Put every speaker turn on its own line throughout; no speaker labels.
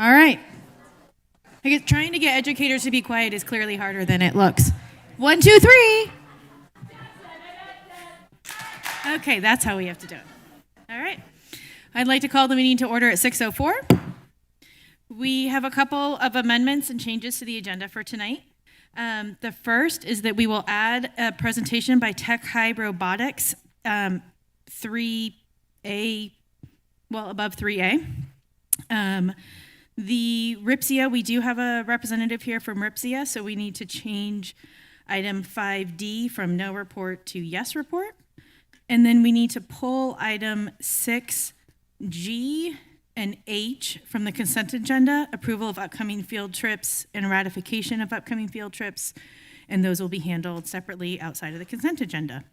All right. I guess trying to get educators to be quiet is clearly harder than it looks. 1, 2, 3. Okay, that's how we have to do it. All right. I'd like to call the meeting to order at 6:04. We have a couple of amendments and changes to the agenda for tonight. The first is that we will add a presentation by Tech High Robotics, 3A, well, above 3A. The RIPSIA, we do have a representative here from RIPSIA, so we need to change item 5D from no report to yes report. And then we need to pull item 6G and H from the consent agenda, approval of upcoming field trips and ratification of upcoming field trips, and those will be handled separately outside of the consent agenda.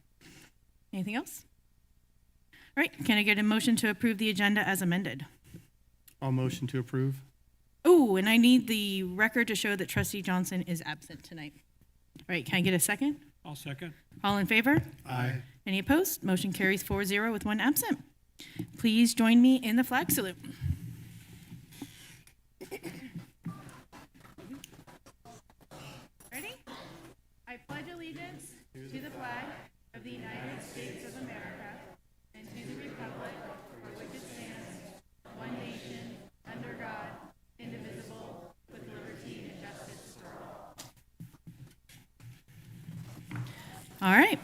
Anything else? All right, can I get a motion to approve the agenda as amended?
I'll motion to approve.
Oh, and I need the record to show that Trustee Johnson is absent tonight. All right, can I get a second?
I'll second.
All in favor?
Aye.
Any opposed? Motion carries 4-0 with 1 absent. Please join me in the flag salute. Ready? I pledge allegiance to the flag of the United States of America and to the republic for which it stands, one nation, under God, indivisible, with liberty and justice for all. All right.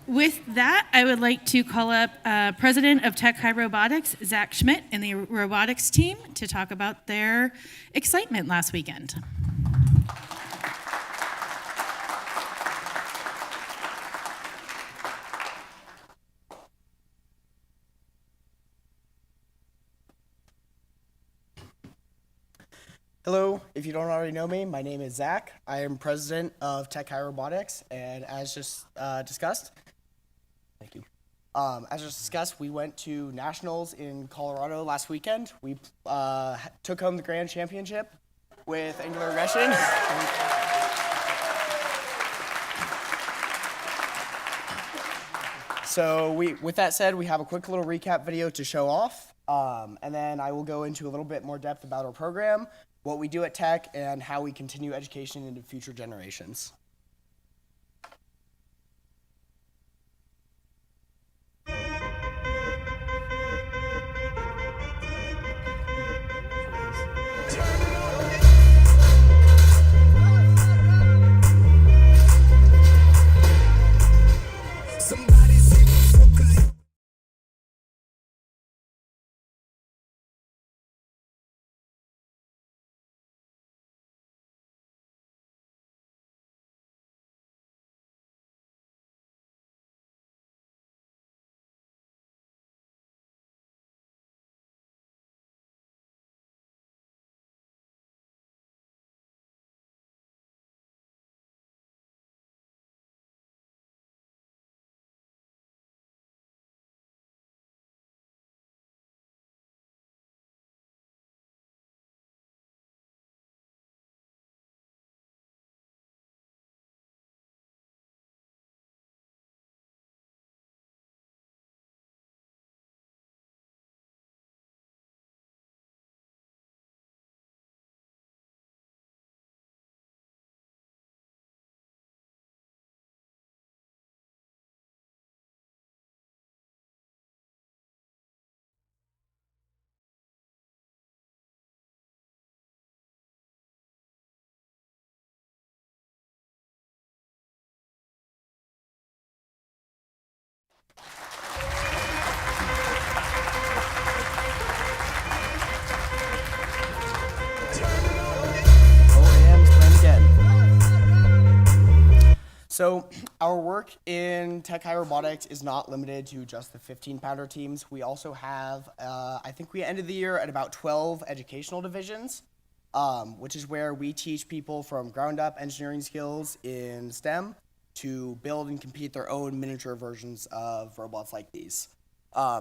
With that, I would like to call up President of Tech High Robotics, Zach Schmidt, and the robotics team to talk about their excitement last weekend.
Hello, if you don't already know me, my name is Zach. I am president of Tech High Robotics, and as just discussed, thank you. As just discussed, we went to nationals in Colorado last weekend. We took home the grand championship with Angular Aggression. So with that said, we have a quick little recap video to show off, and then I will go into a little bit more depth about our program, what we do at Tech, and how we continue education into future generations. So our work in Tech High Robotics is not limited to just the 15-pounder teams. We also have, I think we ended the year at about 12 educational divisions, which is where we teach people from ground-up engineering skills in STEM to build and compete their own miniature versions of robots like these.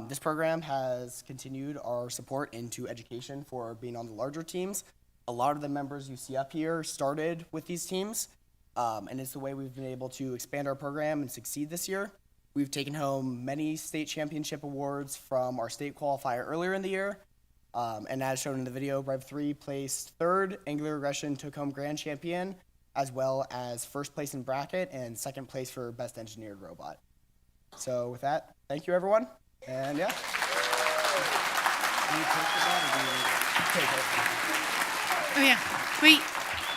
This program has continued our support into education for being on the larger teams. A lot of the members you see up here started with these teams. And it's the way we've been able to expand our program and succeed this year. We've taken home many state championship awards from our state qualifier earlier in the year, And as shown in the video, Rev 3 placed third, Angular Regression took home grand champion, as well as first place in bracket and second place for best engineered robot. So with that, thank you everyone, and yeah.
Oh, yeah. Wait,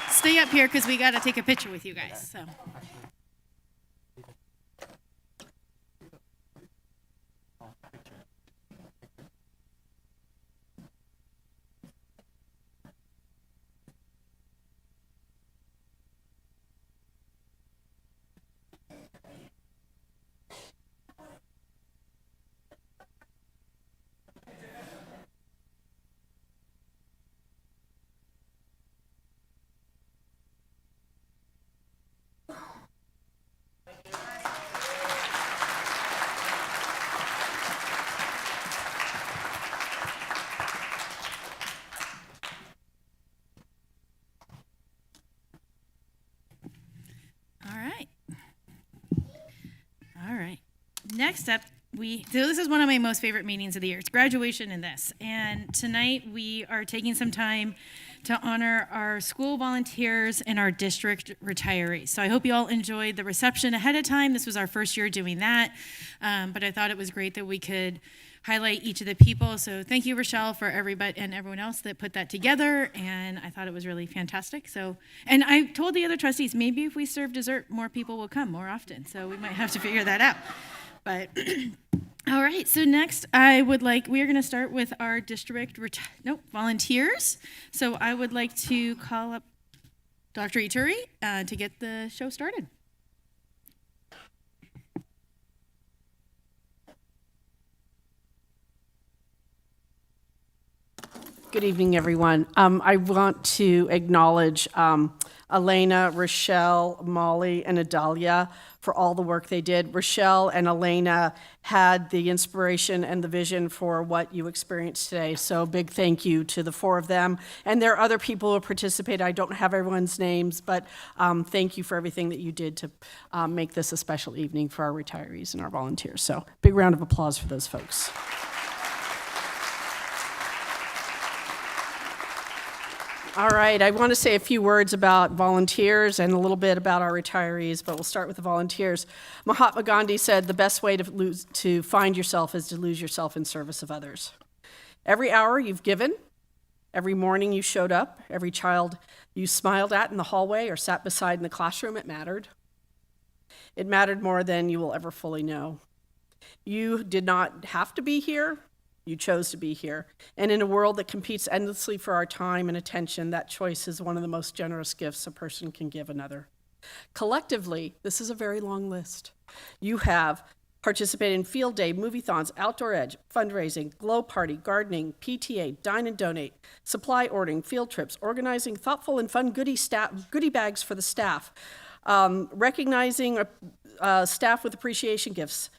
stay up here because we got to take a picture with you guys. So. All right. Next up, so this is one of my most favorite meetings of the year. It's graduation and this. And tonight we are taking some time to honor our school volunteers and our district retirees. So I hope you all enjoyed the reception ahead of time. This was our first year doing that. But I thought it was great that we could highlight each of the people. So thank you, Rochelle, for everybody and everyone else that put that together. And I thought it was really fantastic. So, and I told the other trustees, maybe if we serve dessert, more people will come more often. So we might have to figure that out. But all right, so next we are going to start with our district volunteers. So I would like to call up Dr. Ituri to get the show started.
Good evening, everyone. I want to acknowledge Elena, Rochelle, Molly, and Adalia for all the work they did. Rochelle and Elena had the inspiration and the vision for what you experienced today, so big thank you to the four of them. And there are other people who participated. I don't have everyone's names, but thank you for everything that you did to make this a special evening for our retirees and our volunteers. So big round of applause for those folks. All right, I want to say a few words about volunteers and a little bit about our retirees, but we'll start with the volunteers. Mahatma Gandhi said the best way to find yourself is to lose yourself in service of others. Every hour you've given, every morning you showed up, every child you smiled at in the hallway or sat beside in the classroom, it mattered. It mattered more than you will ever fully know. You did not have to be here. You chose to be here. And in a world that competes endlessly for our time and attention, that choice is one of the most generous gifts a person can give another. Collectively, this is a very long list. You have participated in field day, movie-thons, outdoor edge, fundraising, glow party, gardening, PTA, dine and donate, supply ordering, field trips, organizing thoughtful and fun goodie bags for the staff, recognizing staff with appreciation gifts,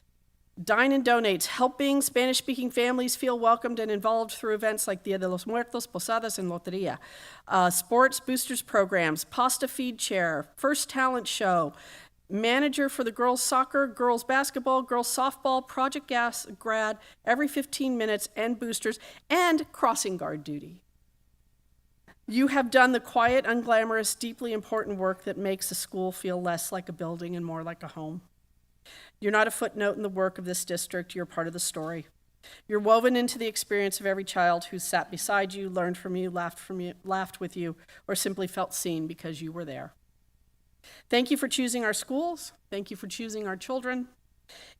Dine and Donates, helping Spanish-speaking families feel welcomed and involved through events like Dia de los Muertos, Posadas, and Loteria. Sports boosters programs, pasta feed chair, first talent show, manager for the girls soccer, girls basketball, girls softball, project grad, every 15 minutes, and boosters, and crossing guard duty. You have done the quiet, unglamorous, deeply important work that makes a school feel less like a building and more like a home. You're not a footnote in the work of this district, you're part of the story. You're woven into the experience of every child who sat beside you, learned from you, laughed with you, or simply felt seen because you were there. Thank you for choosing our schools, thank you for choosing our children,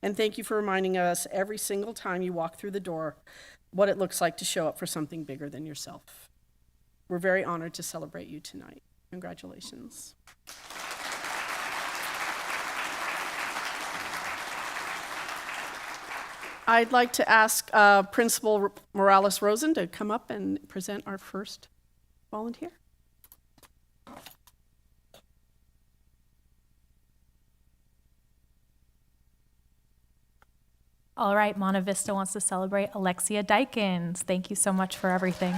and thank you for reminding us every single time you walk through the door what it looks like to show up for something bigger than yourself. We're very honored to celebrate you tonight. Congratulations. I'd like to ask Principal Morales-Rosen to come up and present our first volunteer.
All right, Monte Vista wants to celebrate Alexia Dykins. Thank you so much for everything.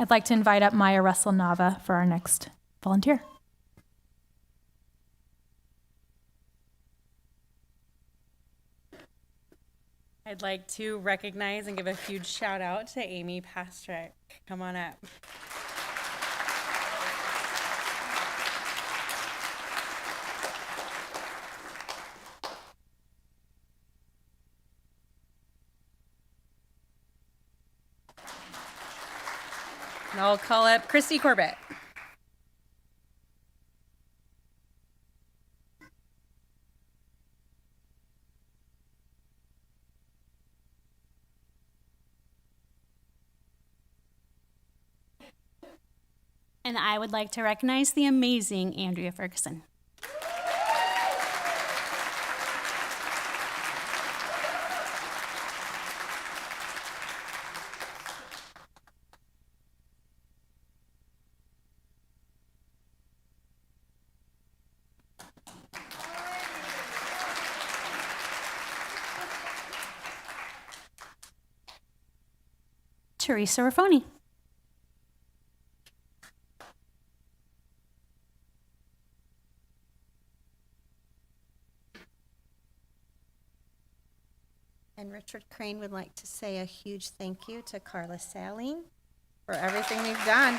I'd like to invite up Maya Russell Nava for our next volunteer.
I'd like to recognize and give a huge shout out to Amy Pastrick. Come on up. And I'll call up Christy Corbett.
And I would like to recognize the amazing Andrea Ferguson. Teresa Raffoni.
And Richard Crane would like to say a huge thank you to Carla Saline for everything they've done.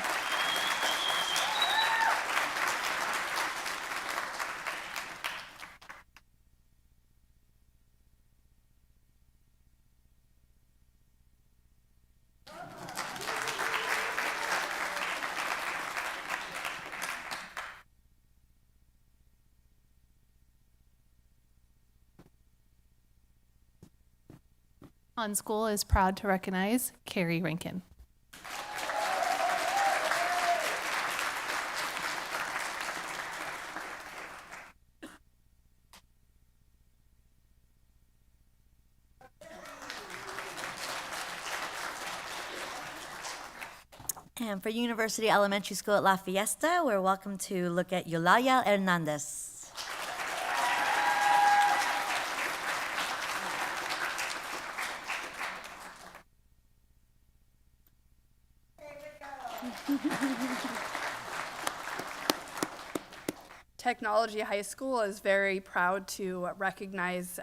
On School is proud to recognize Carrie Rankin.
And for University Elementary School at La Fiesta, we're welcome to look at Yolaya Hernandez.
Technology High School is very proud to recognize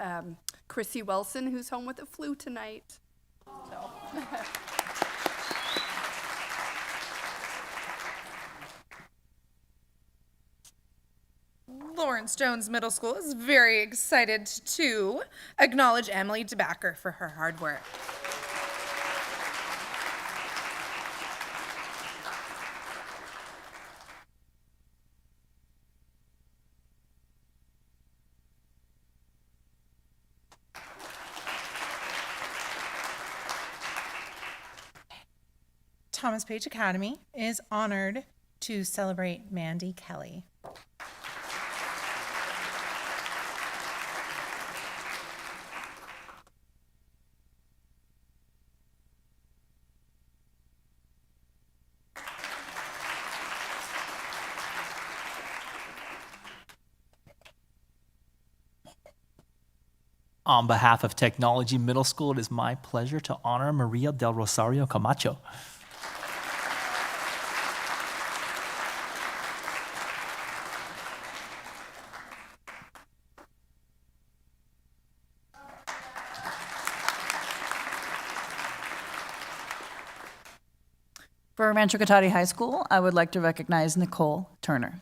Chrissy Wilson, who's home with the flu tonight. So.
Lawrence Jones Middle School is very excited to acknowledge Emily DeBacker for her hard work. Thomas Page Academy is honored to celebrate Mandy Kelly.
On behalf of Technology Middle School, it is my pleasure to honor Maria del Rosario Camacho.
For Rancho Cotati High School, I would like to recognize Nicole Turner.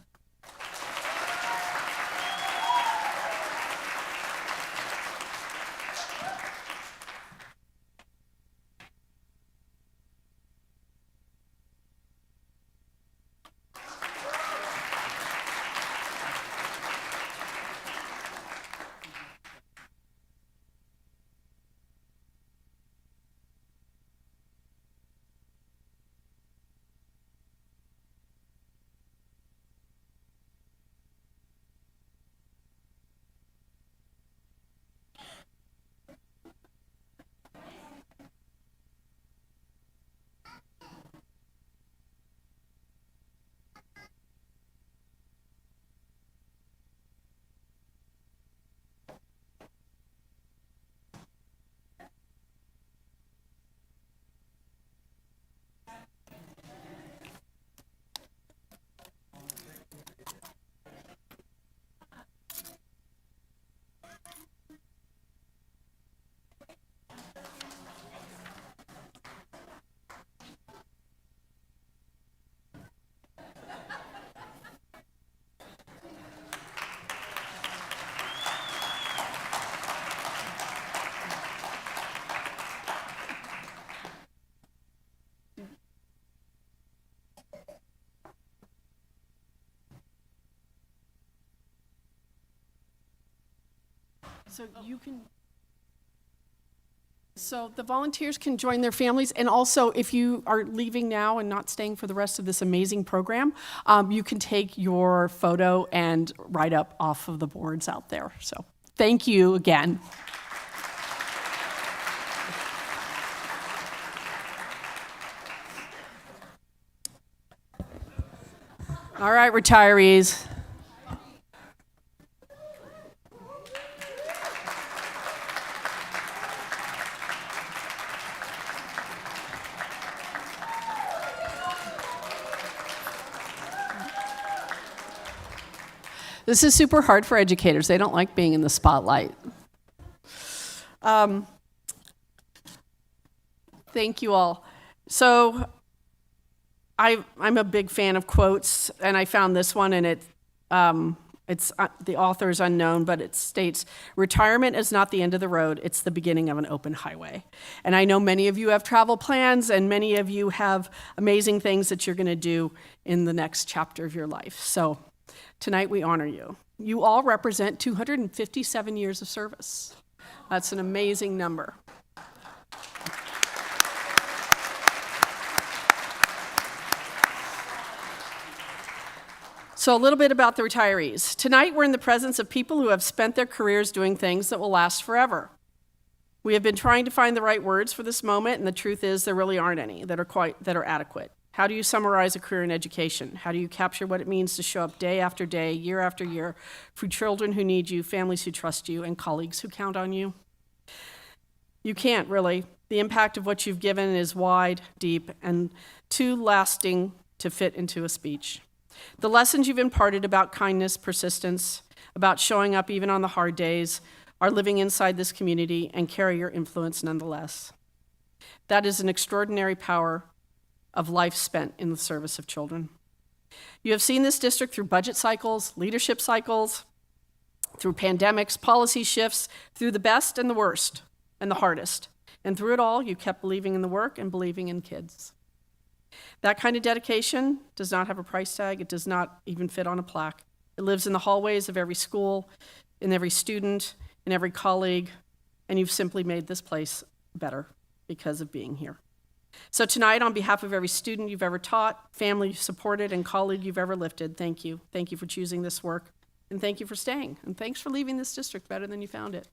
So you can. So the volunteers can join their families, and also if you are leaving now and not staying for the rest of this amazing program, you can take your photo and write up off of the boards out there. So thank you again. All right, retirees. This is super hard for educators. They don't like being in the spotlight. Thank you all. So I'm a big fan of quotes, and I found this one, and it's the author is unknown, but it states, "Retirement is not the end of the road, it's the beginning of an open highway." And I know many of you have travel plans, and many of you have amazing things that you're going to do in the next chapter of your life. So tonight we honor you. You all represent 257 years of service. That's an amazing number. So a little bit about the retirees. Tonight we're in the presence of people who have spent their careers doing things that will last forever. We have been trying to find the right words for this moment, and the truth is there really aren't any that are adequate. How do you summarize a career in education? How do you capture what it means to show up day after day, year after year, for children who need you, families who trust you, and colleagues who count on you? You can't, really. The impact of what you've given is wide, deep, and too lasting to fit into a speech. The lessons you've imparted about kindness, persistence, about showing up even on the hard days, are living inside this community and carry your influence nonetheless. That is an extraordinary power of life spent in the service of children. You have seen this district through budget cycles, leadership cycles, through pandemics, policy shifts, through the best and the worst and the hardest. And through it all, you kept believing in the work and believing in kids. That kind of dedication does not have a price tag. It does not even fit on a plaque. It lives in the hallways of every school, in every student, in every colleague, and you've simply made this place better because of being here. So tonight, on behalf of every student you've ever taught, family you've supported, and colleague you've ever lifted, thank you. Thank you for choosing this work, and thank you for staying, and thanks for leaving this district better than you found it.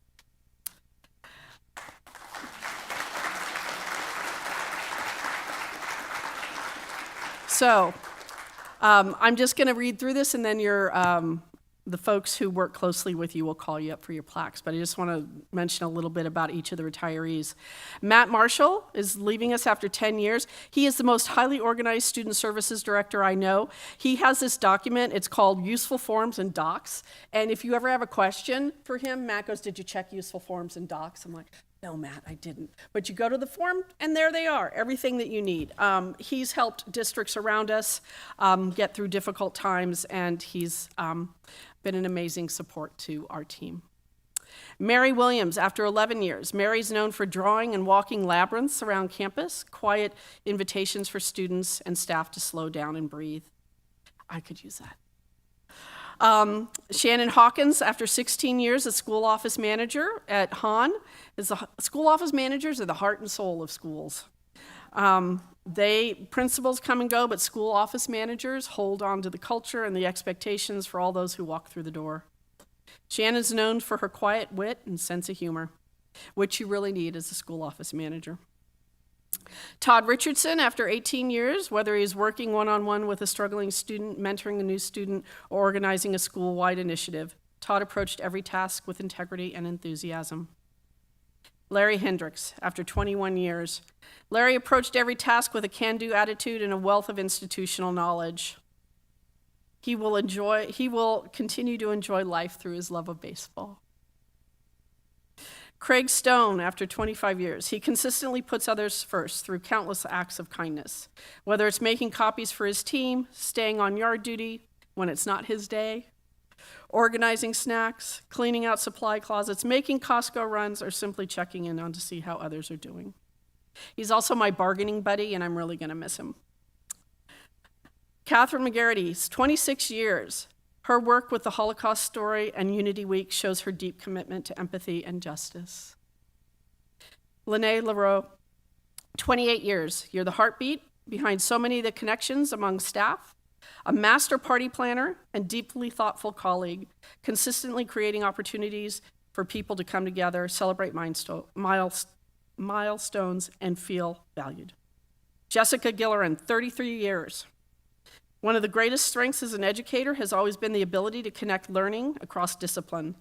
So I'm just going to read through this, and then the folks who work closely with you will call you up for your plaques. But I just want to mention a little bit about each of the retirees. Matt Marshall is leaving us after 10 years. He is the most highly organized student services director I know. He has this document. It's called Useful Forms and Docs. And if you ever have a question for him, Matt goes, "Did you check Useful Forms and Docs?" I'm like, "No, Matt, I didn't." But you go to the form, and there they are, everything that you need. He's helped districts around us get through difficult times, and he's been an amazing support to our team. Mary Williams, after 11 years. Mary's known for drawing and walking labyrinths around campus, quiet invitations for students and staff to slow down and breathe. I could use that. Shannon Hawkins, after 16 years as school office manager at Hahn, school office managers are the heart and soul of schools. Principals come and go, but school office managers hold on to the culture and the expectations for all those who walk through the door. Shannon's known for her quiet wit and sense of humor, which you really need as a school office manager. Todd Richardson, after 18 years, whether he's working one-on-one with a struggling student, mentoring a new student, or organizing a school-wide initiative, Todd approached every task with integrity and enthusiasm. Larry Hendricks, after 21 years. Larry approached every task with a can-do attitude and a wealth of institutional knowledge. He will continue to enjoy life through his love of baseball. Craig Stone, after 25 years, he consistently puts others first through countless acts of kindness, whether it's making copies for his team, staying on yard duty when it's not his day, organizing snacks, cleaning out supply closets, making Costco runs, or simply checking in on to see how others are doing. He's also my bargaining buddy, and I'm really going to miss him. Catherine McGarity, 26 years. Her work with the Holocaust Story and Unity Week shows her deep commitment to empathy and justice. Lene Leroux, 28 years. You're the heartbeat behind so many of the connections among staff, a master party planner and deeply thoughtful colleague, consistently creating opportunities for people to come together, celebrate milestones, and feel valued. Jessica Gilleran, 33 years. One of the greatest strengths as an educator has always been the ability to connect learning across discipline.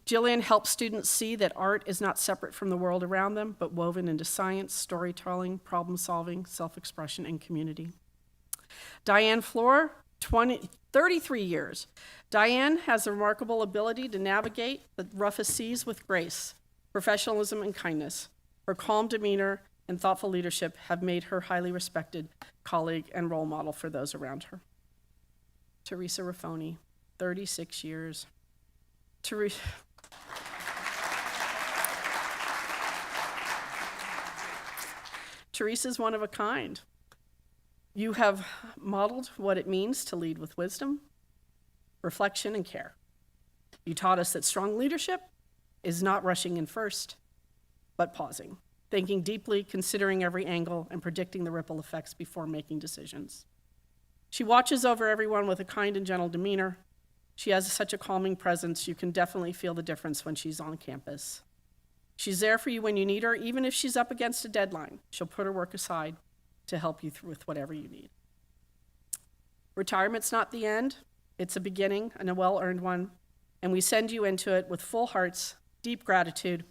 Jillian helps students see that art is not separate from the world around them, but woven into science, storytelling, problem solving, self-expression, and community. Diane Floor, 33 years. Diane has a remarkable ability to navigate the roughest seas with grace, professionalism, and kindness. Her calm demeanor and thoughtful leadership have made her highly respected colleague and role model for those around her. Teresa Raffoni, 36 years. Teresa's one of a kind. You have modeled what it means to lead with wisdom, reflection, and care. You taught us that strong leadership is not rushing in first, but pausing, thinking deeply, considering every angle, and predicting the ripple effects before making decisions. She watches over everyone with a kind and gentle demeanor. She has such a calming presence, you can definitely feel the difference when she's on campus. She's there for you when you need her, even if she's up against a deadline. She'll put her work aside to help you through with whatever you need. Retirement's not the end, it's a beginning and a well-earned one, and we send you into it with full hearts, deep gratitude,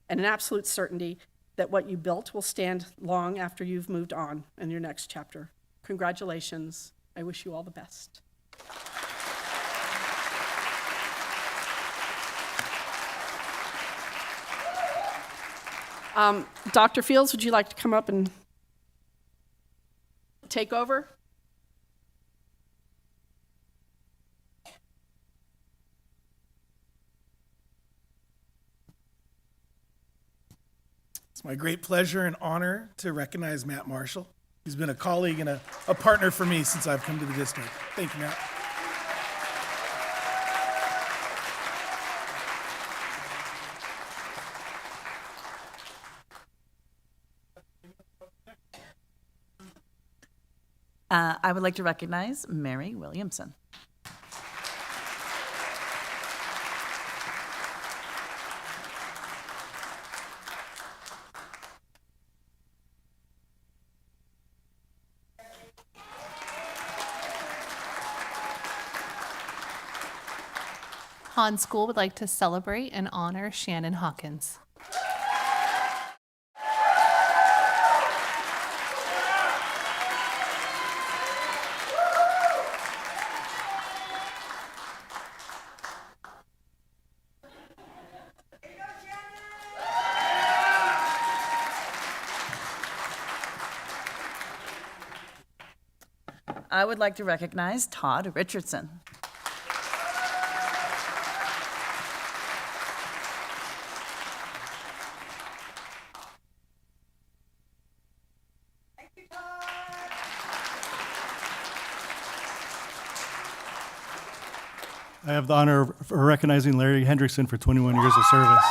and an absolute certainty that what you built will stand long after you've moved on in your next chapter. Congratulations. I wish you all the best. Dr. Fields, would you like to come up and take over?
It's my great pleasure and honor to recognize Matt Marshall. He's been a colleague and a partner for me since I've come to the district. Thank you, Matt.
I would like to recognize Mary Williamson.
Han School would like to celebrate and honor Shannon Hawkins.
I would like to recognize Todd Richardson.
I have the honor of recognizing Larry Hendrickson for 21 years of service.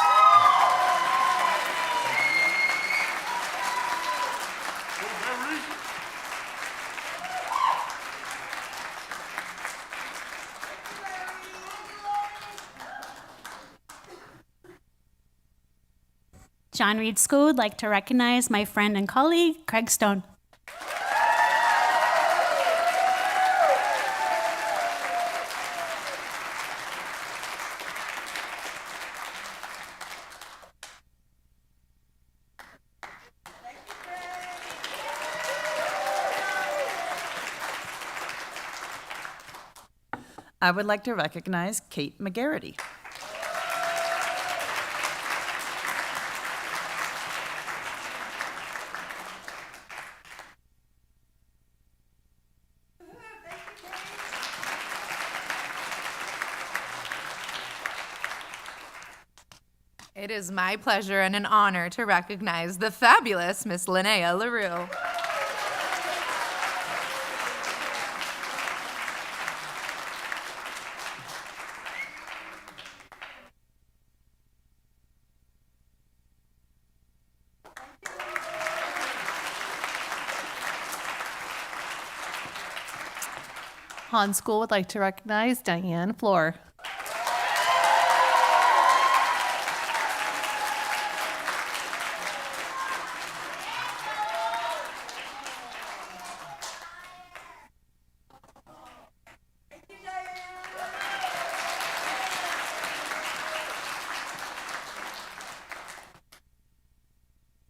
John Reed School would like to recognize my friend and colleague, Craig Stone.
I would like to recognize Kate McGarity.
It is my pleasure and an honor to recognize the fabulous Miss Linnea LaRue.
Han School would like to recognize Diane Floor.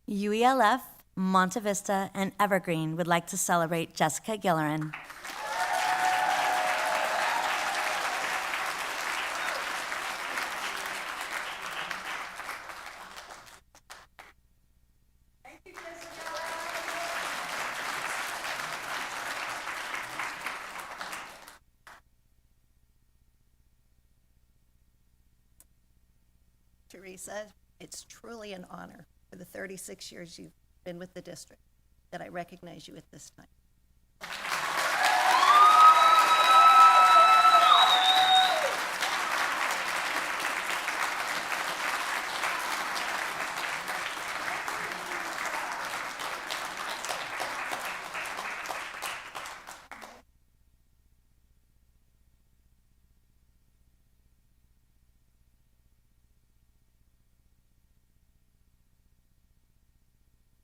UELF, Monte Vista, and Evergreen would like to celebrate Jessica Gillerin.
Teresa, it's truly an honor for the 36 years you've been with the district that I recognize you at this time.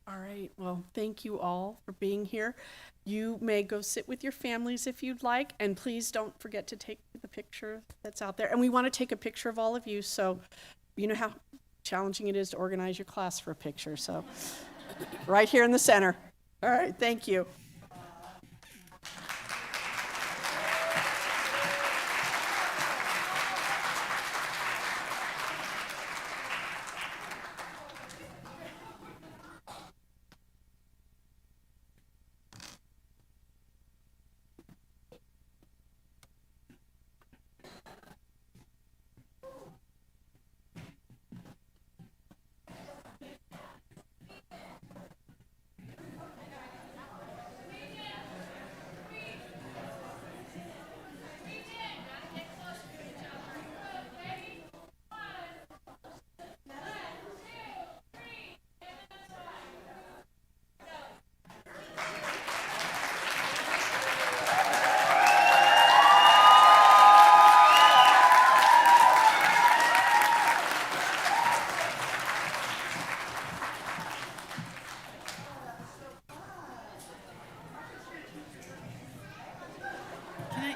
All right, well, thank you all for being here. You may go sit with your families if you'd like, and please don't forget to take the picture that's out there. And we want to take a picture of all of you, so you know how challenging it is to organize your class for a picture, so right here in the center. All right, thank you.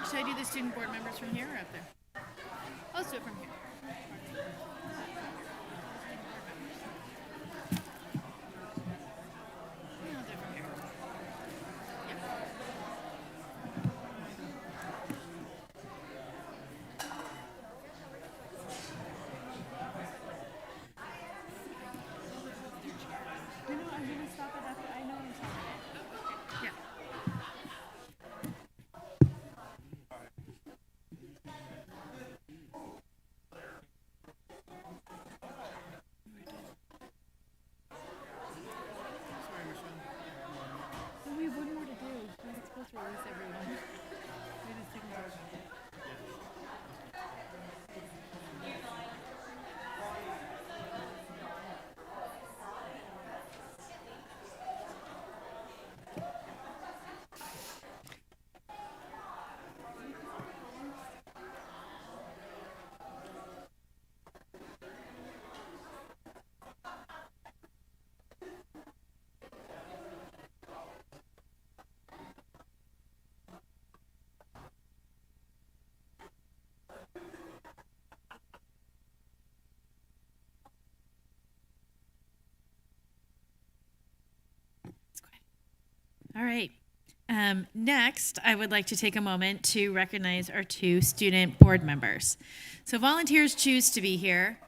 Should I do the student board members from here or up there? Let's do it from here. I'll do it from here. Yep. No, I'm gonna stop it after. I know I'm stopping it. Yeah. We have one more to do. We're supposed to release everyone. We just take them out. All right. Next, I would like to take a moment to recognize our two student board members. So volunteers choose to be here.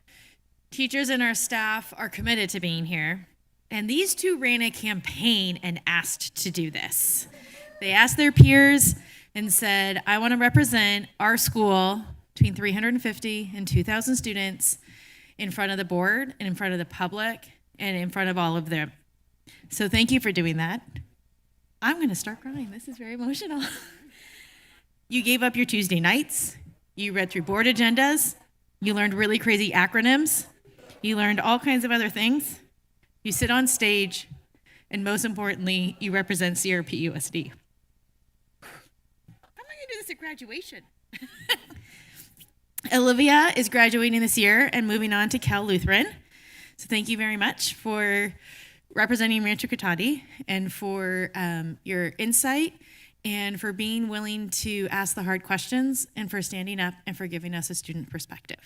Teachers and our staff are committed to being here. And these two ran a campaign and asked to do this. They asked their peers and said, I want to represent our school between 350 and 2,000 students in front of the board and in front of the public and in front of all of them. So thank you for doing that. I'm going to start crying. This is very emotional. You gave up your Tuesday nights. You read through board agendas. You learned really crazy acronyms. You learned all kinds of other things. You sit on stage. And most importantly, you represent CRPUSD. I'm not going to do this us at graduation. Olivia is graduating this year and moving on to Cal Lutheran. So thank you very much for representing Rancho Cotati and for your insight and for being willing to ask the hard questions and for standing up and for giving us a student perspective.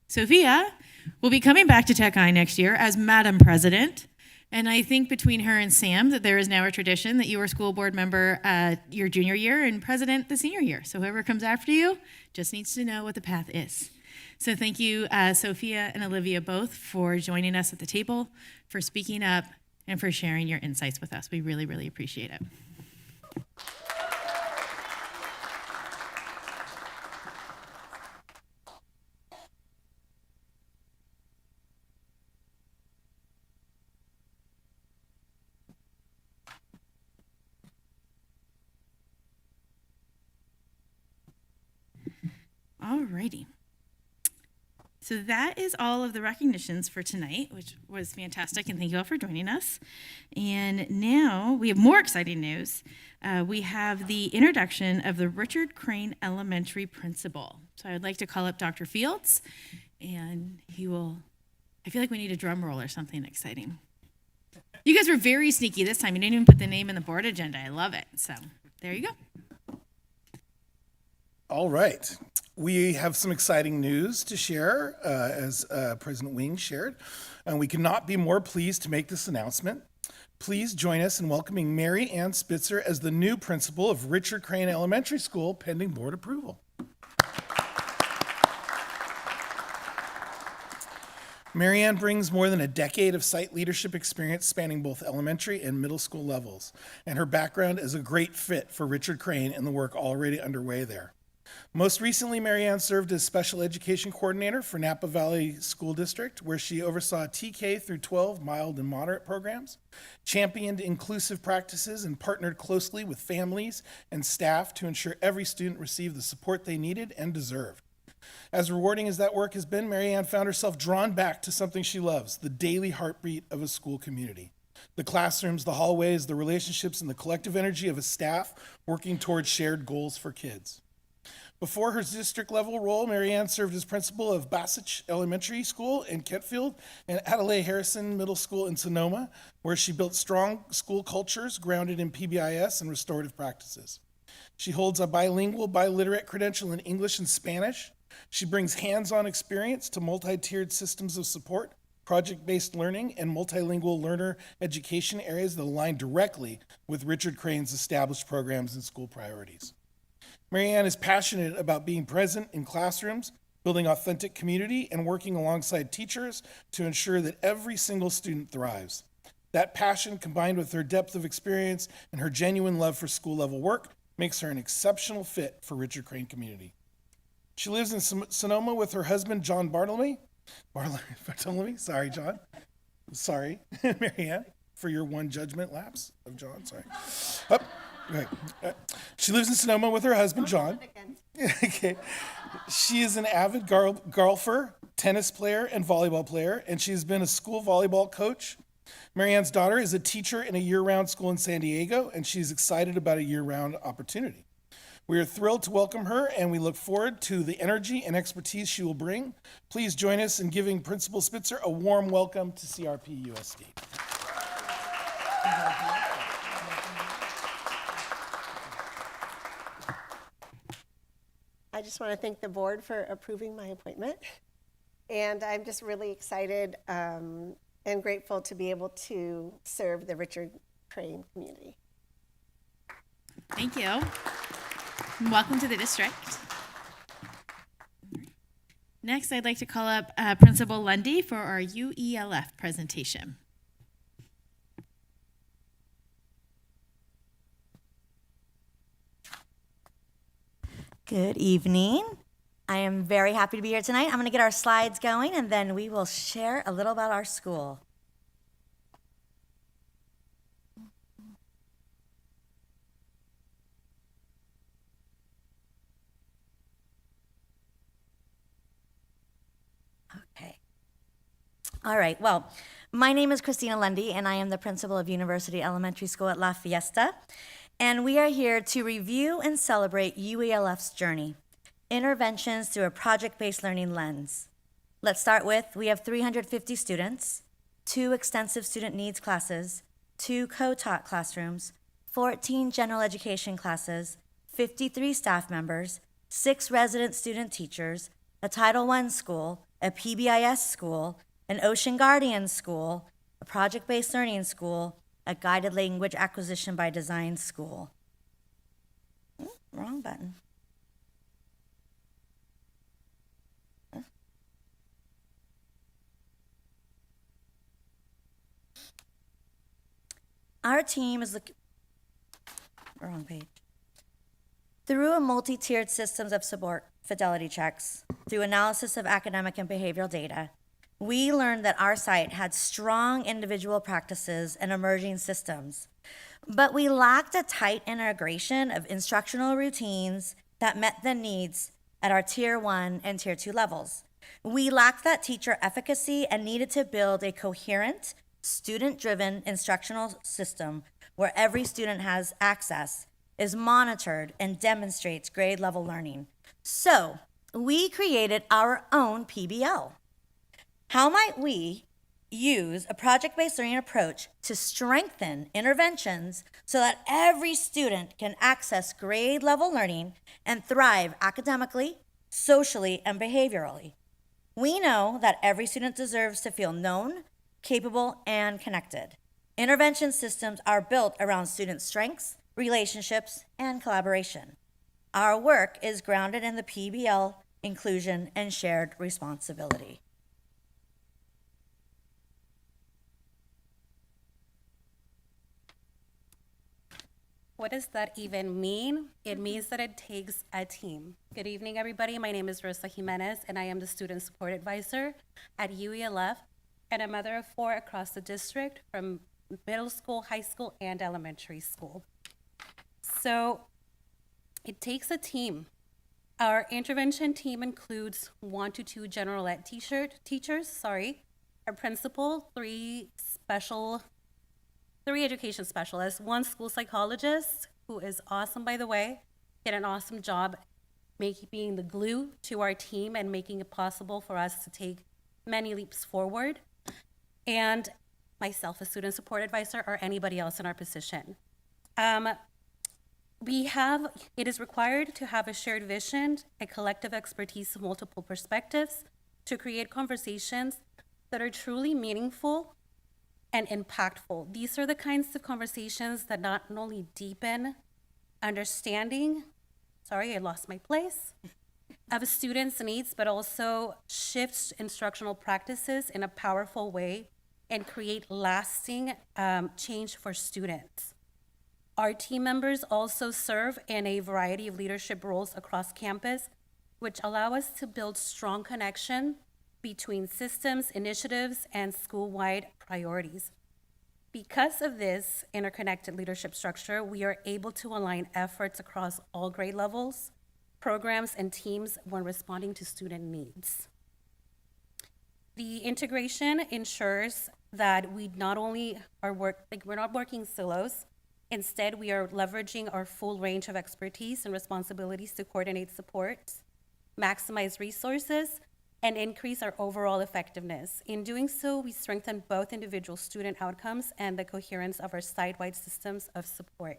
Sophia will be coming back to Tech High next year as Madam President. And I think between her and Sam that there is now a tradition that you were school board member your junior year and president the senior year. So whoever comes after you just needs to know what the path is. So thank you, Sophia and Olivia, both for joining us at the table, for speaking up, and for sharing your insights with us. We really, really appreciate it. Alrighty. So that is all of the recognitions for tonight, which was fantastic, and thank you all for joining us. And now we have more exciting news. We have the introduction of the Richard Crane Elementary Principal. So I'd like to call up Dr. Fields, and he will, I feel like we need a drum roll or something exciting. You guys were very sneaky this time. You didn't even put the name in the board agenda. I love it. So there you go.
All right. We have some exciting news to share, as President Wing shared, and we could not be more pleased to make this announcement. Please join us in welcoming Mary Ann Spitzer as the new principal of Richard Crane Elementary School, pending board approval. Mary Ann brings more than a decade of site leadership experience spanning both elementary and middle school levels, and her background is a great fit for Richard Crane and the work already underway there. Most recently, Mary Ann served as special education coordinator for Napa Valley School District, where she oversaw TK through 12 mild and moderate programs, championed inclusive practices, and partnered closely with families and staff to ensure every student received the support they needed and deserved. As rewarding as that work has been, Mary Ann found herself drawn back to something she loves, the daily heartbeat of a school community. The classrooms, the hallways, the relationships, and the collective energy of a staff working towards shared goals for kids. Before her district-level role, Mary Ann served as principal of Bassett Elementary School in Kentfield and Adelaide Harrison Middle School in Sonoma, where she built strong school cultures grounded in PBIS and restorative practices. She holds a bilingual, biliterate credential in English and Spanish. She brings hands-on experience to multi-tiered systems of support, project-based learning, and multilingual learner education areas that align directly with Richard Crane's established programs and school priorities. Mary Ann is passionate about being present in classrooms, building authentic community, and working alongside teachers to ensure that every single student thrives. That passion, combined with her depth of experience and her genuine love for school-level work, makes her an exceptional fit for Richard Crane community. She lives in Sonoma with her husband, John Bartolome. Sorry, John. Sorry, Mary Ann, for your one judgment lapse of John. Sorry. Right. She lives in Sonoma with her husband, John. Okay. She is an avid golfer, tennis player, and volleyball player, and she's been a school volleyball coach. Mary Ann's daughter is a teacher in a year-round school in San Diego, and she's excited about a year-round opportunity. We are thrilled to welcome her, and we look forward to the energy and expertise she will bring. Please join us in giving Principal Spitzer a warm welcome to CRP USD.
I just want to thank the board for approving my appointment. And I'm just really excited and grateful to be able to serve the Richard Crane community.
Thank you. And welcome to the district. Next, I'd like to call up Principal Lundy for our UELF presentation.
Good evening. I am very happy to be here tonight. I'm going to get our slides going, and then we will share a little about our school. Okay. All right. Well, my name is Christina Lundy, and I am the principal of University Elementary School at La Fiesta. And we are here to review and celebrate UELF's journey, interventions through a project-based learning lens. Let's start with, we have 350 students, 2 extensive student needs classes, 2 co-taught classrooms, 14 general education classes, 53 staff members, 6 resident student teachers, a Title I school, a PBIS school, an Ocean Guardian school, a project-based learning school, a guided language acquisition by design school. Wrong button. Our team is wrong page. Through a multi-tiered systems of support fidelity checks, through analysis of academic and behavioral data, we learned that our site had strong individual practices and emerging systems, but we lacked a tight integration of instructional routines that met the needs at our Tier 1 and Tier 2 levels. We lacked that teacher efficacy and needed to build a coherent, student-driven instructional system where every student has access, is monitored, and demonstrates grade-level learning. So, we created our own PBL. How might we use a project-based learning approach to strengthen interventions so that every student can access grade-level learning and thrive academically, socially, and behaviorally? We know that every student deserves to feel known, capable, and connected. Intervention systems are built around student strengths, relationships, and collaboration. Our work is grounded in the PBL, inclusion, and shared responsibility.
What does that even mean? It means that it takes a team. Good evening, everybody. My name is Rosa Jimenez, and I am the Student Support Advisor at UELF, and a mother of 4 across the district from middle school, high school, and elementary school. So it takes a team. Our intervention team includes 1 to 2 general ed teachers, our principal, 3 education specialists, 1 school psychologist, who is awesome, by the way, did an awesome job being the glue to our team and making it possible for us to take many leaps forward, and myself, a student support advisor, or anybody else in our position. It is required to have a shared vision, a collective expertise of multiple perspectives to create conversations that are truly meaningful and impactful. These are the kinds of conversations that not only deepen understanding, of a student's needs, but also shifts instructional practices in a powerful way and create lasting change for students. Our team members also serve in a variety of leadership roles across campus, which allow us to build strong connection between systems, initiatives, and school-wide priorities. Because of this interconnected leadership structure, we are able to align efforts across all grade levels, programs, and teams when responding to student needs. The integration ensures that we not only we're not working silos. Instead, we are leveraging our full range of expertise and responsibilities to coordinate support, maximize resources, and increase our overall effectiveness. In doing so, we strengthen both individual student outcomes and the coherence of our site-wide systems of support.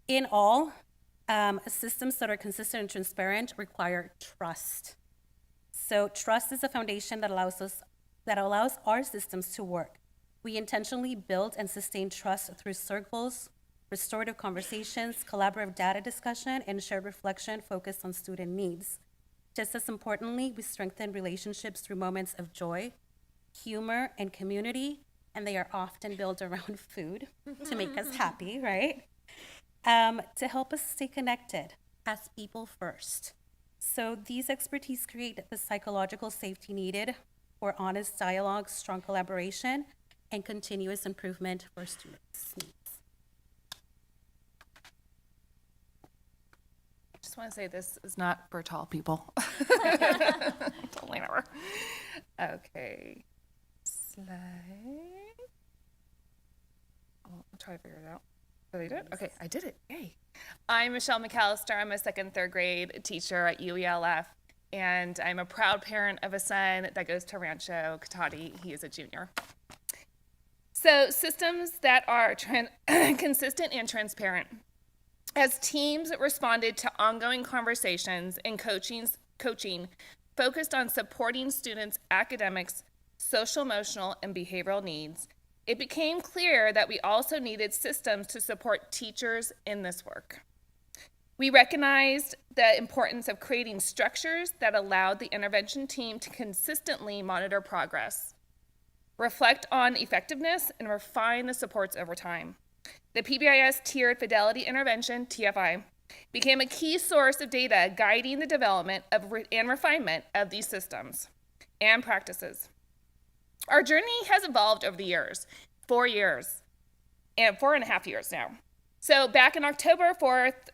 In all, systems that are consistent and transparent require trust. So trust is a foundation that allows our systems to work. We intentionally build and sustain trust through circles, restorative conversations, collaborative data discussion, and shared reflection focused on student needs. Just as importantly, we strengthen relationships through moments of joy, humor, and community, and they are often built around food to make us happy, right? To help us stay connected as people first. So these expertise create the psychological safety needed for honest dialogue, strong collaboration, and continuous improvement for students' needs.
I just want to say this is not for tall people. Totally never. Okay. Slide. I'll try to figure it out.
Did I do it? Okay, I did it. Yay. I'm Michelle McAllister. I'm a second, third grade teacher at UELF, and I'm a proud parent of a son that goes to Rancho Cotati. He is a junior. So systems that are consistent and transparent. As teams responded to ongoing conversations and coaching focused on supporting students' academics, social, emotional, and behavioral needs, it became clear that we also needed systems to support teachers in this work. We recognized the importance of creating structures that allowed the intervention team to consistently monitor progress, reflect on effectiveness, and refine the supports over time. The PBIS Tiered Fidelity Intervention, TFI, became a key source of data guiding the development and refinement of these systems and practices. Our journey has evolved over the years, 4 years, and 4.5 years now. So back in October 4th,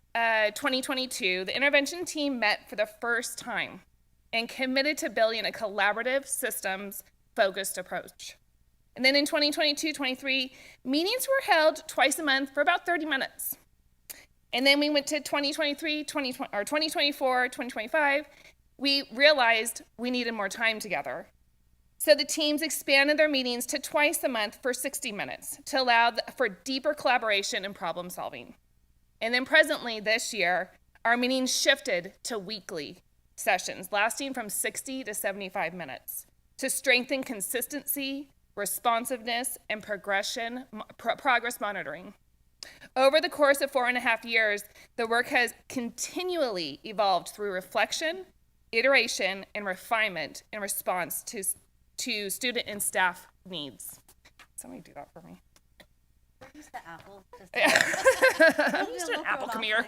2022, the intervention team met for the first time and committed to building a collaborative, systems-focused approach. And then in 2022-23, meetings were held twice a month for about 30 minutes. And then we went to 2023, 2024, 2025. We realized we needed more time together. So the teams expanded their meetings to twice a month for 60 minutes to allow for deeper collaboration and problem solving. And then presently this year, our meetings shifted to weekly sessions lasting from 60 to 75 minutes to strengthen consistency, responsiveness, and progress monitoring. Over the course of 4.5 years, the work has continually evolved through reflection, iteration, and refinement in response to student and staff needs. Somebody do that for me.
Use the apple.
Use an apple, come here.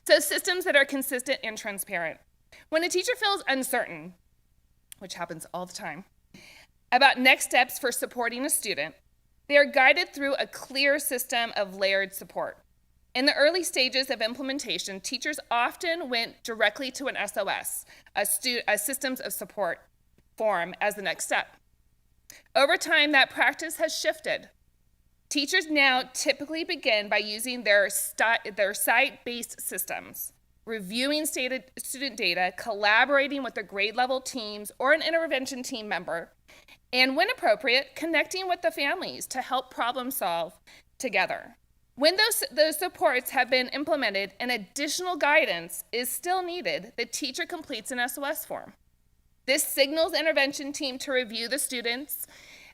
So systems that are consistent and transparent. When a teacher feels uncertain, which happens all the time, about next steps for supporting a student, they are guided through a clear system of layered support. In the early stages of implementation, teachers often went directly to an SOS, a systems of support form, as the next step. Over time, that practice has shifted. Teachers now typically begin by using their site-based systems, reviewing student data, collaborating with their grade level teams or an intervention team member, and when appropriate, connecting with the families to help problem solve together. When those supports have been implemented and additional guidance is still needed, the teacher completes an SOS form. This signals the intervention team to review the student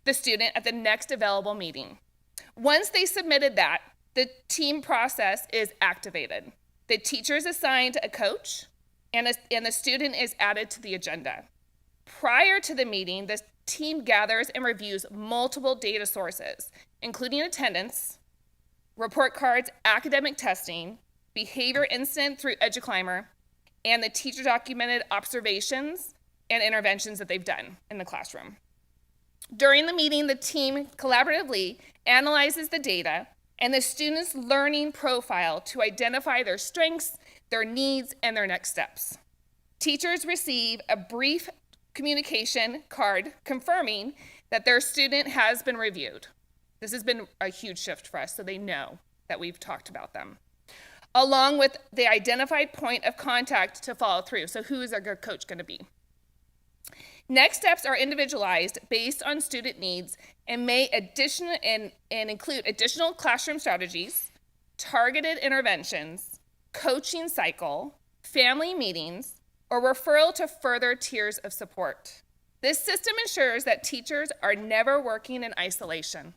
at the next available meeting. Once they submitted that, the team process is activated. The teacher is assigned a coach, and the student is added to the agenda. Prior to the meeting, the team gathers and reviews multiple data sources, including attendance, report cards, academic testing, behavior incident through EduClimber, and the teacher documented observations and interventions that they've done in the classroom. During the meeting, the team collaboratively analyzes the data and the student's learning profile to identify their strengths, their needs, and their next steps. Teachers receive a brief communication card confirming that their student has been reviewed. This has been a huge shift for us, so they know that we've talked about them, along with the identified point of contact to follow through. So who is our coach going to be? Next steps are individualized based on student needs and may include additional classroom strategies, targeted interventions, coaching cycle, family meetings, or referral to further tiers of support. This system ensures that teachers are never working in isolation.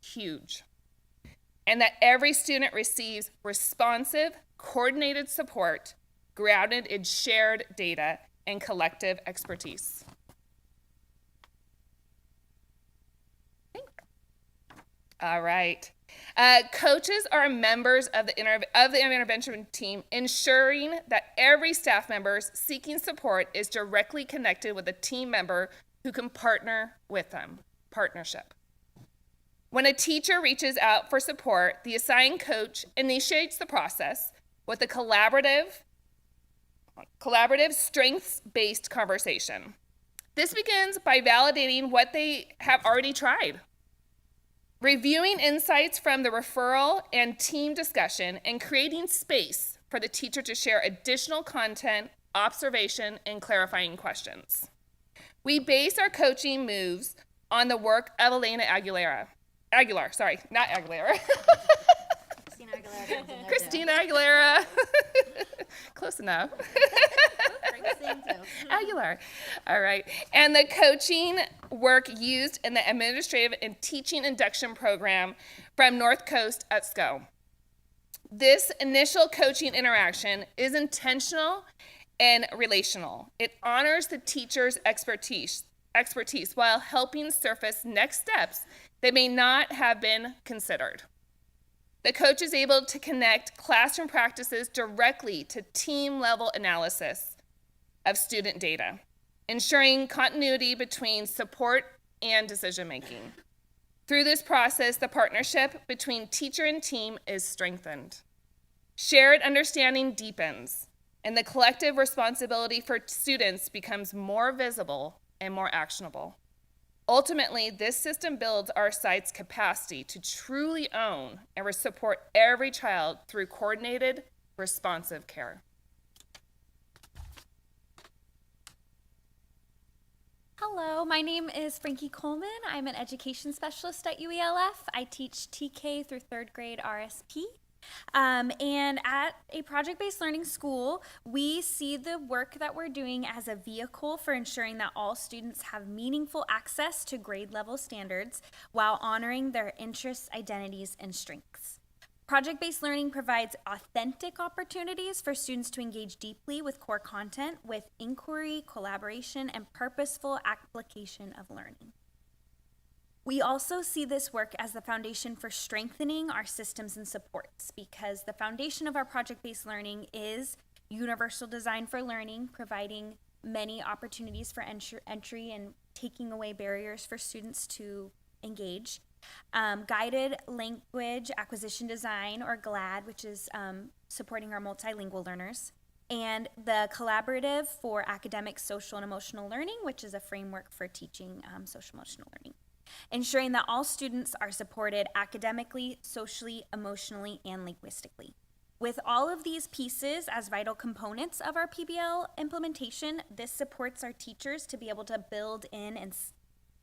Huge. And that every student receives responsive, coordinated support grounded in shared data and collective expertise. All right. Coaches are members of the intervention team, ensuring that every staff member seeking support is directly connected with a team member who can partner with them. Partnership. When a teacher reaches out for support, the assigned coach initiates the process with a collaborative strengths-based conversation. This begins by validating what they have already tried, reviewing insights from the referral and team discussion, and creating space for the teacher to share additional content, observation, and clarifying questions. We base our coaching moves on the work of Elena Aguilar, sorry, not Aguilera. Christina Aguilera. Close enough. Aguilar. All right. And the coaching work used in the administrative and teaching induction program from North Coast at SCO. This initial coaching interaction is intentional and relational. It honors the teacher's expertise while helping surface next steps that may not have been considered. The coach is able to connect classroom practices directly to team-level analysis of student data, ensuring continuity between support and decision-making. Through this process, the partnership between teacher and team is strengthened. Shared understanding deepens, and the collective responsibility for students becomes more visible and more actionable. Ultimately, this system builds our site's capacity to truly own and support every child through coordinated, responsive care.
Hello, my name is Frankie Coleman. I'm an education specialist at UELF. I teach TK through 3rd grade RSP. And at a project-based learning school, we see the work that we're doing as a vehicle for ensuring that all students have meaningful access to grade level standards while honoring their interests, identities, and strengths. Project-based learning provides authentic opportunities for students to engage deeply with core content with inquiry, collaboration, and purposeful application of learning. We also see this work as the foundation for strengthening our systems and supports, because the foundation of our project-based learning is universal design for learning, providing many opportunities for entry and taking away barriers for students to engage. Guided language acquisition design, or GLAD, which is supporting our multilingual learners. And the collaborative for academic, social, and emotional learning, which is a framework for teaching social emotional learning. Ensuring that all students are supported academically, socially, emotionally, and linguistically. With all of these pieces as vital components of our PBL implementation, this supports our teachers to be able to build in and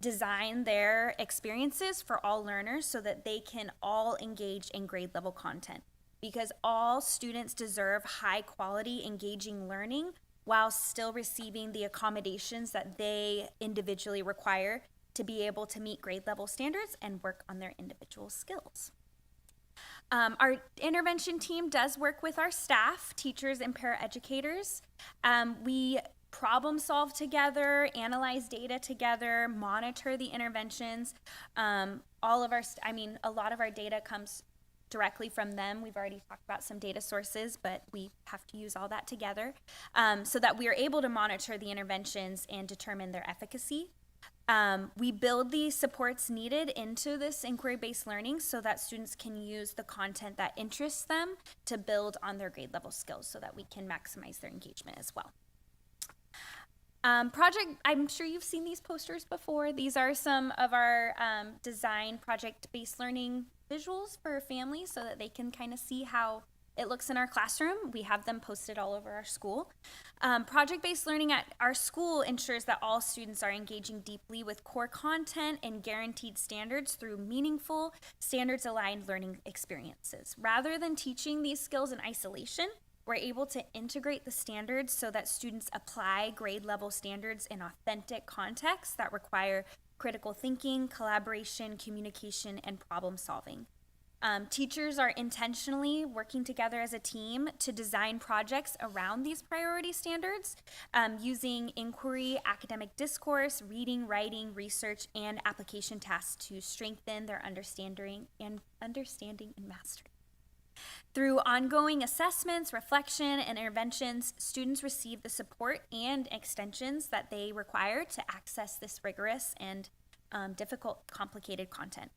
design their experiences for all learners so that they can all engage in grade level content. Because all students deserve high quality, engaging learning while still receiving the accommodations that they individually require to be able to meet grade level standards and work on their individual skills. Our intervention team does work with our staff, teachers, and paraeducators. We problem solve together, analyze data together, monitor the interventions. A lot of our data comes directly from them. We've already talked about some data sources, but we have to use all that together so that we are able to monitor the interventions and determine their efficacy. We build the supports needed into this inquiry-based learning so that students can use the content that interests them to build on their grade level skills so that we can maximize their engagement as well. I'm sure you've seen these posters before. These are some of our design project-based learning visuals for families so that they can kind of see how it looks in our classroom. We have them posted all over our school. Project-based learning at our school ensures that all students are engaging deeply with core content and guaranteed standards through meaningful, standards-aligned learning experiences. Rather than teaching these skills in isolation, we're able to integrate the standards so that students apply grade-level standards in authentic contexts that require critical thinking, collaboration, communication, and problem-solving. Teachers are intentionally working together as a team to design projects around these priority standards using inquiry, academic discourse, reading, writing, research, and application tasks to strengthen their understanding and mastery. Through ongoing assessments, reflection, and interventions, students receive the support and extensions that they require to access this rigorous and difficult, complicated content,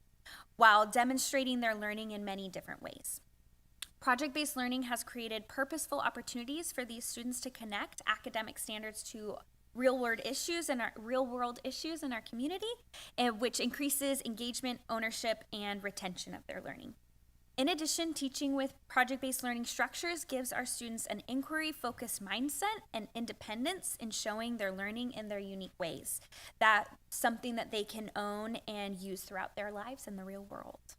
while demonstrating their learning in many different ways. Project-based learning has created purposeful opportunities for these students to connect academic standards to real world issues in our community, and which increases engagement, ownership, and retention of their learning. In addition, teaching with project-based learning structures gives our students an inquiry-focused mindset and independence in showing their learning in their unique ways. That's something that they can own and use throughout their lives in the real world.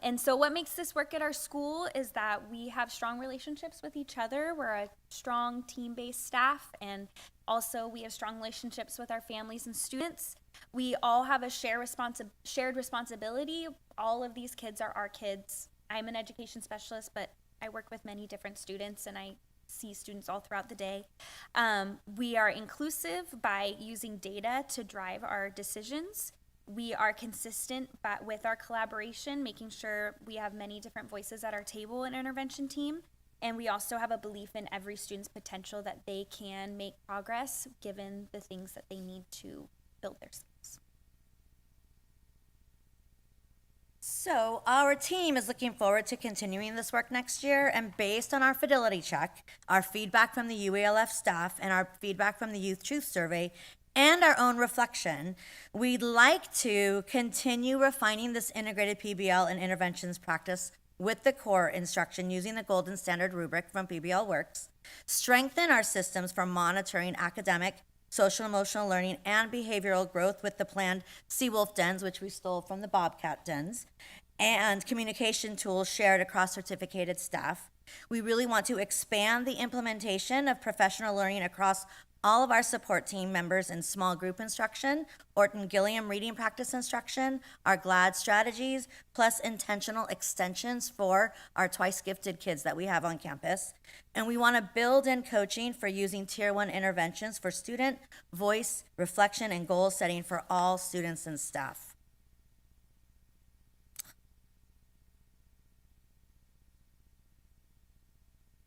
And so what makes this work at our school is that we have strong relationships with each other. We're a strong team-based staff, and also we have strong relationships with our families and students. We all have a shared responsibility. All of these kids are our kids. I'm an education specialist, but I work with many different students, and I see students all throughout the day. We are inclusive by using data to drive our decisions. We are consistent with our collaboration, making sure we have many different voices at our table and intervention team. And we also have a belief in every student's potential that they can make progress given the things that they need to build their skills.
So our team is looking forward to continuing this work next year, and based on our fidelity check, our feedback from the UALF staff, and our feedback from the Youth Truth Survey, and our own reflection, we'd like to continue refining this integrated PBL and interventions practice with the core instruction using the Golden Standard rubric from PBL Works, strengthen our systems for monitoring academic, social emotional learning, and behavioral growth with the planned Seawolf dens, which we stole from the Bobcat dens, and communication tools shared across certificated staff. We really want to expand the implementation of professional learning across all of our support team members in small group instruction, Orton Gilliam reading practice instruction, our GLAD strategies, plus intentional extensions for our twice gifted kids that we have on campus. And we want to build in coaching for using Tier 1 interventions for student, voice, reflection, and goal setting for all students and staff.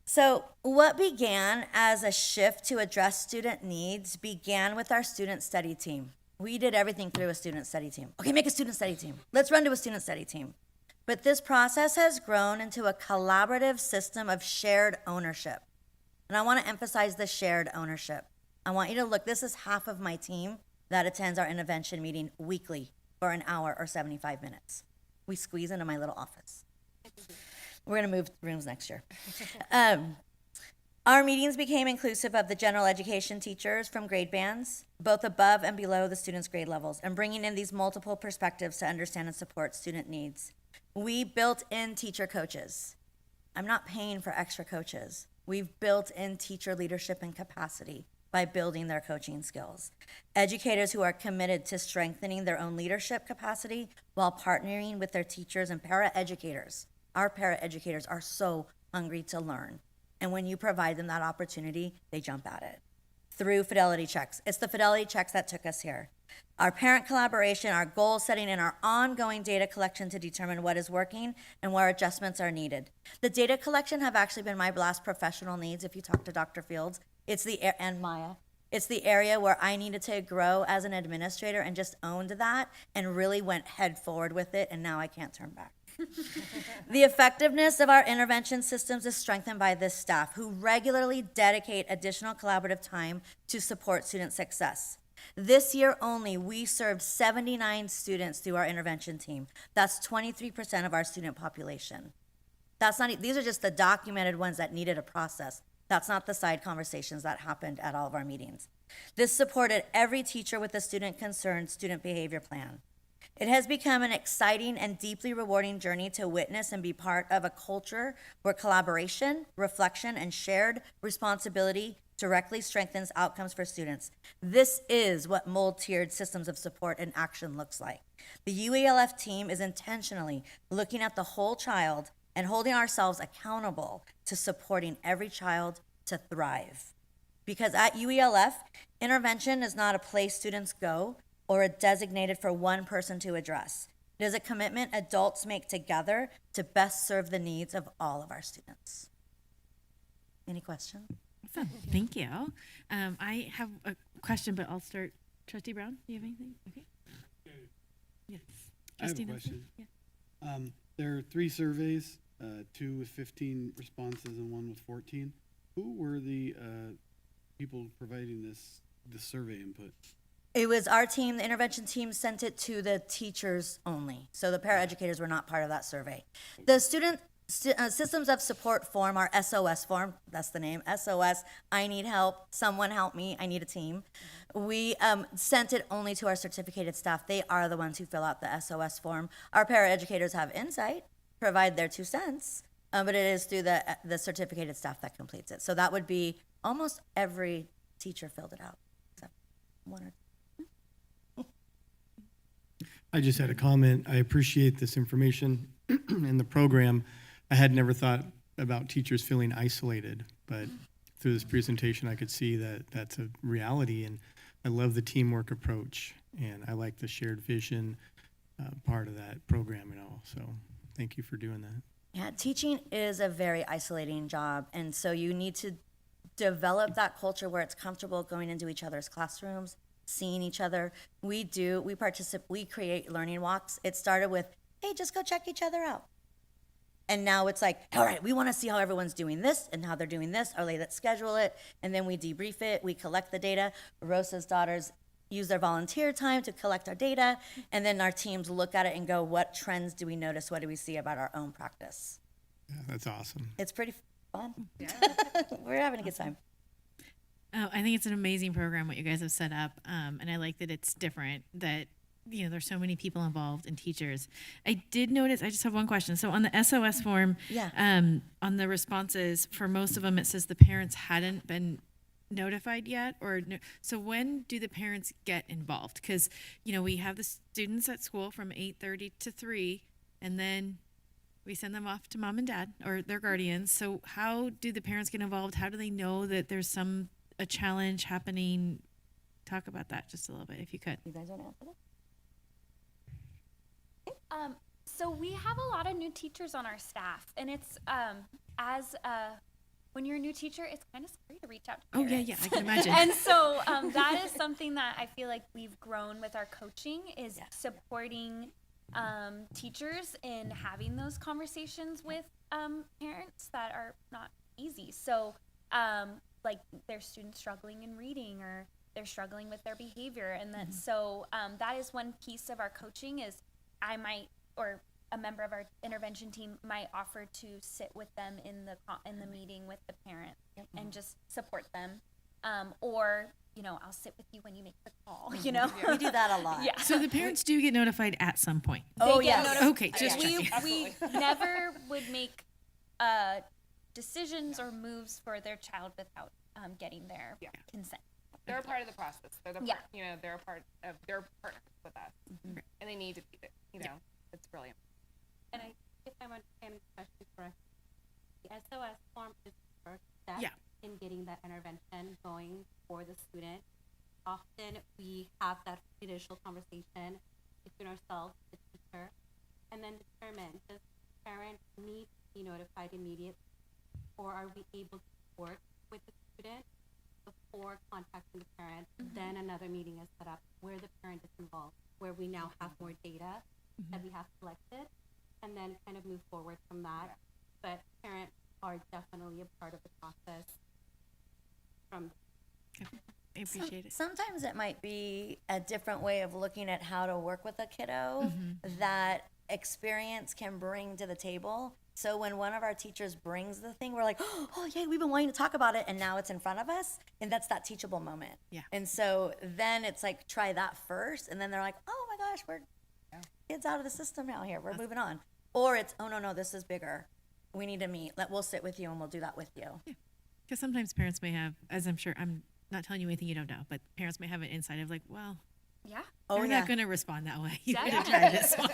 So what began as a shift to address student needs began with our student study team. We did everything through a student study team. Okay, make a student study team. Let's run to a student study team. But this process has grown into a collaborative system of shared ownership. And I want to emphasize the shared ownership. I want you to look, this is half of my team that attends our intervention meeting weekly for an hour or 75 minutes. We squeeze into my little office. We're going to move rooms next year. Our meetings became inclusive of the general education teachers from grade bands, both above and below the students' grade levels, and bringing in these multiple perspectives to understand and support student needs. We built in teacher coaches. I'm not paying for extra coaches. We've built in teacher leadership and capacity by building their coaching skills. Educators who are committed to strengthening their own leadership capacity while partnering with their teachers and paraeducators. Our paraeducators are so hungry to learn. And when you provide them that opportunity, they jump at it. Through fidelity checks. It's the fidelity checks that took us here. Our parent collaboration, our goal setting, and our ongoing data collection to determine what is working and where adjustments are needed. The data collection have actually been my last professional needs. If you talk to Dr. Fields, and Maya, it's the area where I needed to grow as an administrator and just owned that and really went head forward with it, and now I can't turn back. The effectiveness of our intervention systems is strengthened by this staff who regularly dedicate additional collaborative time to support student success. This year only, we served 79 students through our intervention team. That's 23% of our student population. These are just the documented ones that needed a process. That's not the side conversations that happened at all of our meetings. This supported every teacher with a student-concerned student behavior plan. It has become an exciting and deeply rewarding journey to witness and be part of a culture where collaboration, reflection, and shared responsibility directly strengthens outcomes for students. This is what mold-tiered systems of support and action looks like. The UALF team is intentionally looking at the whole child and holding ourselves accountable to supporting every child to thrive. Because at UALF, intervention is not a place students go, or a designated for one person to address. It is a commitment adults make together to best serve the needs of all of our students. Any questions?
Awesome. Thank you. I have a question, but I'll start. Trustee Brown, do you have anything? Okay. Yes.
I have a
Trustee
question.
Nelson? Yeah.
There are 3 surveys, 2 with 15 responses and 1 with 14. Who were the people providing this survey input?
It was our team, the intervention team sent it to the teachers only. So the paraeducators were not part of that survey. The Systems of Support form, our SOS form, that's the name, SOS, I need help, someone help me, I need a team. We sent it only to our certificated staff. They are the ones who fill out the SOS form. Our paraeducators have insight, provide their 2 cents, but it is through the certificated staff that completes it. So that would be almost every teacher filled it out, except 1 or 2.
I just had a comment. I appreciate this information in the program. I had never thought about teachers feeling isolated, but through this presentation, I could see that that's a reality, and I love the teamwork approach, and I like the shared vision part of that program and all. So thank you for doing that.
Yeah, teaching is a very isolating job, and so you need to develop that culture where it's comfortable going into each other's classrooms, seeing each other. We create learning walks. It started with, hey, just go check each other out. And now it's like, all right, we want to see how everyone's doing this and how they're doing this. Or let's schedule it, and then we debrief it. We collect the data. Rosa's daughters use their volunteer time to collect our data, and then our teams look at it and go, what trends do we notice? What do we see about our own practice?
Yeah, that's awesome.
It's pretty fun. We're having a good time.
Oh, I think it's an amazing program what you guys have set up, and I like that it's different. That there's so many people involved and teachers. I did notice. I just have one question. So on the SOS form, on the responses for most of them, it says the parents hadn't been notified yet, so when do the parents get involved? Because we have the students at school from 8:30 to 3, and then we send them off to mom and dad or their guardians. So how do the parents get involved? How do they know that there's a challenge happening? Talk about that just a little bit, if you could.
You guys want to answer that?
So we have a lot of new teachers on our staff, and it's when you're a new teacher, it's kind of scary to reach out to parents.
Yeah, I can imagine.
And so that is something that I feel like we've grown with our coaching is supporting teachers in having those conversations with parents that are not easy. So like their students struggling in reading or they're struggling with their behavior, and then so that is one piece of our coaching is I might, or a member of our intervention team might offer to sit with them in the meeting with the parent and just support them, or I'll sit with you when you make the call.
We do that a lot.
Yeah.
So the parents do get notified at some point. Okay, just checking.
We never would make decisions or moves for their child without getting their consent.
They're a part of the process. They're they're a part of, they're partners with us, and they need to be there. It's brilliant.
And if I'm understanding the question correctly, the SOS form is the first step in getting that intervention going for the student. Often we have that initial conversation between ourselves, the teacher, and then determine does the parent need to be notified immediately, or are we able to work with the student before contacting the parent? Then another meeting is set up where the parent is involved, where we now have more data that we have collected, and then kind of move forward from that. But parents are definitely a part of the process.
I appreciate it.
Sometimes it might be a different way of looking at how to work with a kiddo that experience can bring to the table. So when one of our teachers brings the thing, we're like, oh yeah, we've been wanting to talk about it, and now it's in front of us, and that's that teachable moment.
Yeah.
And so then it's like, try that first, and then they're like, oh my gosh, we're kids out of the system now here. We're moving on. Or it's, oh no, this is bigger. We need to meet. We'll sit with you and we'll do that with you.
Because sometimes parents may have, as I'm sure, I'm not telling you anything you don't know, but parents may have an insight of like, well, they're not going to respond that way. You better try this one.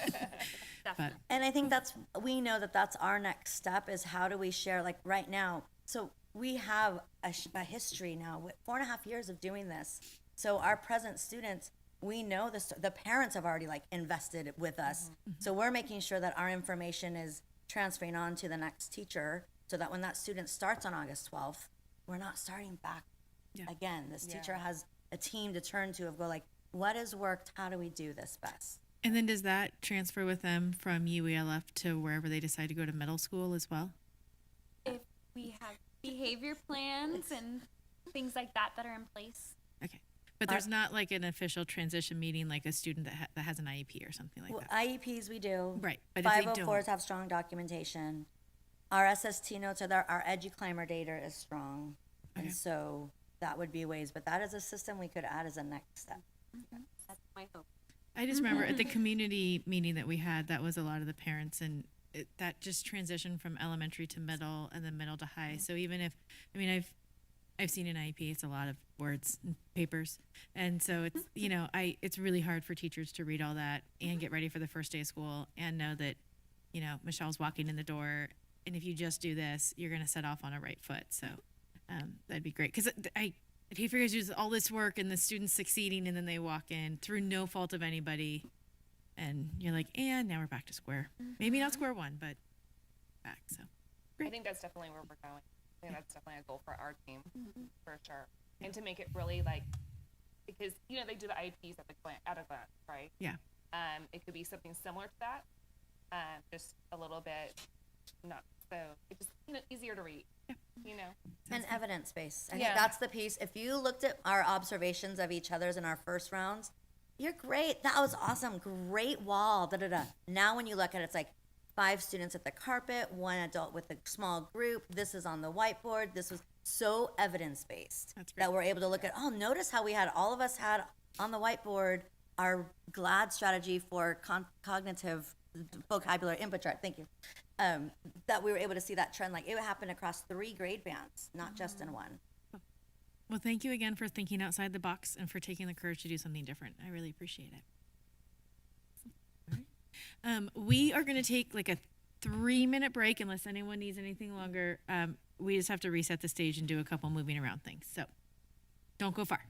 But
And I think we know that's our next step is how do we share, like right now. So we have a history now with 4.5 years of doing this. So our present students, we know the parents have already invested with us. So we're making sure that our information is transferring on to the next teacher so that when that student starts on August 12th, we're not starting back again. This teacher has a team to turn to go like, what has worked? How do we do this best?
And then does that transfer with them from UELF to wherever they decide to go to middle school as well?
If we have behavior plans and things like that that are in place.
Okay. But there's not like an official transition meeting, like a student that has an IEP or something like
Well,
that.
IEPs we do.
Right, but if they
504s
don't-
have strong documentation. Our SST notes are there. Our EduClimber data is strong. And so that would be ways, but that is a system we could add as a next step.
That's my hope.
I just remember at the community meeting that we had, that was a lot of the parents, and that just transitioned from elementary to middle and then middle to high. So even if, I mean, I've seen an IEP, it's a lot of words and papers. And so it's, it's really hard for teachers to read all that and get ready for the first day of school and know that, Michelle's walking in the door. And if you just do this, you're going to set off on a right foot. So that'd be great. Because I hate for you guys to do all this work and the students succeeding and then they walk in through no fault of anybody. And you're like, and now we're back to square. Maybe not square one, but back. So
I think that's definitely where we're going. I think that's definitely a goal for our team, for sure. And to make it really because they do the IEPs at a glance, right?
Yeah.
It could be something similar to that, just a little bit not so. It's just easier to read.
And evidence-based. I
Yeah.
think that's the piece. If you looked at our observations of each other's in our first rounds, you're great. That was awesome. Great wall. Da da da. Now when you look at it, it's like 5 students at the carpet, 1 adult with a small group. This is on the whiteboard. This was so evidence-based that we're able to look at. Oh, notice how all of us had on the whiteboard our GLAD strategy for cognitive vocabulary input chart. Thank you. That we were able to see that trend. Like it happened across 3 grade bands, not just in one.
Well, thank you again for thinking outside the box and for taking the courage to do something different. I really appreciate it. All right. We are going to take like a 3-minute break unless anyone needs anything longer. We just have to reset the stage and do a couple moving around things. So don't go far.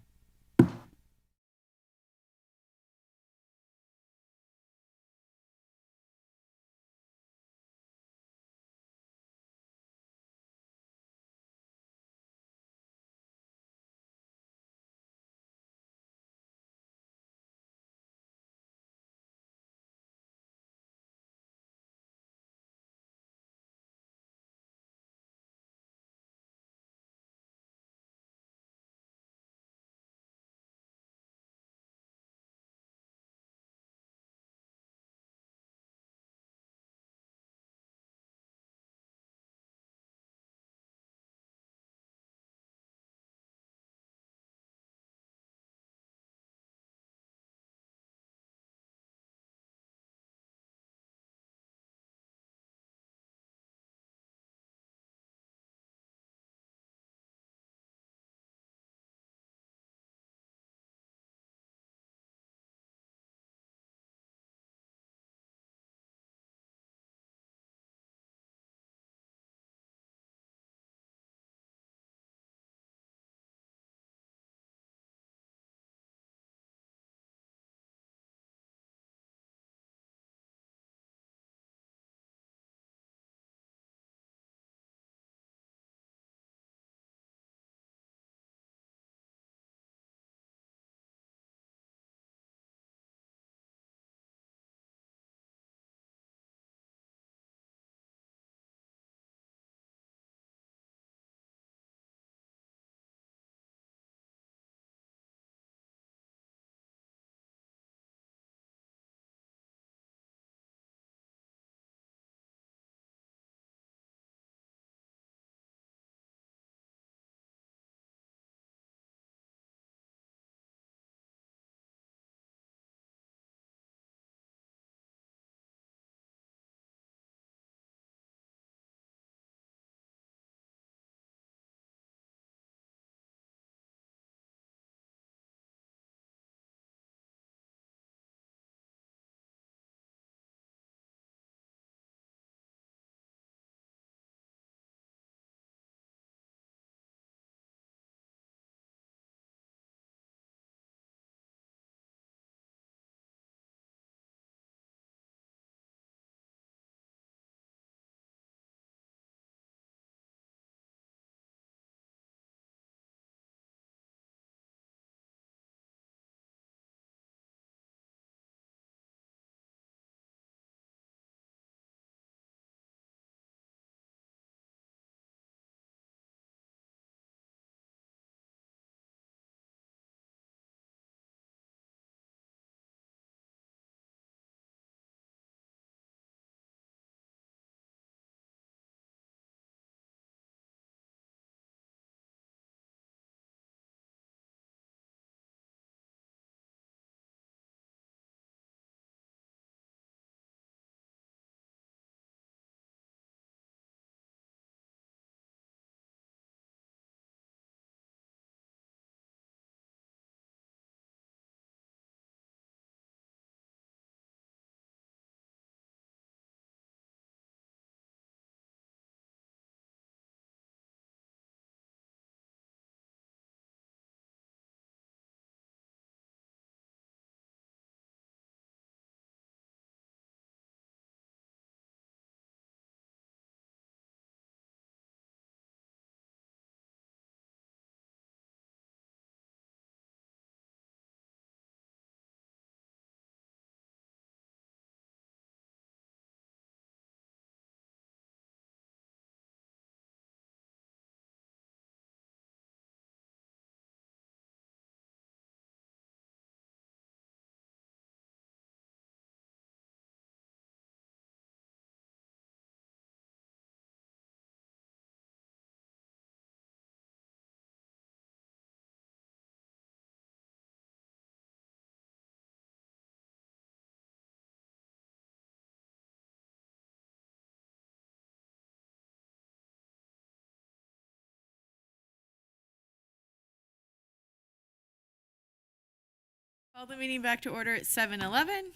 Call the meeting back to order at 7:11.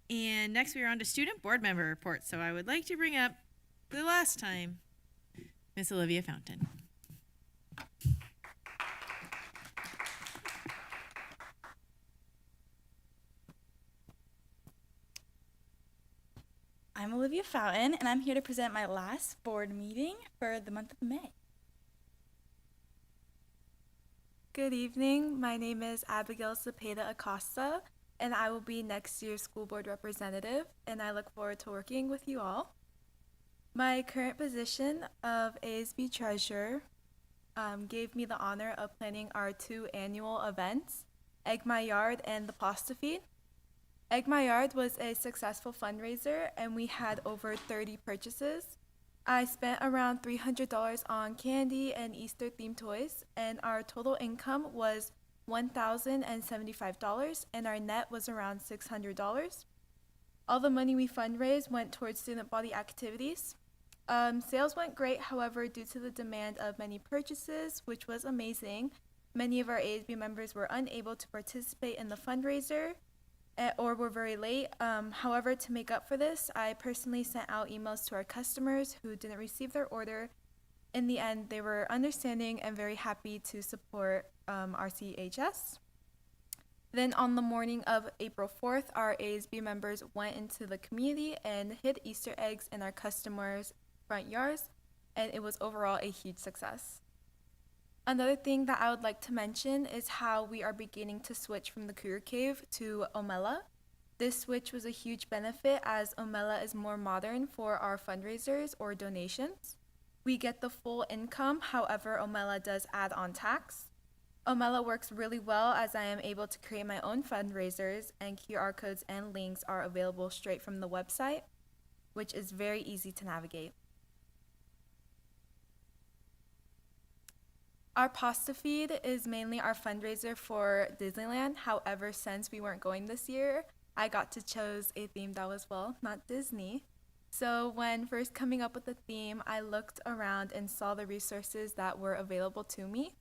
And next we are on to student board member reports. So I would like to bring up, for the last time, Miss Olivia Fountain.
I'm Olivia Fountain, and I'm here to present my last board meeting for the month of May.
Good evening. My name is Abigail Cepeda Acosta, and I will be next year's school board representative, and I look forward to working with you all. My current position of ASB treasurer gave me the honor of planning our 2 annual events, Egg My Yard and the Pasta Feed. Egg My Yard was a successful fundraiser, and we had over 30 purchases. I spent around $300 on candy and Easter-themed toys, and our total income was $1,075, and our net was around $600. All the money we fundraised went towards student body activities. Sales went great, however, due to the demand of many purchases, which was amazing. Many of our ASB members were unable to participate in the fundraiser or were very late. However, to make up for this, I personally sent out emails to our customers who didn't receive their order. In the end, they were understanding and very happy to support RCHS. Then on the morning of April 4th, our ASB members went into the community and hid Easter eggs in our customers' front yards, and it was overall a huge success. Another thing that I would like to mention is how we are beginning to switch from the Cougar Cave to Omela. This switch was a huge benefit as Omela is more modern for our fundraisers or donations. We get the full income, however, Omela does add on tax. Omela works really well as I am able to create my own fundraisers, and QR codes and links are available straight from the website, which is very easy to navigate. Our pasta feed is mainly our fundraiser for Disneyland. However, since we weren't going this year, I got to choose a theme that was, well, not Disney. So when first coming up with the theme, I looked around and saw the resources that were available to me.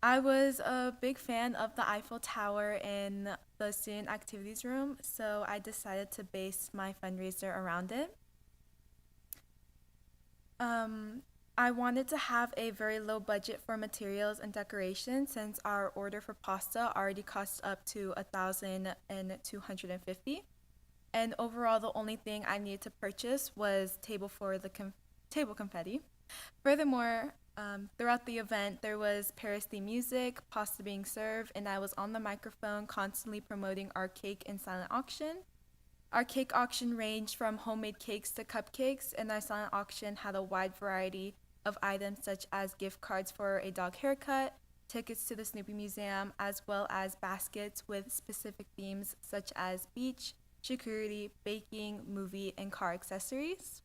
I was a big fan of the Eiffel Tower in the student activities room, so I decided to base my fundraiser around it. I wanted to have a very low budget for materials and decoration since our order for pasta already costs up to $1,250. And overall, the only thing I needed to purchase was table confetti. Furthermore, throughout the event, there was Paris-themed music, pasta being served, and I was on the microphone constantly promoting our cake and silent auction. Our cake auction ranged from homemade cakes to cupcakes, and our silent auction had a wide variety of items such as gift cards for a dog haircut, tickets to the Snoopy Museum, as well as baskets with specific themes such as beach, charcuterie, baking, movie, and car accessories.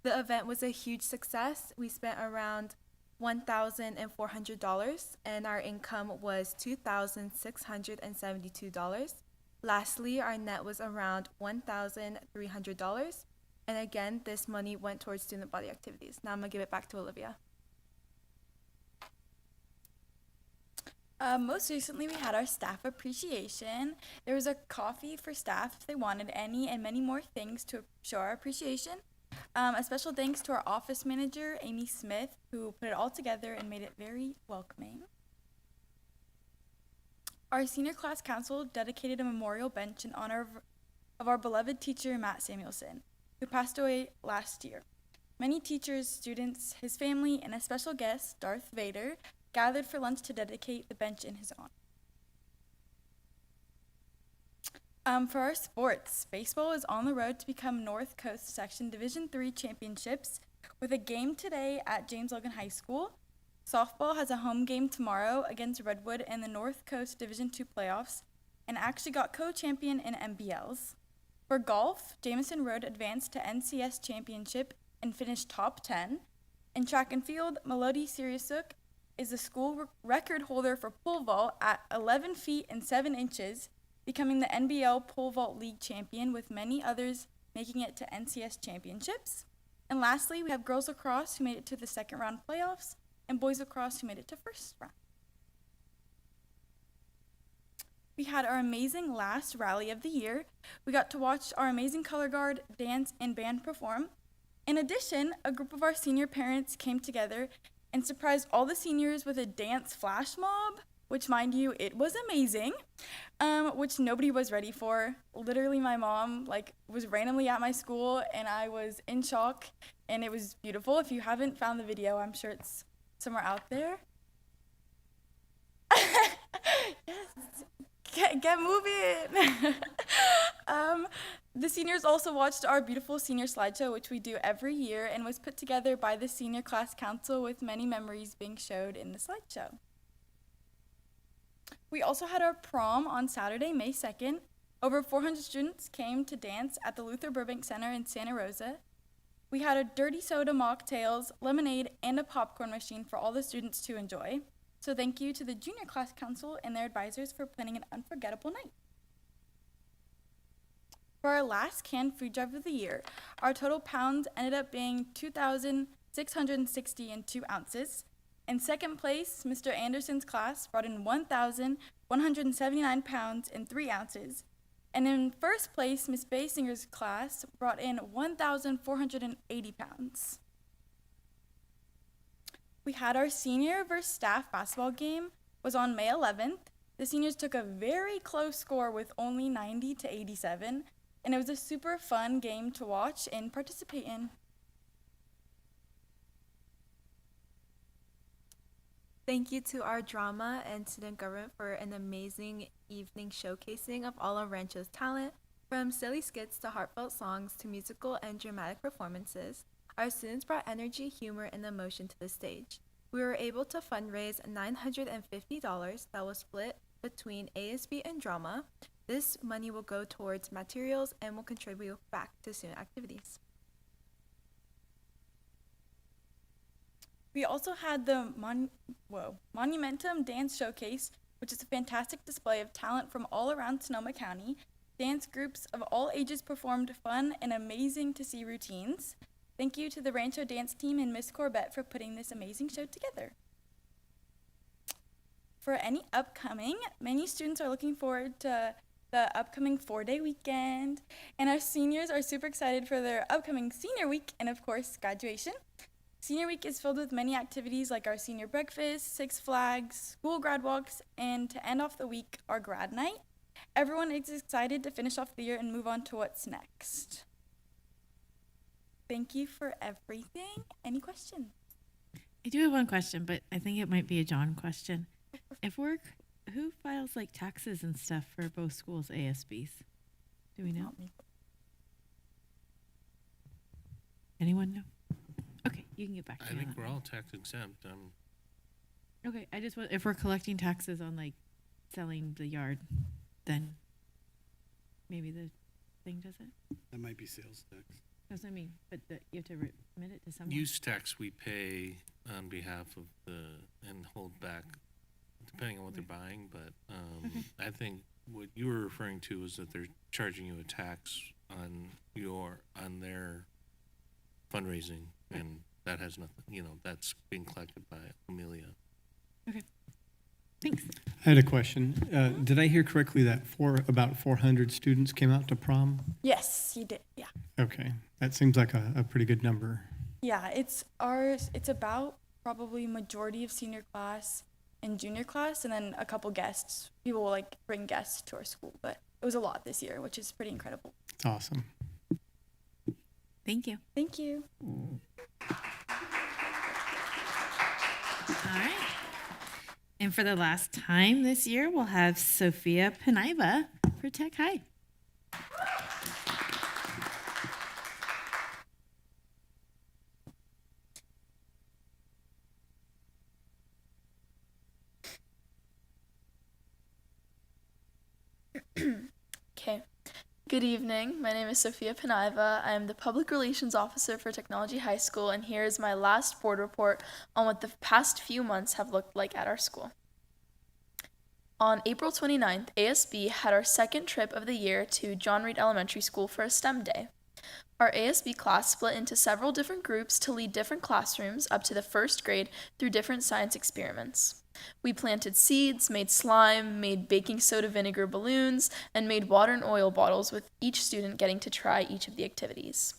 The event was a huge success. We spent around $1,400, and our income was $2,672. Lastly, our net was around $1,300. And again, this money went towards student body activities. Now I'm going to give it back to Olivia.
Most recently, we had our staff appreciation. There was a coffee for staff if they wanted any, and many more things to show our appreciation. A special thanks to our office manager, Amy Smith, who put it all together and made it very welcoming. Our senior class council dedicated a memorial bench in honor of our beloved teacher, Matt Samuelson, who passed away last year. Many teachers, students, his family, and a special guest, Darth Vader, gathered for lunch to dedicate the bench in his honor. For our sports, baseball is on the road to become North Coast Section Division III championships with a game today at James Logan High School. Softball has a home game tomorrow against Redwood in the North Coast Division II playoffs and actually got co-champion in MBLs. For golf, Jameson Road advanced to NCS championship and finished top 10. In track and field, Melody Siriusuk is the school record holder for pole vault at 11 feet and 7 inches, becoming the NBL Pole Vault League champion, with many others making it to NCS championships. And lastly, we have girls lacrosse who made it to the second round playoffs, and boys lacrosse who made it to first round. we had our amazing last rally of the year. We got to watch our amazing color guard, dance, and band perform. In addition, a group of our senior parents came together and surprised all the seniors with a dance flash mob, which, mind you, it was amazing, which nobody was ready for. Literally, my mom was randomly at my school, and I was in shock, and it was beautiful. If you haven't found the video, I'm sure it's somewhere out there. Yes, get moving. The seniors also watched our beautiful senior slideshow, which we do every year, and was put together by the senior class council with many memories being showed in the slideshow. We also had our prom on Saturday, May 2nd. Over 400 students came to dance at the Luther Burbank Center in Santa Rosa. We had a dirty soda mocktails, lemonade, and a popcorn machine for all the students to enjoy. So thank you to the junior class council and their advisors for planning an unforgettable night. For our last canned food drive of the year, our total pounds ended up being 2,660 and 2 ounces. In second place, Mr. Anderson's class brought in 1,179 pounds and 3 ounces. And in first place, Ms. Basinger's class brought in 1,480 pounds. We had our senior versus staff basketball game was on May 11th. The seniors took a very close score with only 90 to 87, and it was a super fun game to watch and participate in.
Thank you to our drama and student government for an amazing evening showcasing of all of Rancho's talent, from silly skits to heartfelt songs to musical and dramatic performances. Our students brought energy, humor, and emotion to the stage. We were able to fundraise $950 that was split between ASB and drama. This money will go towards materials and will contribute back to student activities.
We also had the Monumentum Dance Showcase, which is a fantastic display of talent from all around Sonoma County. Dance groups of all ages performed fun and amazing to see routines. Thank you to the Rancho dance team and Miss Corbett for putting this amazing show together. For any upcoming, many students are looking forward to the upcoming 4-day weekend, and our seniors are super excited for their upcoming senior week and, of course, graduation. Senior week is filled with many activities like our senior breakfast, Six Flags, school grad walks, and to end off the week, our grad night. Everyone is excited to finish off the year and move on to what's next. Thank you for everything. Any questions?
I do have one question, but I think it might be a John question. Who files taxes and stuff for both schools' ASBs? Do we know? Anyone know? Okay, you can get back to me.
I think
on that.
we're all tax exempt.
Okay, I just want, if we're collecting taxes on selling the yard, then maybe the thing does it.
That might be sales tax.
That's what I mean, but you have to remit it to someone.
Use tax we pay on behalf of and hold back, depending on what they're buying. But I think what you were referring to is that they're charging you a tax on their fundraising, and that has nothing. That's being collected by Amelia.
Okay. Thanks.
I had a question. Did I hear correctly that about 400 students came out to prom?
Yes, you did. Yeah.
Okay, that seems like a pretty good number.
Yeah, it's about probably majority of senior class and junior class, and then a couple guests. People will bring guests to our school, but it was a lot this year, which is pretty incredible.
It's awesome.
Thank you.
Thank you.
All right. And for the last time this year, we'll have Sophia Penaiva for Tech High.
Okay. Good evening. My name is Sophia Penaiva. I am the Public Relations Officer for Technology High School, and here is my last board report on what the past few months have looked like at our school. On April 29th, ASB had our second trip of the year to John Reed Elementary School for a STEM day. Our ASB class split into several different groups to lead different classrooms up to the first grade through different science experiments. We planted seeds, made slime, made baking soda vinegar balloons, and made water and oil bottles, with each student getting to try each of the activities.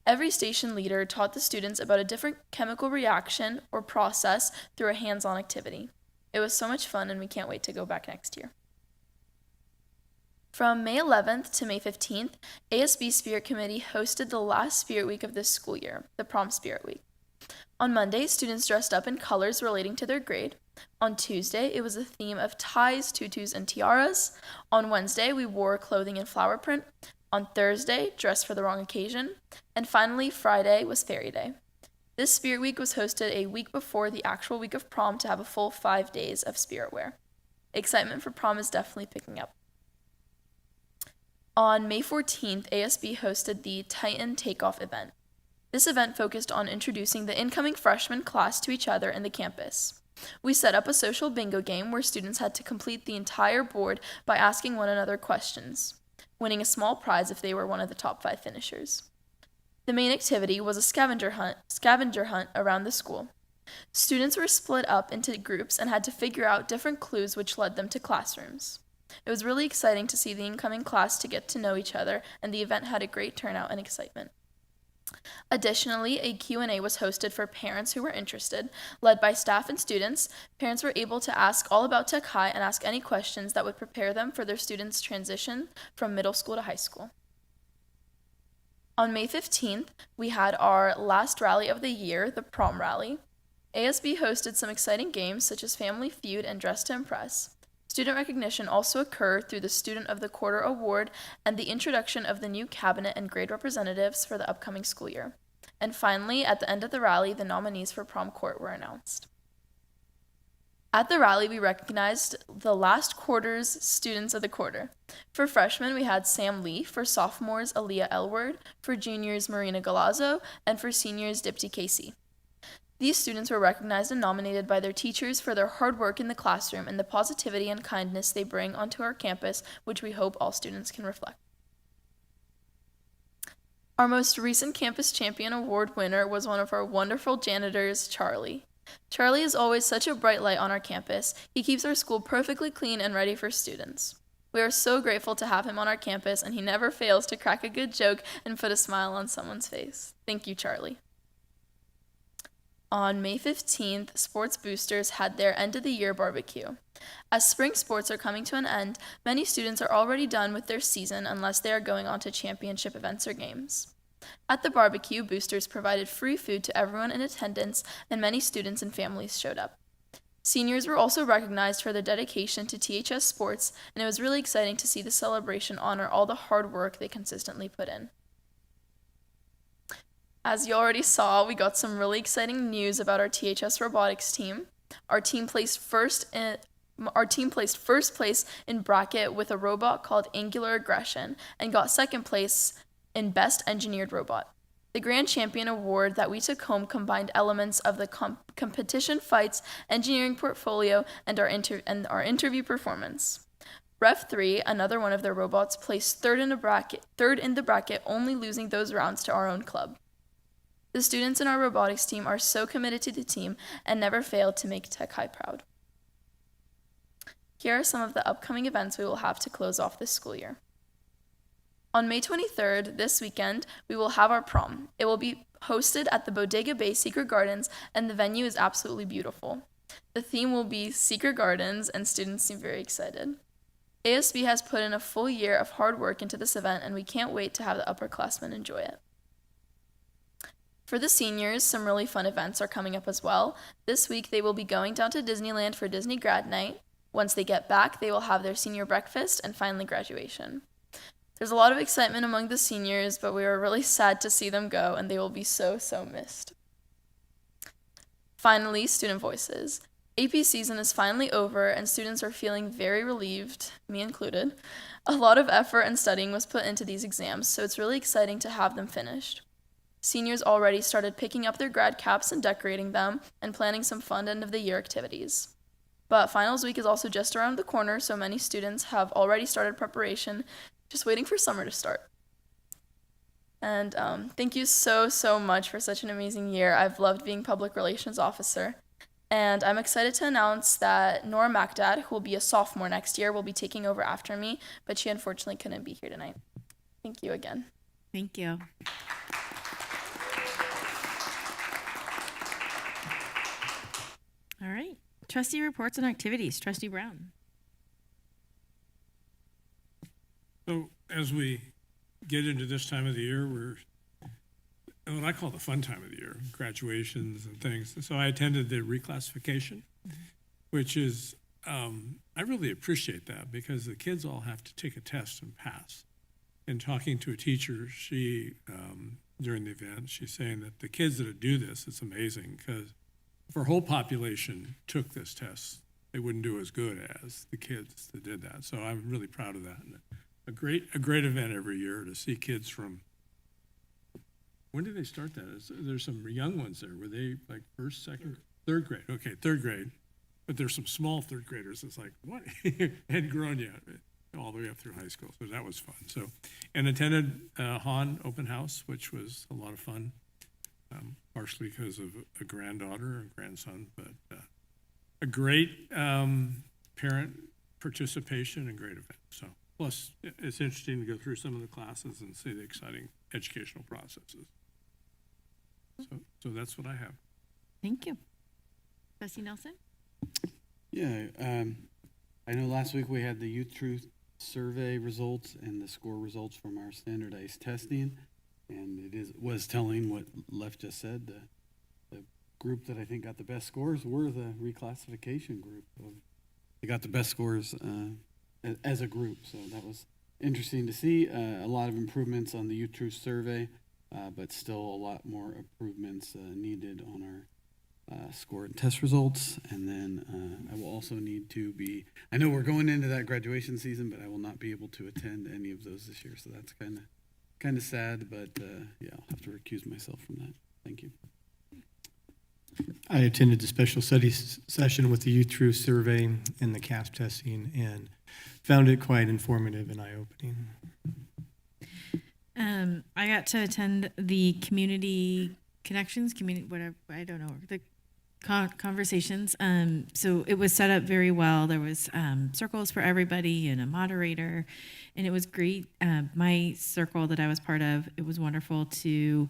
Every station leader taught the students about a different chemical reaction or process through a hands-on activity. It was so much fun, and we can't wait to go back next year. From May 11th to May 15th, ASB Spirit Committee hosted the last Spirit Week of this school year, the Prom Spirit Week. On Monday, students dressed up in colors relating to their grade. On Tuesday, it was a theme of ties, tutus, and tiaras. On Wednesday, we wore clothing in flower print. On Thursday, dressed for the wrong occasion. And finally, Friday was Fairy Day. This Spirit Week was hosted a week before the actual week of prom to have a full 5 days of spirit wear. Excitement for prom is definitely picking up. On May 14th, ASB hosted the Titan Takeoff event. This event focused on introducing the incoming freshman class to each other and the campus. We set up a social bingo game where students had to complete the entire board by asking one another questions, winning a small prize if they were one of the top 5 finishers. The main activity was a scavenger hunt around the school. Students were split up into groups and had to figure out different clues which led them to classrooms. It was really exciting to see the incoming class to get to know each other, and the event had a great turnout and excitement. Additionally, a Q&A was hosted for parents who were interested. Led by staff and students, parents were able to ask all about Tech High and ask any questions that would prepare them for their students' transition from middle school to high school. On May 15th, we had our last rally of the year, the Prom Rally. ASB hosted some exciting games such as Family Feud and Dress to Impress. Student recognition also occurred through the Student of the Quarter Award and the introduction of the new cabinet and grade representatives for the upcoming school year. And finally, at the end of the rally, the nominees for prom court were announced. At the rally, we recognized the last quarter's Students of the Quarter. For freshmen, we had Sam Lee. For sophomores, Aaliyah Elward. For juniors, Marina Galazzo. And for seniors, Dipti Casey. These students were recognized and nominated by their teachers for their hard work in the classroom and the positivity and kindness they bring onto our campus, which we hope all students can reflect. Our most recent Campus Champion Award winner was one of our wonderful janitors, Charlie. Charlie is always such a bright light on our campus. He keeps our school perfectly clean and ready for students. We are so grateful to have him on our campus, and he never fails to crack a good joke and put a smile on someone's face. Thank you, Charlie. On May 15th, Sports Boosters had their end-of-the-year barbecue. As spring sports are coming to an end, many students are already done with their season unless they are going on to championship events or games. At the barbecue, Boosters provided free food to everyone in attendance, and many students and families showed up. Seniors were also recognized for their dedication to THS sports, and it was really exciting to see the celebration honor all the hard work they consistently put in. As you already saw, we got some really exciting news about our THS robotics team. Our team placed first place in bracket with a robot called Angular Aggression and got second place in Best Engineered Robot. The Grand Champion Award that we took home combined elements of the competition fights, engineering portfolio, and our interview performance. Ref 3, another one of their robots, placed third in the bracket, only losing those rounds to our own club. The students in our robotics team are so committed to the team and never fail to make Tech High proud. Here are some of the upcoming events we will have to close off this school year. On May 23rd, this weekend, we will have our prom. It will be hosted at the Bodega Bay Secret Gardens, and the venue is absolutely beautiful. The theme will be Secret Gardens, and students seem very excited. ASB has put in a full year of hard work into this event, and we can't wait to have the upperclassmen enjoy it. For the seniors, some really fun events are coming up as well. This week, they will be going down to Disneyland for Disney Grad Night. Once they get back, they will have their senior breakfast and finally graduation. There's a lot of excitement among the seniors, but we are really sad to see them go, and they will be so missed. Finally, student voices. AP season is finally over, and students are feeling very relieved, me included. A lot of effort and studying was put into these exams, so it's really exciting to have them finished. Seniors already started picking up their grad caps and decorating them and planning some fun end-of-the-year activities. But finals week is also just around the corner, so many students have already started preparation, just waiting for summer to start. And thank you so, so much for such an amazing year. I've loved being public relations officer. And I'm excited to announce that Nora MacDad, who will be a sophomore next year, will be taking over after me, but she unfortunately couldn't be here tonight. Thank you again.
Thank you. All right. Trustee reports and activities. Trustee Brown.
So as we get into this time of the year, we're what I call the fun time of the year, graduations and things. So I attended the reclassification, which is, I really appreciate that because the kids all have to take a test and pass. And talking to a teacher, she, during the event, she's saying that the kids that do this, it's amazing because if our whole population took this test, they wouldn't do as good as the kids that did that. So I'm really proud of that. And a great event every year to see kids from, when did they start that? There's some young ones there. Were they like first, second, third grade? Okay, third grade. But there's some small third graders. It's like, what? Hadn't grown yet, all the way up through high school. So that was fun. So, and attended Han open house, which was a lot of fun, partially because of a granddaughter and grandson, but a great parent participation and great event. So, plus, it's interesting to go through some of the classes and see the exciting educational processes. So that's what I have.
Thank you. Trustee Nelson?
Yeah, I know last week we had the Youth Truth survey results and the score results from our standardized testing, and was telling what Lef just said. The group that I think got the best scores were the reclassification group. They got the best scores as a group, so that was interesting to see. A lot of improvements on the Youth Truth survey, but still a lot more improvements needed on our score and test results. And then I will also need to be, I know we're going into that graduation season, but I will not be able to attend any of those this year. So that's kind of sad, but yeah, I'll have to recuse myself from that. Thank you.
I attended the special studies session with the Youth Truth survey and the CASP testing and found it quite informative and eye-opening.
I got to attend the community connections, whatever, I don't know, the conversations. So it was set up very well. There was circles for everybody and a moderator, and it was great. My circle that I was part of, it was wonderful to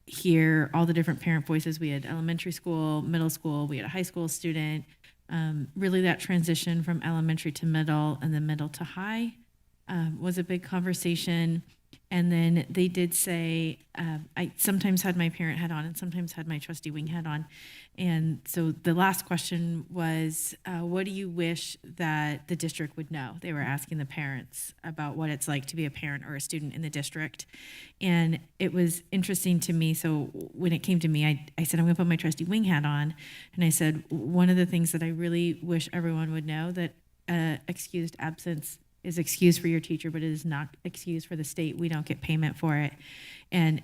hear all the different parent voices. We had elementary school, middle school, we had a high school student. Really that transition from elementary to middle and then middle to high was a big conversation. And then they did say, I sometimes had my parent hat on and sometimes had my trustee wing hat on. And so the last question was, what do you wish that the district would know? They were asking the parents about what it's like to be a parent or a student in the district. And it was interesting to me. So when it came to me, I said, I'm going to put my trustee wing hat on. And I said, one of the things that I really wish everyone would know, that excused absence is excused for your teacher, but it is not excused for the state. We don't get payment for it. And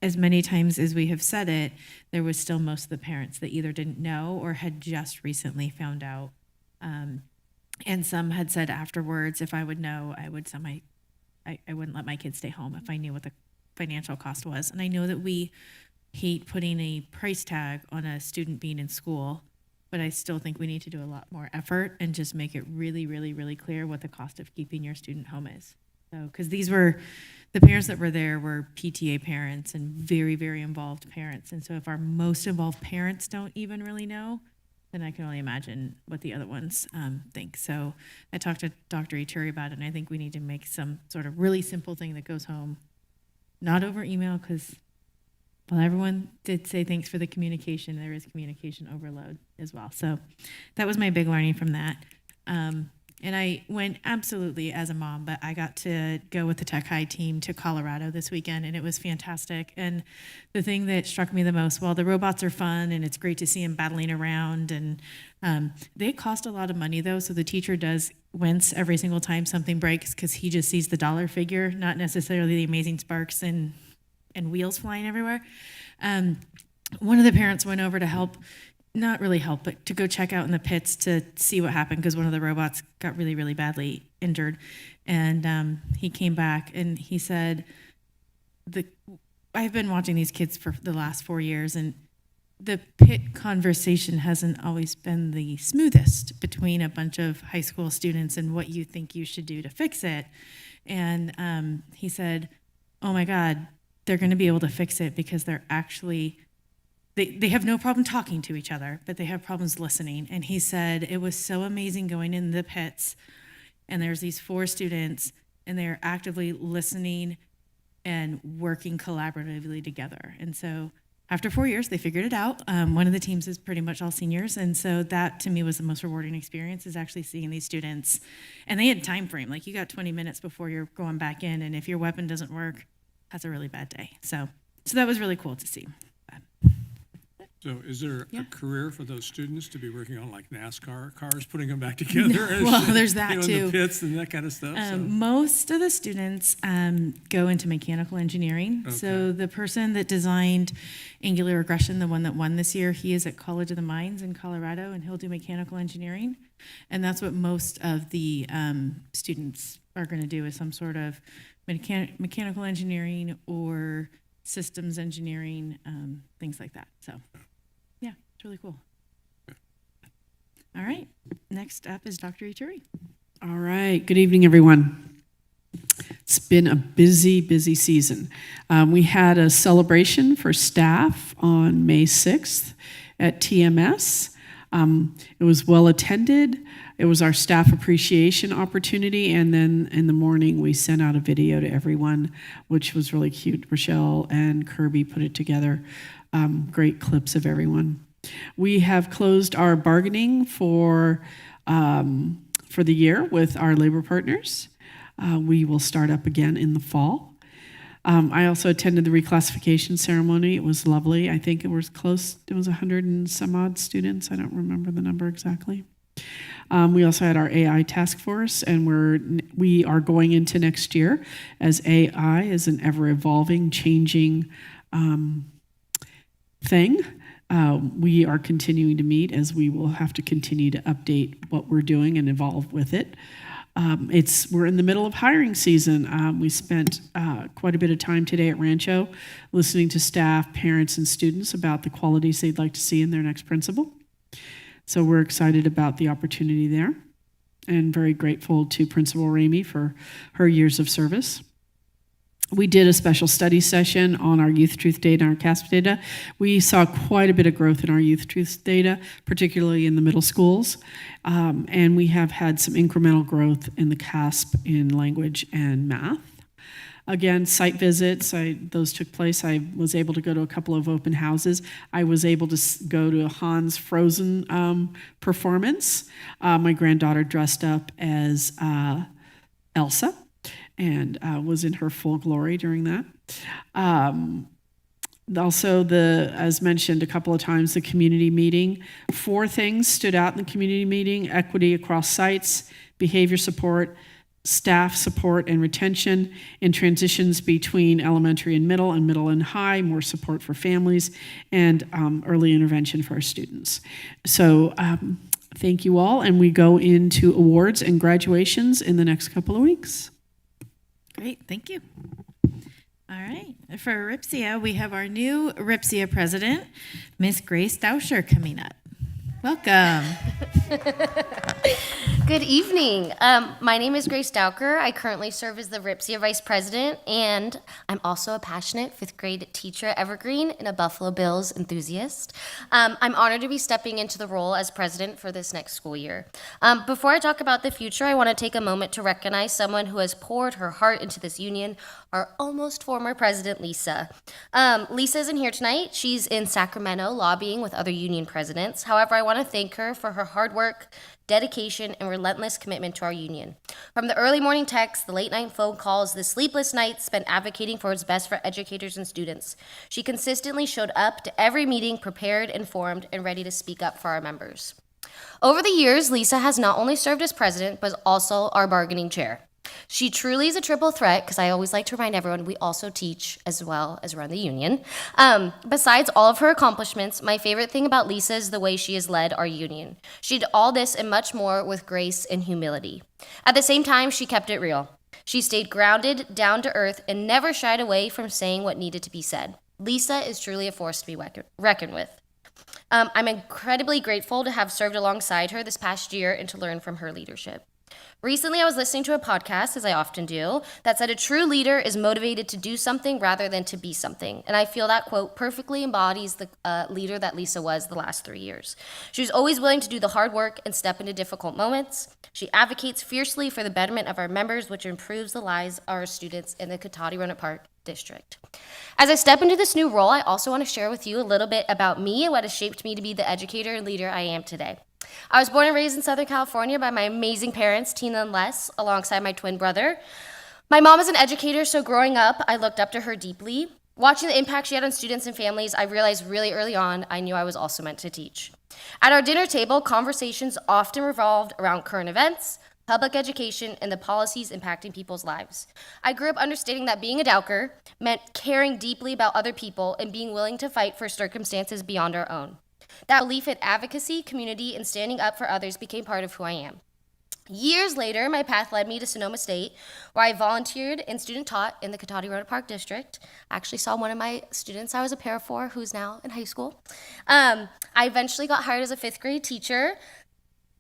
as many times as we have said it, there was still most of the parents that either didn't know or had just recently found out. And some had said afterwards, if I would know, I wouldn't let my kids stay home if I knew what the financial cost was. And I know that we hate putting a price tag on a student being in school, but I still think we need to do a lot more effort and just make it really, really, really clear what the cost of keeping your student home is. So, because the parents that were there were PTA parents and very, very involved parents. And so if our most involved parents don't even really know, then I can only imagine what the other ones think. So I talked to Dr. Ituri about it, and I think we need to make some sort of really simple thing that goes home, not over email, because well, everyone did say thanks for the communication. There is communication overload as well. So that was my big learning from that. And I went absolutely as a mom, but I got to go with the Tech High team to Colorado this weekend, and it was fantastic. And the thing that struck me the most, well, the robots are fun, and it's great to see them battling around. And they cost a lot of money, though, so the teacher does wince every single time something breaks because he just sees the dollar figure, not necessarily the amazing sparks and wheels flying everywhere. One of the parents went over to help, not really help, but to go check out in the pits to see what happened because one of the robots got really, really badly injured. And he came back and he said, I've been watching these kids for the last 4 years, and the pit conversation hasn't always been the smoothest between a bunch of high school students and what you think you should do to fix it. And he said, oh my God, they're going to be able to fix it because they're actually, they have no problem talking to each other, but they have problems listening. And he said it was so amazing going in the pits, and there's these 4 students, and they're actively listening and working collaboratively together. And so after 4 years, they figured it out. One of the teams is pretty much all seniors. And so that to me was the most rewarding experience, is actually seeing these students. And they had time frame, like you got 20 minutes before you're going back in. And if your weapon doesn't work, that's a really bad day. So that was really cool to see.
So is there a career for those students to be working on like NASCAR cars, putting them back together?
Well, there's that
in
too.
The pits and that kind of stuff.
Most of the students go into mechanical engineering.
Okay.
So the person that designed Angular Regression, the one that won this year, he is at College of the Mines in Colorado, and he'll do mechanical engineering. And that's what most of the students are going to do, is some sort of mechanical engineering or systems engineering, things like that. So yeah, it's really cool. All right, next up is Dr. Ituri.
All right, good evening, everyone. It's been a busy, busy season. We had a celebration for staff on May 6th at TMS. It was well attended. It was our staff appreciation opportunity, and then in the morning we sent out a video to everyone, which was really cute. Rochelle and Kirby put it together. Great clips of everyone. We have closed our bargaining for the year with our labor partners. We will start up again in the fall. I also attended the reclassification ceremony. It was lovely. I think it was close. It was 100 and some odd students. I don't remember the number exactly. We also had our AI task force, and we are going into next year as AI is an ever-evolving, changing thing. We are continuing to meet, as we will have to continue to update what we're doing and evolve with it. We're in the middle of hiring season. We spent quite a bit of time today at Rancho listening to staff, parents, and students about the qualities they'd like to see in their next principal. So we're excited about the opportunity there, and very grateful to Principal Ramey for her years of service. We did a special study session on our Youth Truth data and our CASP data. We saw quite a bit of growth in our Youth Truth data, particularly in the middle schools. And we have had some incremental growth in the CASP in language and math. Again, site visits, those took place. I was able to go to a couple of open houses. I was able to go to a Hans Frozen performance. My granddaughter dressed up as Elsa and was in her full glory during that. Also, as mentioned a couple of times, the community meeting. 4 things stood out in the community meeting: equity across sites, behavior support, staff support and retention, in transitions between elementary and middle and high, more support for families, and early intervention for our students. So thank you all, and we go into awards and graduations in the next couple of weeks.
Great, thank you. All right, for RIPSIA, we have our new RIPSIA president, Miss Grace Dauscher, coming up. Welcome.
Good evening. My name is Grace Dowker. I currently serve as the RIPSIA Vice President, and I'm also a passionate 5th grade teacher at Evergreen and a Buffalo Bills enthusiast. I'm honored to be stepping into the role as president for this next school year. Before I talk about the future, I want to take a moment to recognize someone who has poured her heart into this union, our almost former president, Lisa. Lisa isn't here tonight. She's in Sacramento lobbying with other union presidents. However, I want to thank her for her hard work, dedication, and relentless commitment to our union. From the early morning texts, the late night phone calls, the sleepless nights spent advocating for what's best for educators and students, she consistently showed up to every meeting prepared, informed, and ready to speak up for our members. Over the years, Lisa has not only served as president, but also our bargaining chair. She truly is a triple threat, because I always like to remind everyone we also teach as well as run the union. Besides all of her accomplishments, my favorite thing about Lisa is the way she has led our union. She did all this and much more with grace and humility. At the same time, she kept it real. She stayed grounded, down to earth, and never shied away from saying what needed to be said. Lisa is truly a force to be reckoned with. I'm incredibly grateful to have served alongside her this past year and to learn from her leadership. Recently, I was listening to a podcast, as I often do, that said a true leader is motivated to do something rather than to be something. And I feel that quote perfectly embodies the leader that Lisa was the last 3 years. She was always willing to do the hard work and step into difficult moments. She advocates fiercely for the betterment of our members, which improves the lives of our students in the Cotati-Roanoke Park District. As I step into this new role, I also want to share with you a little bit about me and what has shaped me to be the educator and leader I am today. I was born and raised in Southern California by my amazing parents, Tina and Les, alongside my twin brother. My mom is an educator, so growing up, I looked up to her deeply. Watching the impact she had on students and families, I realized really early on I knew I was also meant to teach. At our dinner table, conversations often revolved around current events, public education, and the policies impacting people's lives. I grew up understanding that being a Dowker meant caring deeply about other people and being willing to fight for circumstances beyond our own. That belief in advocacy, community, and standing up for others became part of who I am. Years later, my path led me to Sonoma State, where I volunteered and student taught in the Cotati-Roanoke Park District. I actually saw one of my students I was a pair for, who's now in high school. I eventually got hired as a 5th grade teacher,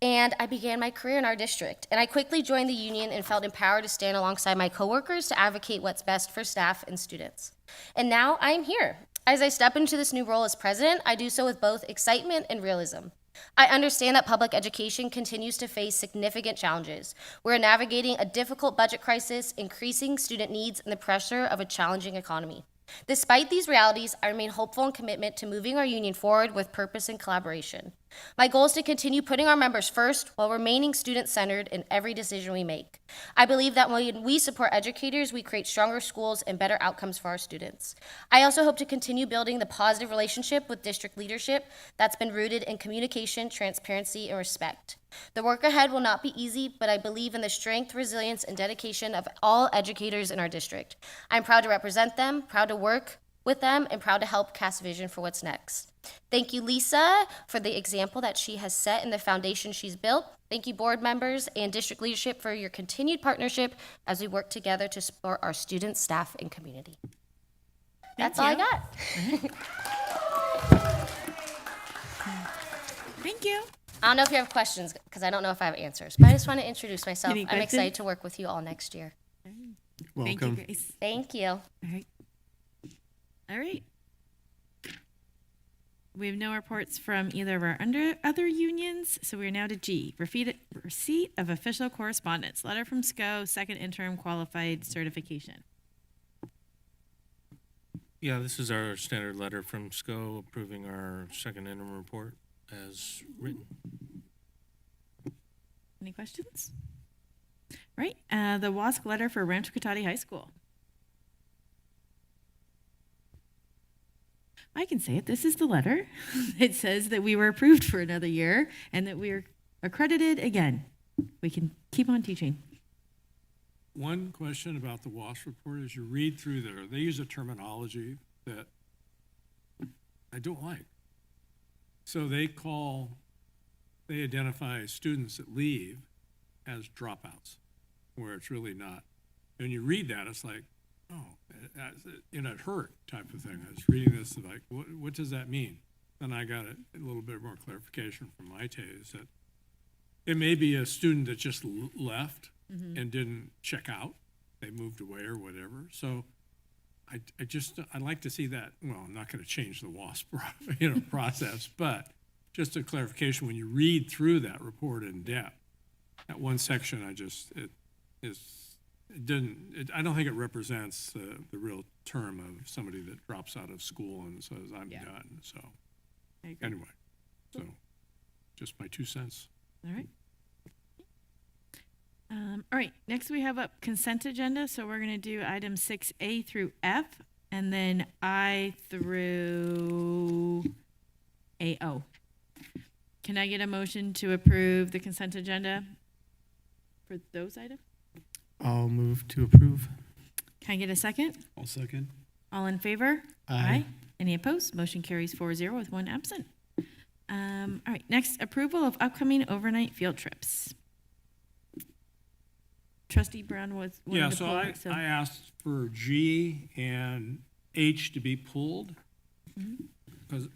and I began my career in our district. And I quickly joined the union and felt empowered to stand alongside my coworkers to advocate what's best for staff and students. And now I am here. As I step into this new role as president, I do so with both excitement and realism. I understand that public education continues to face significant challenges. We're navigating a difficult budget crisis, increasing student needs, and the pressure of a challenging economy. Despite these realities, I remain hopeful and committed to moving our union forward with purpose and collaboration. My goal is to continue putting our members first while remaining student-centered in every decision we make. I believe that when we support educators, we create stronger schools and better outcomes for our students. I also hope to continue building the positive relationship with district leadership that's been rooted in communication, transparency, and respect. The work ahead will not be easy, but I believe in the strength, resilience, and dedication of all educators in our district. I'm proud to represent them, proud to work with them, and proud to help cast vision for what's next. Thank you, Lisa, for the example that she has set and the foundation she's built. Thank you, board members and district leadership, for your continued partnership as we work together to support our students, staff, and community. That's all I got.
Thank you.
I don't know if you have questions, because I don't know if I have answers, but I just want to introduce myself.
Any
I'm
questions?
excited to work with you all next year.
Thank you, Grace.
Thank you.
All right. All right. We have no reports from either of our other unions, so we're now to G, receipt of official correspondence, letter from SCO, second interim qualified certification.
Yeah, this is our standard letter from SCO approving our second interim report as written.
Any questions? All right, the WASC letter for Rancho Cotati High School. I can say it. This is the letter. It says that we were approved for another year and that we are accredited again. We can keep on teaching.
One question about the WASP report is you read through there, they use a terminology that I don't like. So they identify students that leave as dropouts, where it's really not. When you read that, it's like, oh, it hurt type of thing. I was reading this like, what does that mean? Then I got a little bit more clarification from Maite, is that it may be a student that just left and didn't check out. They moved away or whatever. So I'd like to see that. Well, I'm not going to change the WASP process, but just a clarification when you read through that report in depth. That one section, I don't think it represents the real term of somebody that drops out of school and says, I'm done. So anyway, so just my 2 cents.
All right. All right, next we have up consent agenda. So we're going to do items 6A through F and then I through AO. Can I get a motion to approve the consent agenda for those items?
I'll move to approve.
Can I get a second?
I'll second.
All in favor?
Aye.
Any opposed? Motion carries 4-0 with 1 absent. All right, next, approval of upcoming overnight field trips. Trustee Brown was wanting
Yeah,
to
so
pull
I,
it, so.
I asked for G and H to be pulled, because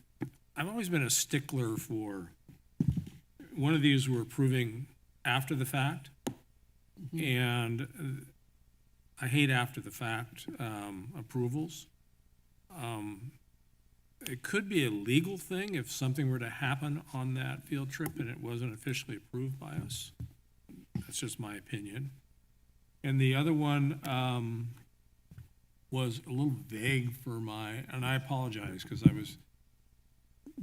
I've always been a stickler for, one of these we're approving after the fact, and I hate after the fact approvals. It could be a legal thing if something were to happen on that field trip and it wasn't officially approved by us. That's just my opinion. And the other one was a little vague for my, and I apologize because I was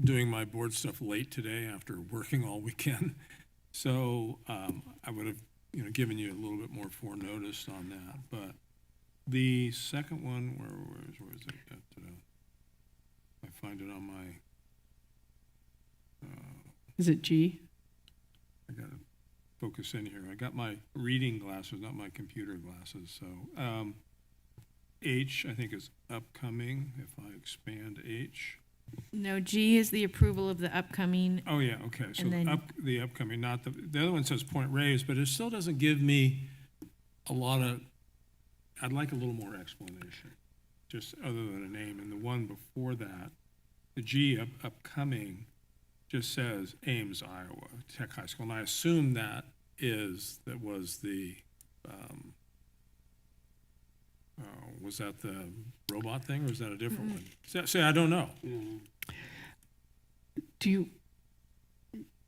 doing my board stuff late today after working all weekend. So I would have, given you a little bit more foreknotice on that. But the second one, where is it? I find it on my.
Is it G?
I gotta focus in here. I got my reading glasses, not my computer glasses. So H, I think, is upcoming. If I expand H.
No, G is the approval of the upcoming.
Oh, yeah, okay. So
And then-
the upcoming, not the other one says point raised, but it still doesn't give me a lot of, I'd like a little more explanation, just other than a name. And the one before that, the G upcoming, just says Ames, Iowa Tech High School. And I assume that was the, was that the robot thing, or was that a different one? Say, I don't know.
Do you,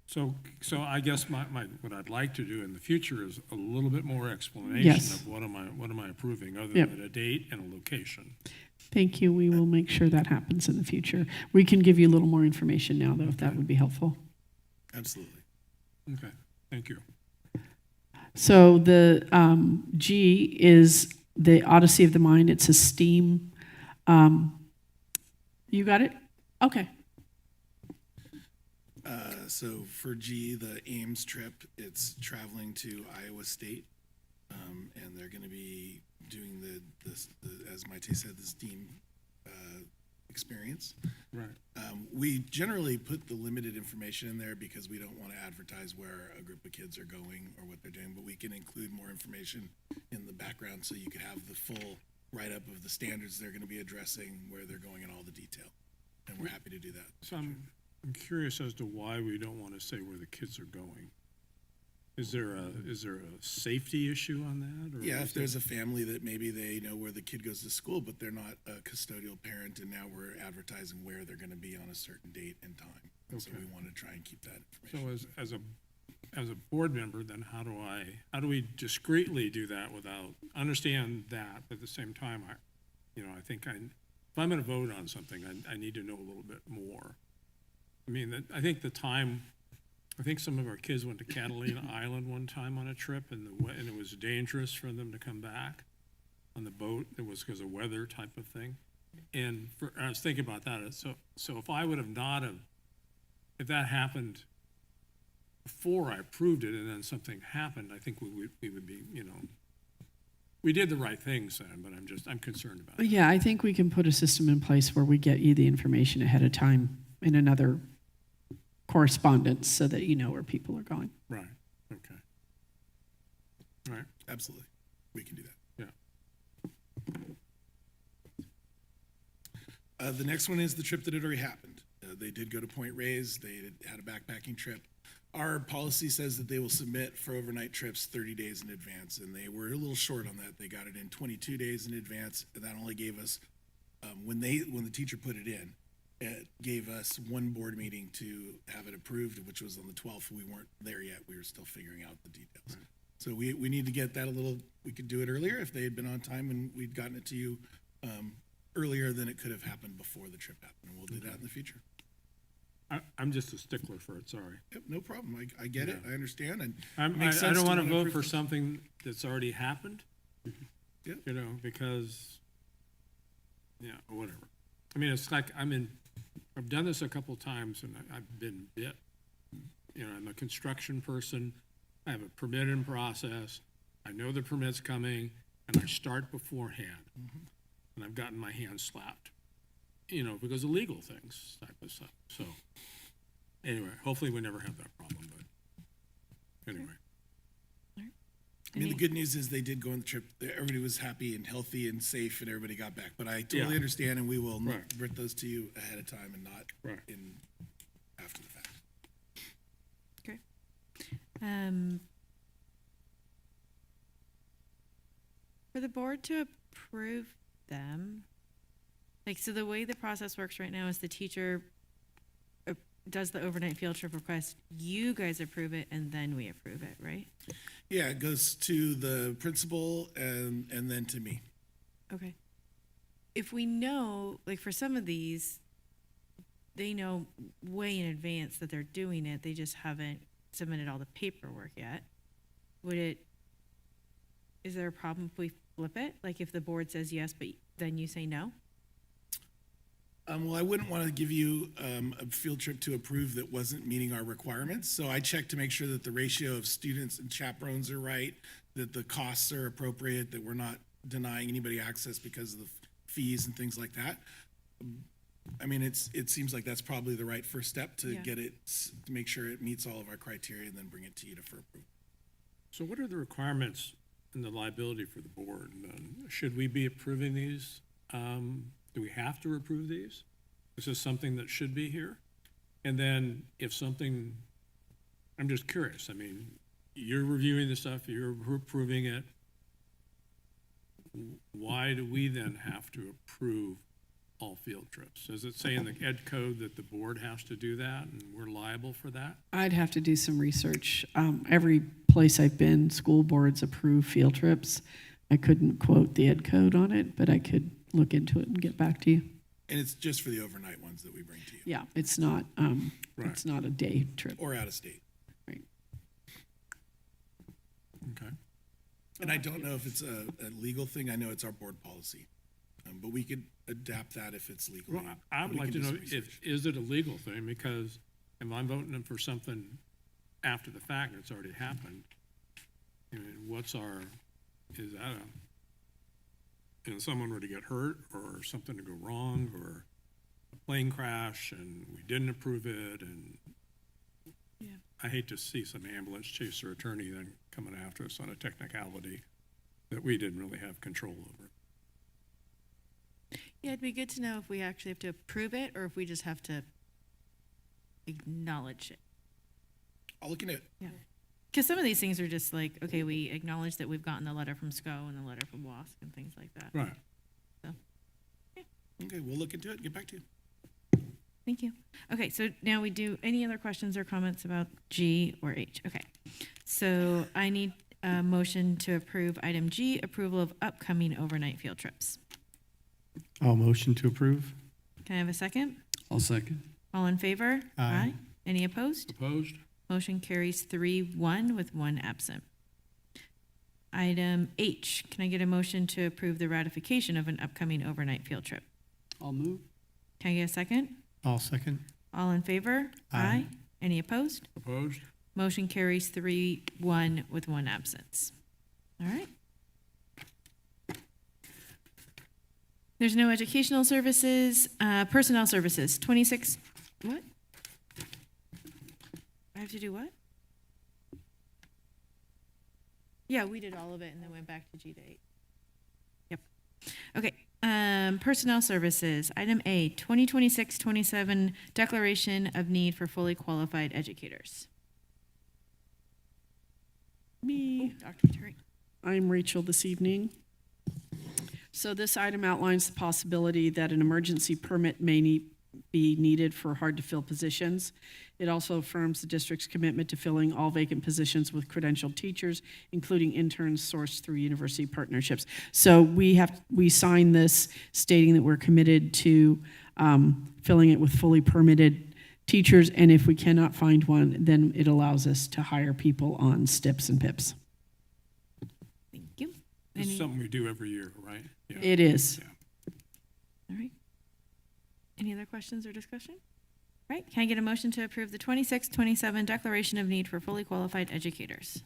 So I guess what I'd like to do in the future is a little bit more explanation
Yes.
of what am I approving, other
Yep.
than a date and a location.
thank you. We will make sure that happens in the future. We can give you a little more information now, though, if that would be helpful.
Absolutely. Okay, thank you.
So the G is the Odyssey of the Mind. It's a STEAM. You got it? Okay.
So for G, the Ames trip, it's traveling to Iowa State, and they're going to be doing the as Maite said, the STEAM experience.
Right.
We generally put the limited information in there because we don't want to advertise where a group of kids are going or what they're doing, but we can include more information in the background so you could have the full write-up of the standards they're going to be addressing, where they're going, and all the detail. And we're happy to do that.
So I'm curious as to why we don't want to say where the kids are going. Is there a safety issue on that? Or
Yeah,
is
if there's a family that maybe they know where the kid goes to school, but they're not a custodial parent, and now we're advertising where they're going to be on a certain date and time. And so we want to try and keep that information.
So as a board member, then how do we discreetly do that without, understand that, but at the same time, I think if I'm going to vote on something, I need to know a little bit more. I mean, I think some of our kids went to Catalina Island one time on a trip, and it was dangerous for them to come back on the boat. It was because of weather type of thing. And I was thinking about that. So if I would have if that happened before I approved it and then something happened, I think we would be, we did the right things then, but I'm concerned about it.
Yeah, I think we can put a system in place where we get you the information ahead of time in another correspondence so that you know where people are going.
Right, okay. All right.
Absolutely. We can do that.
Yeah.
The next one is the trip that had already happened. They did go to Point Reyes. They had a backpacking trip. Our policy says that they will submit for overnight trips 30 days in advance, and they were a little short on that. They got it in 22 days in advance, and that only gave us, when the teacher put it in, it gave us one board meeting to have it approved, which was on the 12th. We weren't there yet. We were still figuring out the details.
Right.
So we need to get that we could do it earlier if they had been on time and we'd gotten it to you earlier than it could have happened before the trip happened. And we'll do that in the future.
I'm just a stickler for it, sorry.
Yep, no problem. I get it. I understand. And
I don't want to vote for something that's already happened.
Yeah.
Because, whatever. I mean, it's like I've done this a couple times and I've been bit. I'm a construction person. I have a permitting process. I know the permit's coming, and I start beforehand. And I've gotten my hands slapped, because of legal things type of stuff. So anyway, hopefully we never have that problem, but anyway.
I mean, the good news is they did go on the trip. Everybody was happy and healthy and safe, and everybody got back. But I totally
Yeah.
understand, and we will
Right.
write those to you ahead of time and not
Right.
in after the fact.
Okay. For the board to approve them, like, so the way the process works right now is the teacher does the overnight field trip request, you guys approve it, and then we approve it, right?
Yeah, it goes to the principal and then to me.
Okay. If we know, like for some of these, they know way in advance that they're doing it, they just haven't submitted all the paperwork yet. Is there a problem if we flip it? Like if the board says yes, but then you say no?
Well, I wouldn't want to give you a field trip to approve that wasn't meeting our requirements. So I check to make sure that the ratio of students and chaperones are right, that the costs are appropriate, that we're not denying anybody access because of the fees and things like that. I mean, it seems like that's probably the right first step to get it, to make sure it meets all of our criteria and then bring it to you for approval.
So what are the requirements and the liability for the board? Should we be approving these? Do we have to approve these? Is this something that should be here? And then if something, I'm just curious, I mean, you're reviewing the stuff, you're approving it. Why do we then have to approve all field trips? Does it say in the ed code that the board has to do that and we're liable for that?
I'd have to do some research. Every place I've been, school boards approve field trips. I couldn't quote the ed code on it, but I could look into it and get back to you.
And it's just for the overnight ones that we bring to you.
Yeah, it's not, it's not a day trip.
Or out of state.
Right.
Okay.
And I don't know if it's a legal thing. I know it's our board policy. But we could adapt that if it's legal.
Well, I would like to know is it a legal thing? Because if I'm voting for something after the fact, it's already happened. I mean, is that and someone were to get hurt or something to go wrong or a plane crash and we didn't approve it, and I hate to see some ambulance chaser attorney then coming after us on a technicality that we didn't really have control over.
Yeah, it'd be good to know if we actually have to approve it or if we just have to acknowledge it.
I'll look into it.
Yeah. Because some of these things are just like, okay, we acknowledge that we've gotten the letter from SCO and the letter from WASC and things like that.
Right.
So,
Okay, we'll look into it and get back to you.
thank you. Okay, so now we do, any other questions or comments about G or H? Okay. So I need a motion to approve item G, approval of upcoming overnight field trips.
I'll motion to approve.
Can I have a second?
I'll second.
All in favor?
Aye.
Any opposed?
Opposed?
Motion carries 3-1 with one absent. Item H, can I get a motion to approve the ratification of an upcoming overnight field trip?
I'll move.
Can I get a second?
I'll second.
All in favor?
Aye.
Any opposed?
Opposed?
Motion carries 3-1 with one absence. All right. There's no educational services, personnel services, 26, what? I have to do what? Yeah, we did all of it and then went back to G to 8. Yep. Okay, personnel services, item A, 2026-27 Declaration of Need for Fully Qualified Educators.
Me.
Dr. Terry.
I'm Rachel this evening. So this item outlines the possibility that an emergency permit may be needed for hard-to-fill positions. It also affirms the district's commitment to filling all vacant positions with credentialed teachers, including interns sourced through university partnerships. So we sign this stating that we're committed to filling it with fully permitted teachers, and if we cannot find one, then it allows us to hire people on STIPs and PIPs.
Thank you.
This is
Any-
something we do every year, right? Yeah.
It is.
Yeah.
All right. Any other questions or discussion? All right, can I get a motion to approve the 26-27 Declaration of Need for Fully Qualified Educators?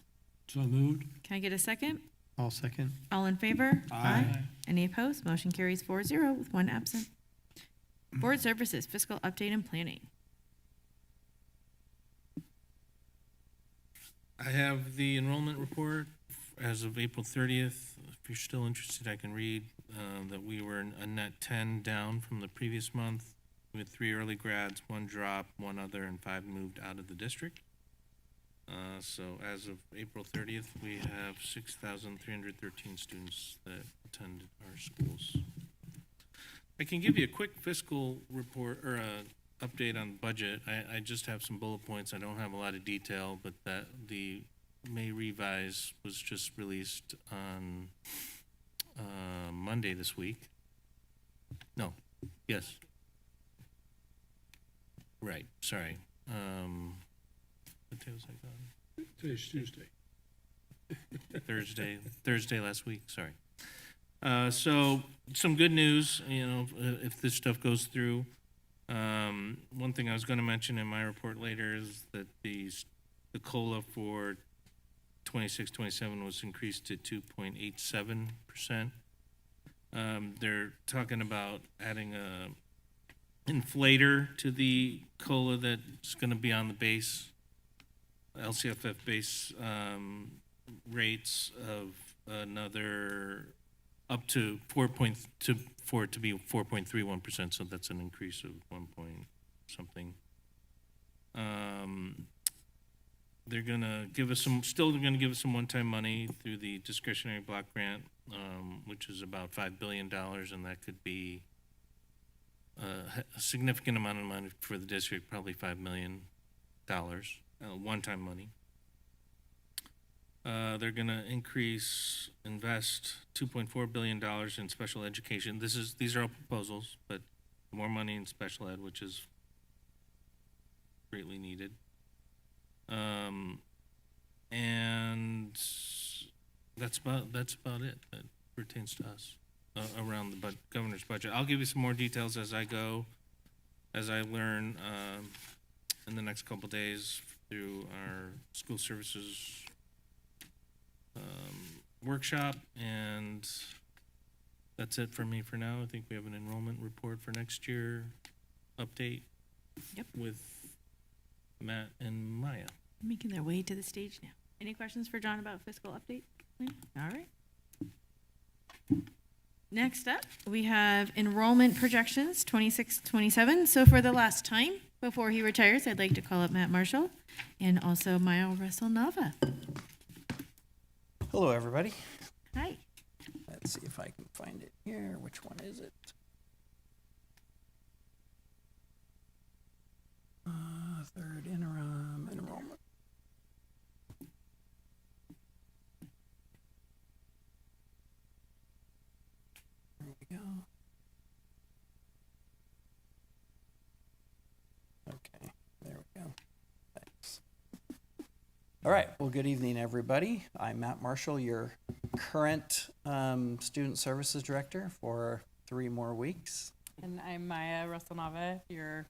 So moved.
Can I get a second?
I'll second.
All in favor?
Aye.
Any opposed? Motion carries 4-0 with one absent. Board Services, Fiscal Update and Planning.
I have the enrollment report as of April 30th, if you're still interested, I can read that we were a net 10 down from the previous month. We had 3 early grads, 1 dropped, 1 other, and 5 moved out of the district. So as of April 30th, we have 6,313 students that attend our schools. I can give you a quick fiscal report or update on budget. I just have some bullet points. I don't have a lot of detail, but that the May revise was just released on Monday this week. No, yes. Right, sorry. What day was I gone?
Today's Tuesday.
Thursday last week, sorry. So some good news, if this stuff goes through. One thing I was going to mention in my report later is that the COLA for 26-27 was increased to 2.87%. They're talking about adding a inflator to the COLA that's going to be on the base, LCFF base rates of another up to 4.31%, so that's an increase of 1 point something. They're gonna give us some one-time money through the discretionary block grant, which is about $5 billion, and that could be a significant amount of money for the district, probably $5 million, one-time money. They're going to invest $2.4 billion in special education. These are all proposals, but more money in special ed, which is greatly needed. And that's about it that pertains to us around the governor's budget. I'll give you some more details as I go, as I learn in the next couple days through our school services workshop, and that's it for me for now. I think we have an enrollment report for next year update.
Yep.
With Matt and Maya.
Making their way to the stage now. Any questions for John about fiscal update? All right. Next up, we have enrollment projections 26-27. So for the last time before he retires, I'd like to call up Matt Marshall and also Maya Russell-Nava.
Hello, everybody.
Hi.
Let's see if I can find it here. Which one is it? Third interim enrollment. There we go. Okay, there we go. Thanks. All right, well, good evening, everybody. I'm Matt Marshall, your current Student Services Director for 3 more weeks.
And I'm Maya Russell-Nava, your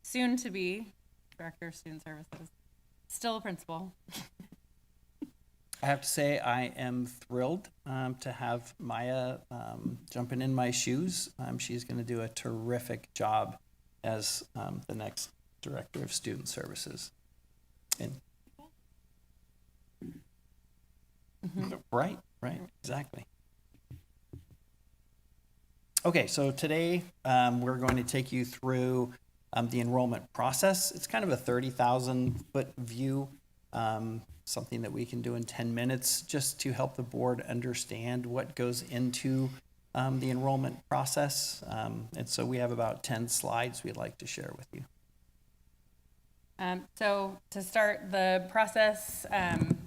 soon-to-be Director of Student Services. Still a principal.
I have to say I am thrilled to have Maya jumping in my shoes. She's going to do a terrific job as the next Director of Student Services. And Right, exactly. Okay, so today we're going to take you through the enrollment process. It's kind of a 30,000-foot view, something that we can do in 10 minutes just to help the board understand what goes into the enrollment process. And so we have about 10 slides we'd like to share with you.
So to start the process,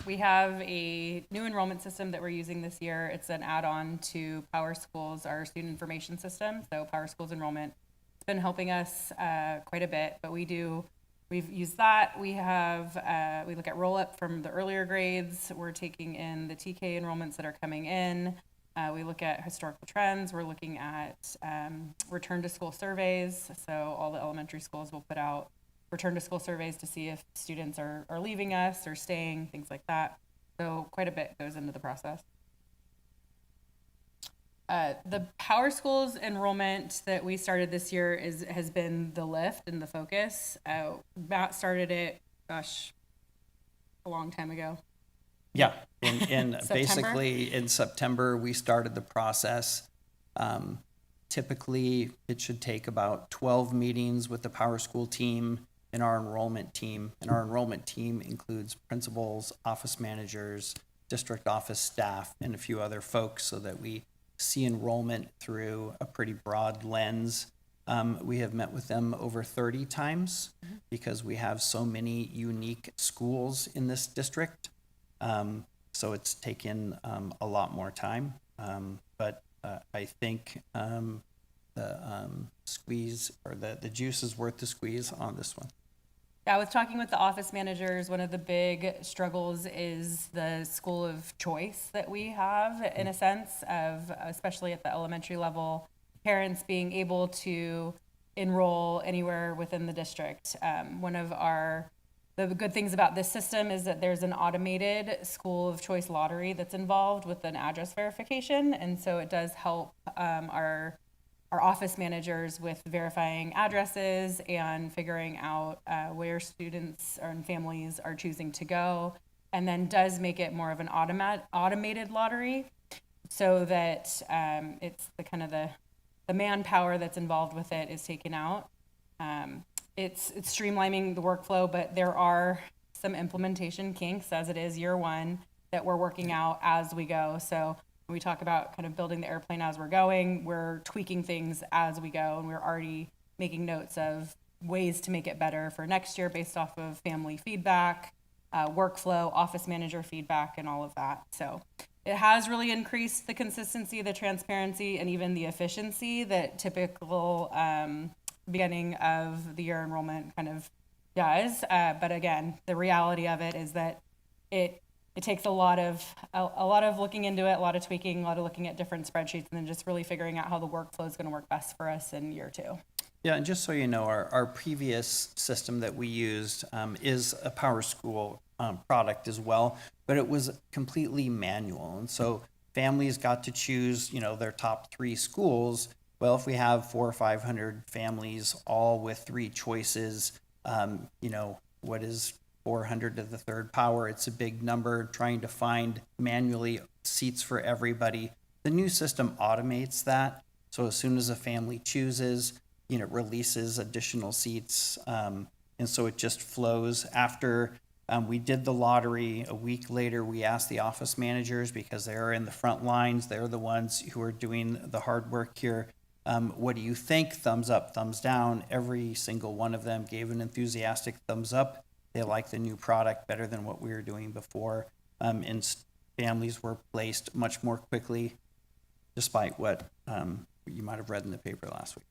we have a new enrollment system that we're using this year. It's an add-on to PowerSchools, our student information system. So PowerSchools enrollment, it's been helping us quite a bit, but we've used that. We look at roll-up from the earlier grades. We're taking in the TK enrollments that are coming in. We look at historical trends. We're looking at return to school surveys. So all the elementary schools will put out return to school surveys to see if students are leaving us or staying, things like that. So quite a bit goes into the process. The PowerSchools enrollment that we started this year has been the lift and the focus. Matt started it, a long time ago.
Yeah, in
September?
basically in September, we started the process. Typically, it should take about 12 meetings with the Power School team and our enrollment team. And our enrollment team includes principals, office managers, district office staff, and a few other folks so that we see enrollment through a pretty broad lens. We have met with them over 30 times because we have so many unique schools in this district. So it's taken a lot more time. But I think the squeeze or the juice is worth the squeeze on this one.
Yeah, with talking with the office managers, one of the big struggles is the school of choice that we have, in a sense of, especially at the elementary level, parents being able to enroll anywhere within the district. One of the good things about this system is that there's an automated school of choice lottery that's involved with an address verification, and so it does help our office managers with verifying addresses and figuring out where students and families are choosing to go, and then does make it more of an automated lottery so that it's the kind of the manpower that's involved with it is taken out. It's streamlining the workflow, but there are some implementation kinks as it is year one that we're working out as we go. So when we talk about kind of building the airplane as we're going, we're tweaking things as we go, and we're already making notes of ways to make it better for next year based off of family feedback, workflow, office manager feedback, and all of that. So it has really increased the consistency, the transparency, and even the efficiency that typical beginning of the year enrollment kind of does. But again, the reality of it is that it takes a lot of looking into it, a lot of tweaking, a lot of looking at different spreadsheets, and then just really figuring out how the workflow is going to work best for us in year two.
Yeah, and just so you know, our previous system that we used is a Power School product as well, but it was completely manual. And so families got to choose, their top 3 schools. Well, if we have 400 or 500 families, all with 3 choices, what is 400 to the third power? It's a big number, trying to find manually seats for everybody. The new system automates that. So as soon as a family chooses, it releases additional seats. And so it just flows. After we did the lottery, a week later, we asked the office managers, because they're in the front lines, they're the ones who are doing the hard work here. What do you think? Thumbs up, thumbs down. Every single one of them gave an enthusiastic thumbs up. They like the new product better than what we were doing before. And families were placed much more quickly, despite what you might have read in the paper last week.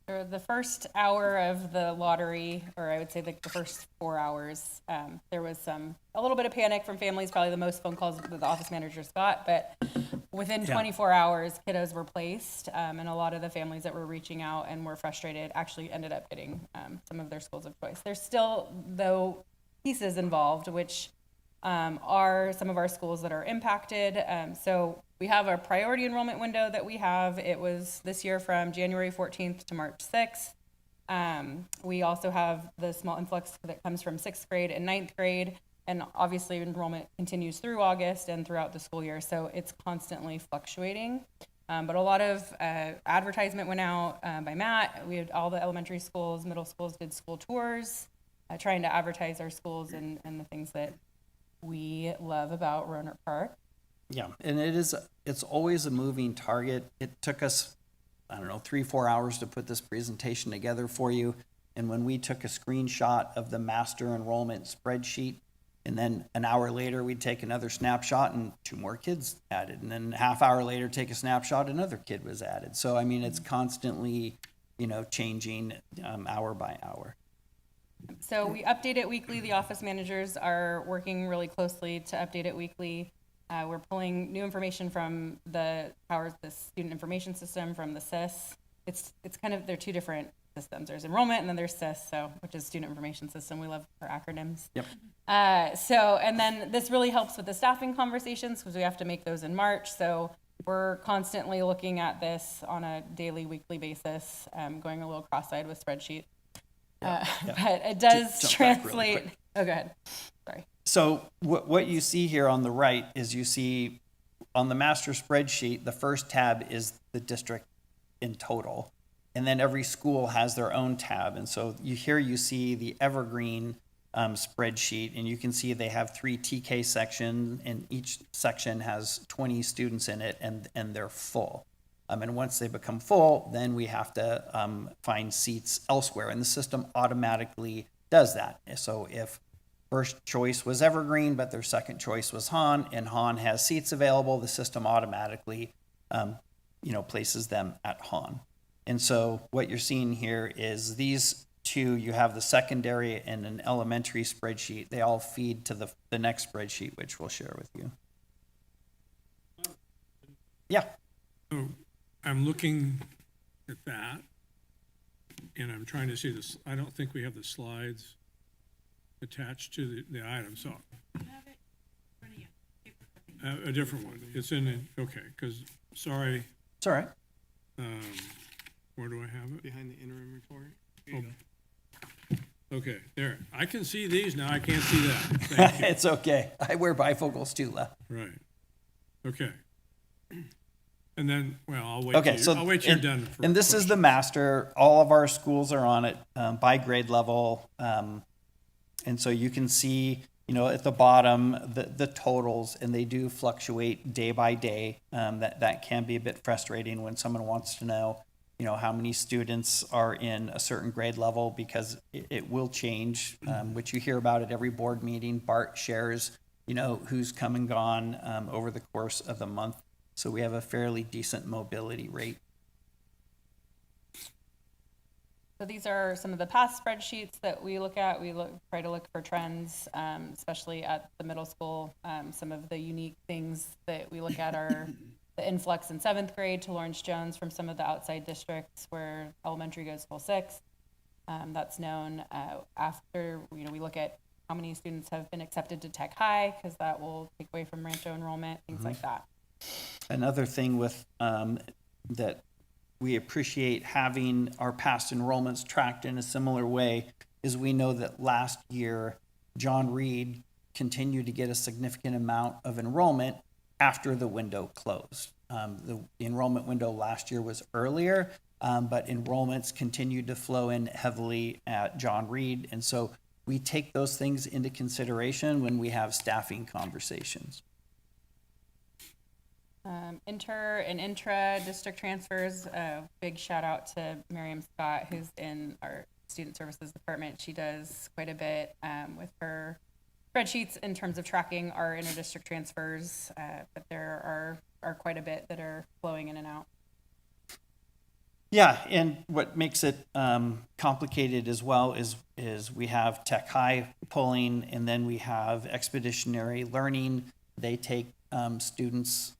The first hour of the lottery, or I would say the first 4 hours, there was a little bit of panic from families, probably the most phone calls that the office managers got, but within 24 hours, kiddos were placed, and a lot of the families that were reaching out and were frustrated actually ended up getting some of their schools of choice. There's still, though, pieces involved, which are some of our schools that are impacted. So we have a priority enrollment window that we have. It was this year from January 14th to March 6th. We also have the small influx that comes from 6th grade and 9th grade. And obviously enrollment continues through August and throughout the school year. So it's constantly fluctuating. But a lot of advertisement went out by Matt. We had all the elementary schools, middle schools did school tours, trying to advertise our schools and the things that we love about Rohnert Park.
Yeah, and it's always a moving target. It took us, 3-4 hours to put this presentation together for you. And when we took a screenshot of the master enrollment spreadsheet, and then an hour later, we'd take another snapshot and 2 more kids added. And then a half hour later, take a snapshot, another kid was added. So, it's constantly, changing hour by hour.
So we update it weekly. The office managers are working really closely to update it weekly. We're pulling new information from the student information system, from the SIS. It's kind of, they're 2 different systems. There's enrollment and then there's SIS, which is student information system. We love our acronyms.
Yep.
And then this really helps with the staffing conversations because we have to make those in March. So we're constantly looking at this on a daily, weekly basis, going a little cross-eyed with spreadsheets. But it does translate. Oh, go ahead. Sorry.
So what you see here on the right is you see on the master spreadsheet, the first tab is the district in total. And then every school has their own tab. And so you see the Evergreen spreadsheet, and you can see they have 3 TK sections, and each section has 20 students in it, and they're full. And once they become full, then we have to find seats elsewhere, and the system automatically does that. So if first choice was Evergreen, but their second choice was Hahn, and Hahn has seats available, the system automatically, places them at Hahn. And so what you're seeing here is these two, you have the secondary and an elementary spreadsheet. They all feed to the next spreadsheet, which we'll share with you. Yeah.
So I'm looking at that, and I'm trying to see this. I don't think we have the slides attached to the item, so. A different one. It's in, okay, because, sorry.
It's all right.
Where do I have it?
Behind the interim report.
Okay, there. I can see these now. I can't see that. Thank you.
It's okay. I wear bifocals too, Le.
Right. Okay. And then, well, I'll wait.
Okay,
I'll wait till you're done.
And this is the master. All of our schools are on it by grade level. And so you can see, at the bottom, the totals, and they do fluctuate day by day. That can be a bit frustrating when someone wants to know, how many students are in a certain grade level, because it will change, which you hear about at every board meeting. Bart shares, who's come and gone over the course of the month. So we have a fairly decent mobility rate.
So these are some of the past spreadsheets that we look at. We try to look for trends, especially at the middle school. Some of the unique things that we look at are the influx in 7th grade to Lawrence Jones from some of the outside districts where elementary goes full 6. That's known after, we look at how many students have been accepted to Tech High, because that will take away from Rancho enrollment, things like that.
Another thing with that we appreciate having our past enrollments tracked in a similar way is we know that last year, John Reed continued to get a significant amount of enrollment after the window closed. The enrollment window last year was earlier, but enrollments continued to flow in heavily at John Reed. And so we take those things into consideration when we have staffing conversations.
Inter and intra district transfers, big shout out to Miriam Scott, who's in our student services department. She does quite a bit with her spreadsheets in terms of tracking our inter-district transfers, but there are quite a bit that are flowing in and out.
Yeah, and what makes it complicated as well is we have Tech High pulling, and then we have Expeditionary Learning. They take students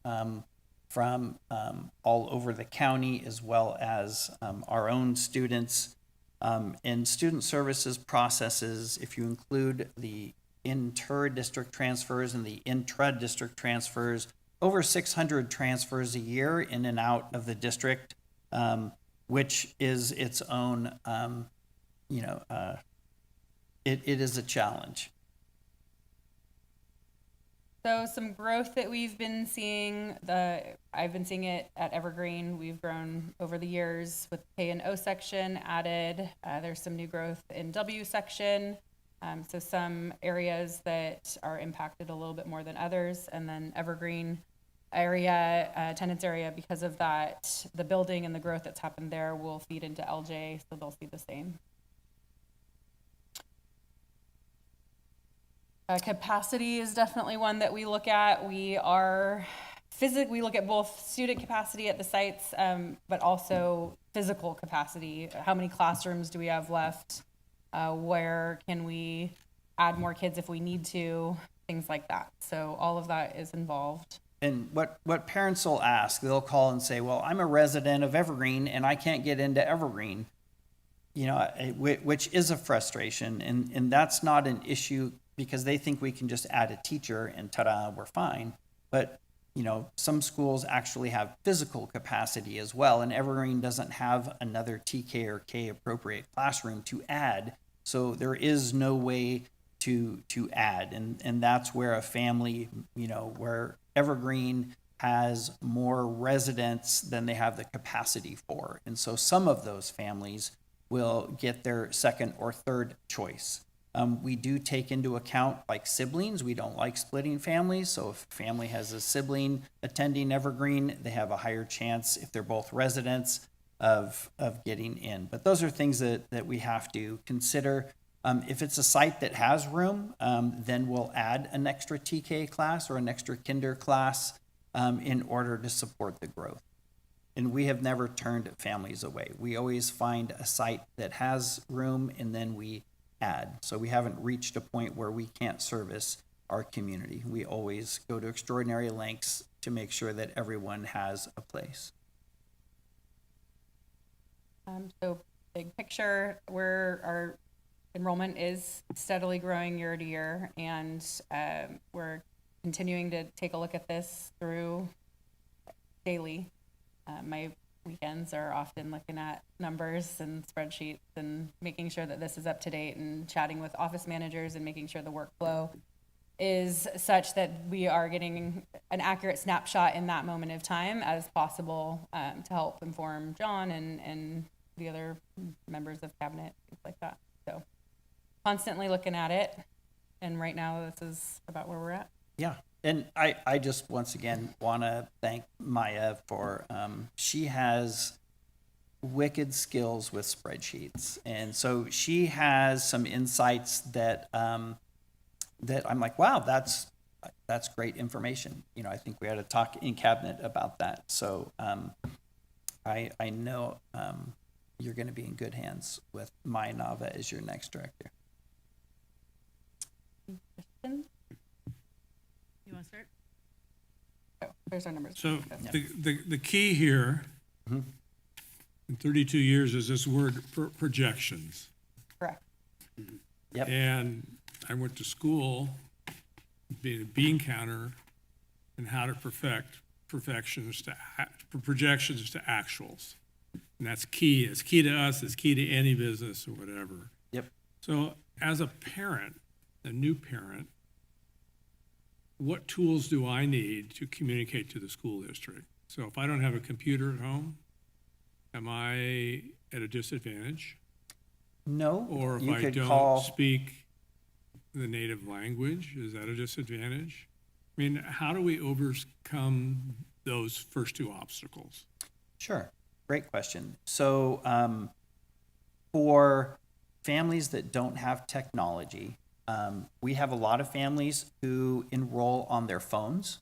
from all over the county, as well as our own students. And student services processes, if you include the inter-district transfers and the intra-district transfers, over 600 transfers a year in and out of the district, which is its own, it is a challenge.
So some growth that we've been seeing, I've been seeing it at Evergreen. We've grown over the years with K and O section added. There's some new growth in W section. So some areas that are impacted a little bit more than others. And then Evergreen area, attendance area, because of that, the building and the growth that's happened there will feed into LJ, so they'll see the same. Capacity is definitely one that we look at. We look at both student capacity at the sites, but also physical capacity. How many classrooms do we have left? Where can we add more kids if we need to? Things like that. So all of that is involved.
And what parents will ask, they'll call and say, well, I'm a resident of Evergreen and I can't get into Evergreen, which is a frustration. And that's not an issue because they think we can just add a teacher and ta-da, we're fine. But, some schools actually have physical capacity as well, and Evergreen doesn't have another TK or K appropriate classroom to add. So there is no way to add. And that's where a family, where Evergreen has more residents than they have the capacity for. And so some of those families will get their second or third choice. We do take into account like siblings. We don't like splitting families. So if a family has a sibling attending Evergreen, they have a higher chance, if they're both residents, of getting in. But those are things that we have to consider. If it's a site that has room, then we'll add an extra TK class or an extra kinder class in order to support the growth. And we have never turned families away. We always find a site that has room and then we add. So we haven't reached a point where we can't service our community. We always go to extraordinary lengths to make sure that everyone has a place.
So big picture, our enrollment is steadily growing year to year, and we're continuing to take a look at this through daily. My weekends are often looking at numbers and spreadsheets and making sure that this is up to date, and chatting with office managers and making sure the workflow is such that we are getting an accurate snapshot in that moment of time as possible, to help inform John and the other members of cabinet, things like that. So constantly looking at it, and right now this is about where we're at.
Yeah, and I just once again want to thank Maya for, she has wicked skills with spreadsheets. And so she has some insights that that I'm like, wow, that's great information. I think we had a talk in cabinet about that. So I know you're going to be in good hands with Maya Nava as your next director.
Questions? You want to start? Oh, there's our numbers.
So the key here in 32 years is this word projections.
Correct.
Yep.
And I went to school being a bean counter and how to perfect projections to actuals. And that's key. It's key to us. It's key to any business or whatever.
Yep.
So as a parent, a new parent, what tools do I need to communicate to the school district? So if I don't have a computer at home, am I at a disadvantage?
No.
Or if
you
I
could
don't speak the native language, is that a disadvantage? I mean, how do we overcome those first two obstacles?
Sure. Great question. So for families that don't have technology, we have a lot of families who enroll on their phones.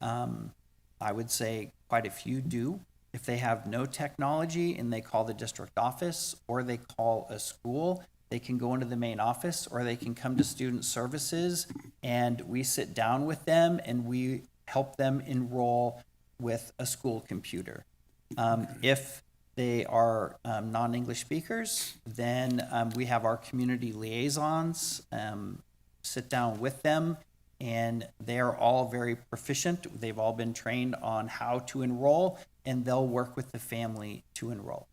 I would say quite a few do. If they have no technology and they call the district office or they call a school, they can go into the main office or they can come to student services, and we sit down with them and we help them enroll with a school computer. If they are non-English speakers, then we have our community liaisons sit down with them, and they're all very proficient. They've all been trained on how to enroll, and they'll work with the family to enroll.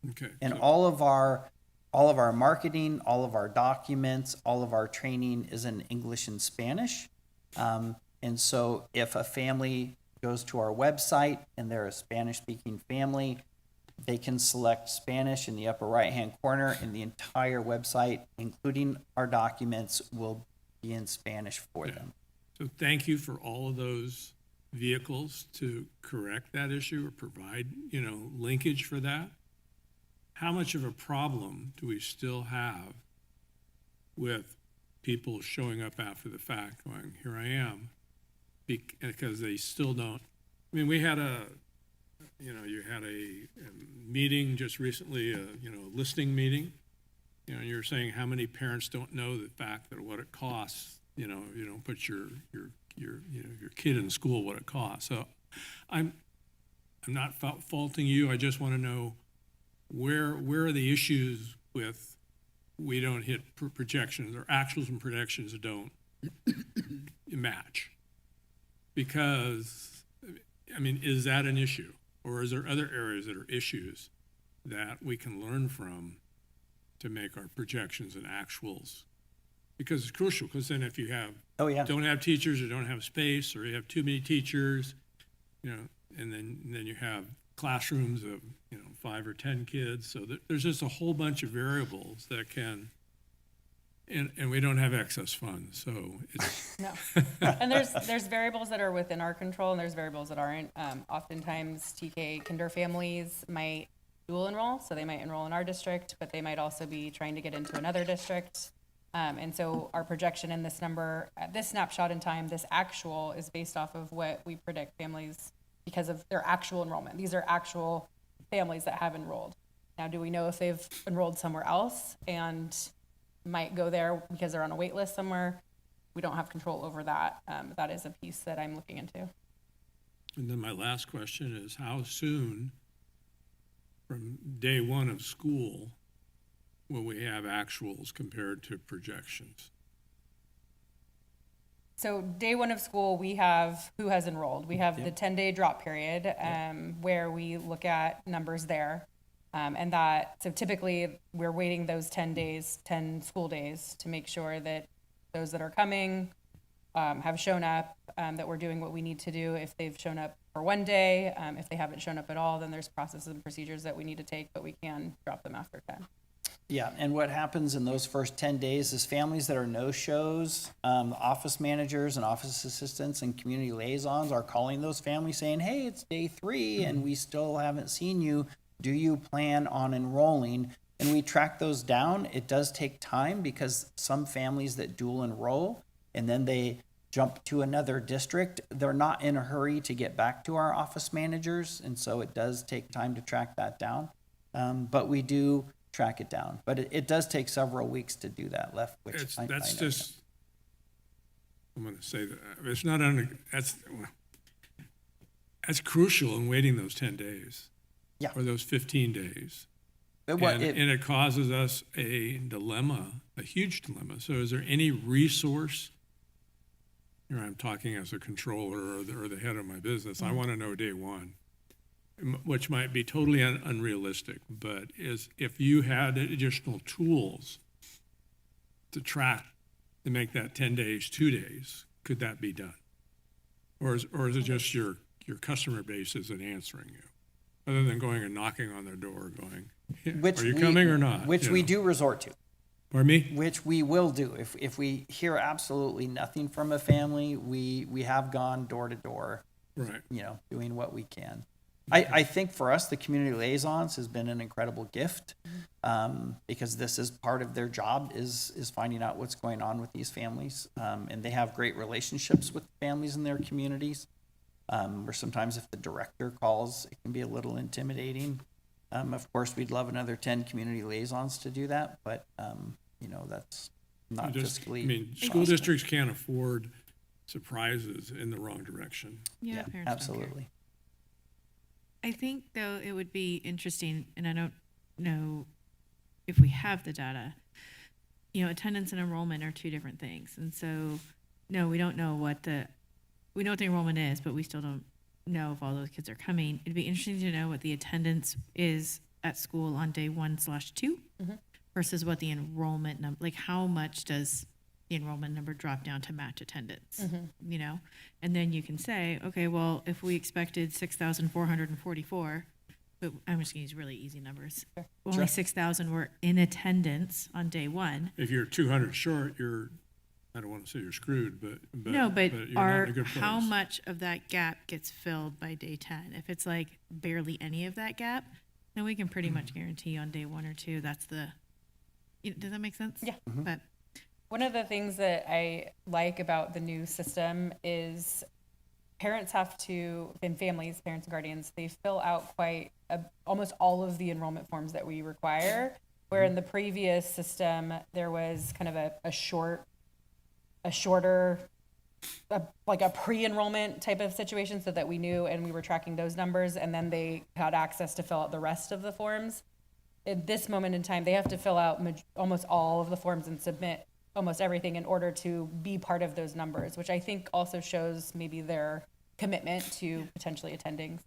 Okay.
And all of our marketing, all of our documents, all of our training is in English and Spanish. And so if a family goes to our website and they're a Spanish-speaking family, they can select Spanish in the upper right-hand corner, and the entire website, including our documents, will be in Spanish for them.
So thank you for all of those vehicles to correct that issue or provide, linkage for that. How much of a problem do we still have with people showing up after the fact going, here I am, because they still don't. I mean, we had you had a meeting just recently, a listening meeting. You were saying how many parents don't know the fact that what it costs, you don't put your kid in school, what it costs. So I'm not faulting you. I just want to know where are the issues with we don't hit projections or actuals and projections don't match. Because, is that an issue? Or is there other areas that are issues that we can learn from to make our projections and actuals, because it's crucial, because then if you have,
Oh, yeah.
don't have teachers or don't have space, or you have too many teachers, you know, and then you have classrooms of, 5 or 10 kids, so there's just a whole bunch of variables that can, and we don't have excess funds, so it's.
No. And there's variables that are within our control, and there's variables that aren't. Oftentimes, TK kinder families might dual enroll, so they might enroll in our district, but they might also be trying to get into another district. And so our projection in this number, at this snapshot in time, this actual is based off of what we predict families because of their actual enrollment. These are actual families that have enrolled. Now, do we know if they've enrolled somewhere else and might go there because they're on a wait list somewhere? We don't have control over that. That is a piece that I'm looking into.
And then my last question is, how soon from day one of school will we have actuals compared to projections?
So day one of school, we have who has enrolled. We have the 10-day drop period where we look at numbers there. And that, so typically we're waiting those 10 days, 10 school days to make sure that those that are coming have shown up, that we're doing what we need to do. If they've shown up for one day, if they haven't shown up at all, then there's processes and procedures that we need to take, but we can drop them after 10.
Yeah, and what happens in those first 10 days is families that are no-shows, the office managers and office assistants and community liaisons are calling those families saying, hey, it's day 3 and we still haven't seen you. Do you plan on enrolling? And we track those down. It does take time because some families that dual enroll and then they jump to another district, they're not in a hurry to get back to our office managers. And so it does take time to track that down. But we do track it down. But it does take several weeks to do that, which I know.
I'm going to say that it's not that's crucial in waiting those 10 days.
Yeah.
Or those 15 days.
And
it causes us a dilemma, a huge dilemma. So is there any resource, here I'm talking as a controller or the head of my business, I want to know day one, which might be totally unrealistic, but is if you had additional tools to track, to make that 10 days, 2 days, could that be done? Or is it just your customer base isn't answering you? Other than going and knocking on their door going, are you coming or not?
Which we do resort to.
Pardon me?
Which we will do. If we hear absolutely nothing from a family, we have gone door to door,
right?
Doing what we can. I think for us, the community liaisons has been an incredible gift because this is part of their job is finding out what's going on with these families. And they have great relationships with families in their communities. Or sometimes if the director calls, it can be a little intimidating. Of course, we'd love another 10 community liaisons to do that, but, that's not fiscally
school districts can't afford surprises in the wrong direction.
Yeah, parents don't care.
absolutely.
I think, though, it would be interesting, and I don't know if we have the data, attendance and enrollment are two different things. And so, no, we don't know we know what the enrollment is, but we still don't know if all those kids are coming. It'd be interesting to know what the attendance is at school on day 1/2 versus what the enrollment number, like how much does the enrollment number drop down to match attendance, And then you can say, okay, well, if we expected 6,444, but I'm just gonna use really easy numbers. Only 6,000 were in attendance on day 1.
If you're 200 short, I don't want to say you're screwed, but
No, but
you're not in a good place.
how much of that gap gets filled by day 10? If it's like barely any of that gap, then we can pretty much guarantee on day 1 or 2, that's does that make sense?
Yeah.
But
one of the things that I like about the new system is parents have to, and families, parents and guardians, they fill out almost all of the enrollment forms that we require, where in the previous system, there was kind of a shorter, like a pre-enrollment type of situation so that we knew and we were tracking those numbers, and then they had access to fill out the rest of the forms. At this moment in time, they have to fill out almost all of the forms and submit almost everything in order to be part of those numbers, which I think also shows maybe their commitment to potentially attending.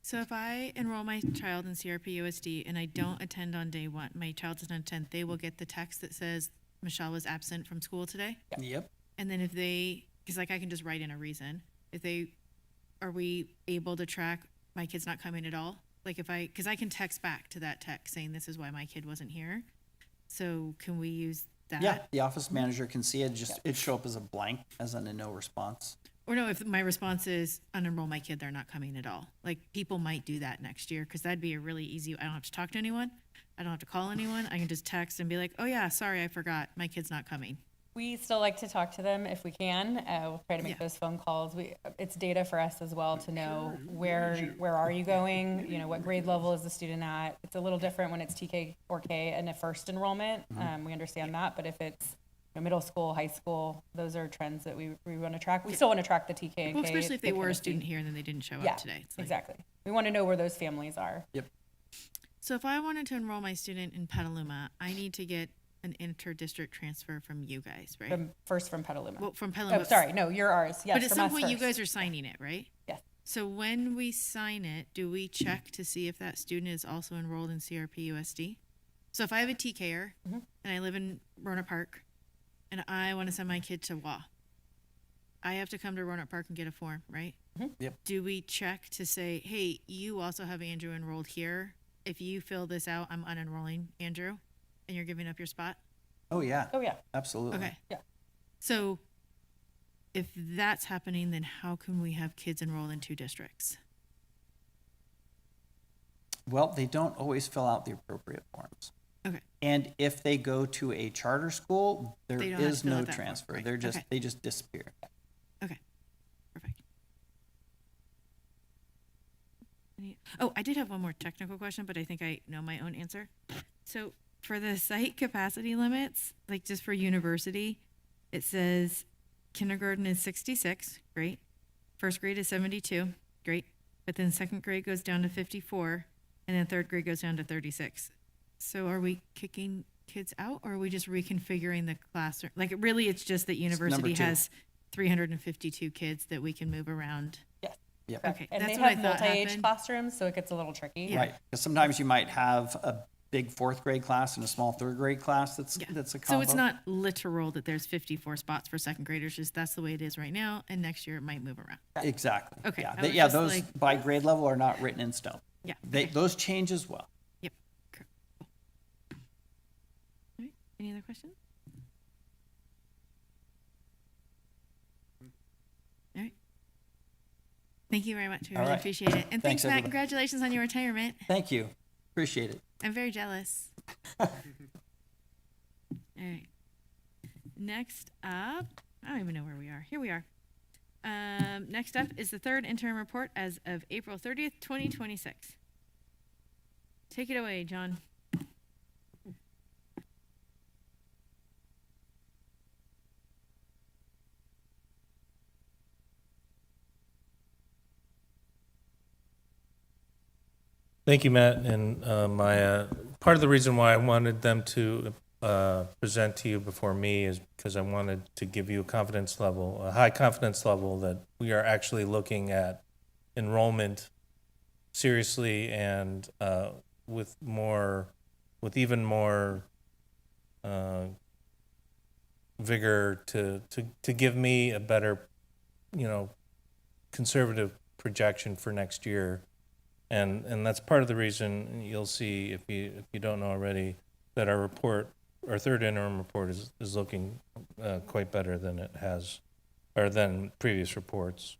So if I enroll my child in CRP USD and I don't attend on day 1, my child doesn't attend, they will get the text that says Michelle was absent from school today?
Yep.
And then if they, because like I can just write in a reason, if they, are we able to track my kid's not coming at all? Like if I, because I can text back to that text saying this is why my kid wasn't here. So can we use that?
Yeah, the office manager can see it, it show up as a blank, as in a no response.
Or no, if my response is unenroll my kid, they're not coming at all. Like people might do that next year because that'd be a really easy, I don't have to talk to anyone. I don't have to call anyone. I can just text and be like, oh yeah, sorry, I forgot. My kid's not coming.
We still like to talk to them if we can. We'll try to make those phone calls. It's data for us as well to know where are you going? You know, what grade level is the student at? It's a little different when it's TK or K and a first enrollment. We understand that, but if it's middle school, high school, those are trends that we want to track. We still want to track the TK and
Well,
K.
especially if they
the
were a
chemistry.
student here and then they didn't show
Yeah,
up today. It's like,
exactly. We want to know where those families are.
Yep.
so if I wanted to enroll my student in Petaluma, I need to get an inter-district transfer from you guys, right?
From Petaluma.
Well, from Petaluma.
Oh, sorry, no, you're ours. Yes,
But at
from
some
us
point, you
first.
guys are signing it, right?
Yes.
So when we sign it, do we check to see if that student is also enrolled in CRP USD? So if I have a TKer and I live in Roanoke Park and I want to send my kid to WA, I have to come to Roanoke Park and get a form, right?
Yep.
Do we check to say, hey, you also have Andrew enrolled here? If you fill this out, I'm unenrolling Andrew and you're giving up your spot?
Oh, yeah.
Oh, yeah.
Absolutely.
Okay.
Yeah.
So if that's happening, then how can we have kids enrolled in two districts?
Well, they don't always fill out the appropriate forms.
Okay.
And if they go to a charter school, there
They don't have to
is
fill
no
out that form,
transfer.
right.
They're just,
Okay.
they just disappear.
Okay, perfect. Oh, I did have one more technical question, but I think I know my own answer. So for the site capacity limits, like just for university, it says kindergarten is 66, great. First grade is 72, great. But then second grade goes down to 54, and then third grade goes down to 36. So are we kicking kids out, or are we just reconfiguring the classroom? Like, really, it's just that university
two.
has 352 kids that we can move around.
Yes.
Yep.
Okay,
And
that's
they
what I
have
thought
multi-age
happened.
classrooms, so it gets a little tricky.
Right. Because sometimes you might have a big fourth grade class and a small third grade class that's a combo.
So it's not literal that there's 54 spots for second graders, just that's the way it is right now, and next year it might move around.
Exactly.
Okay,
Yeah,
I was
yeah,
just
those
like-
by grade level are not written in stone.
Yeah,
Those change as well.
Yep. Cool. All right, any other questions? All right. Thank you very much. We
All
really
right.
appreciate it. And
Thanks,
thanks, Matt.
everybody.
Congratulations on your retirement.
Thank you. Appreciate it.
I'm very jealous. All right. Next up, I don't even know where we are. Here we are. Next up is the third interim report as of April 30th, 2026. Take it away, John.
Thank you, Matt and Maya. Part of the reason why I wanted them to present to you before me is because I wanted to give you a confidence level, a high confidence level that we are actually looking at enrollment seriously and with even more vigor to give me a better, conservative projection for next year. And that's part of the reason you'll see, if you don't know already, that our third interim report is looking quite better than it has, or than previous reports.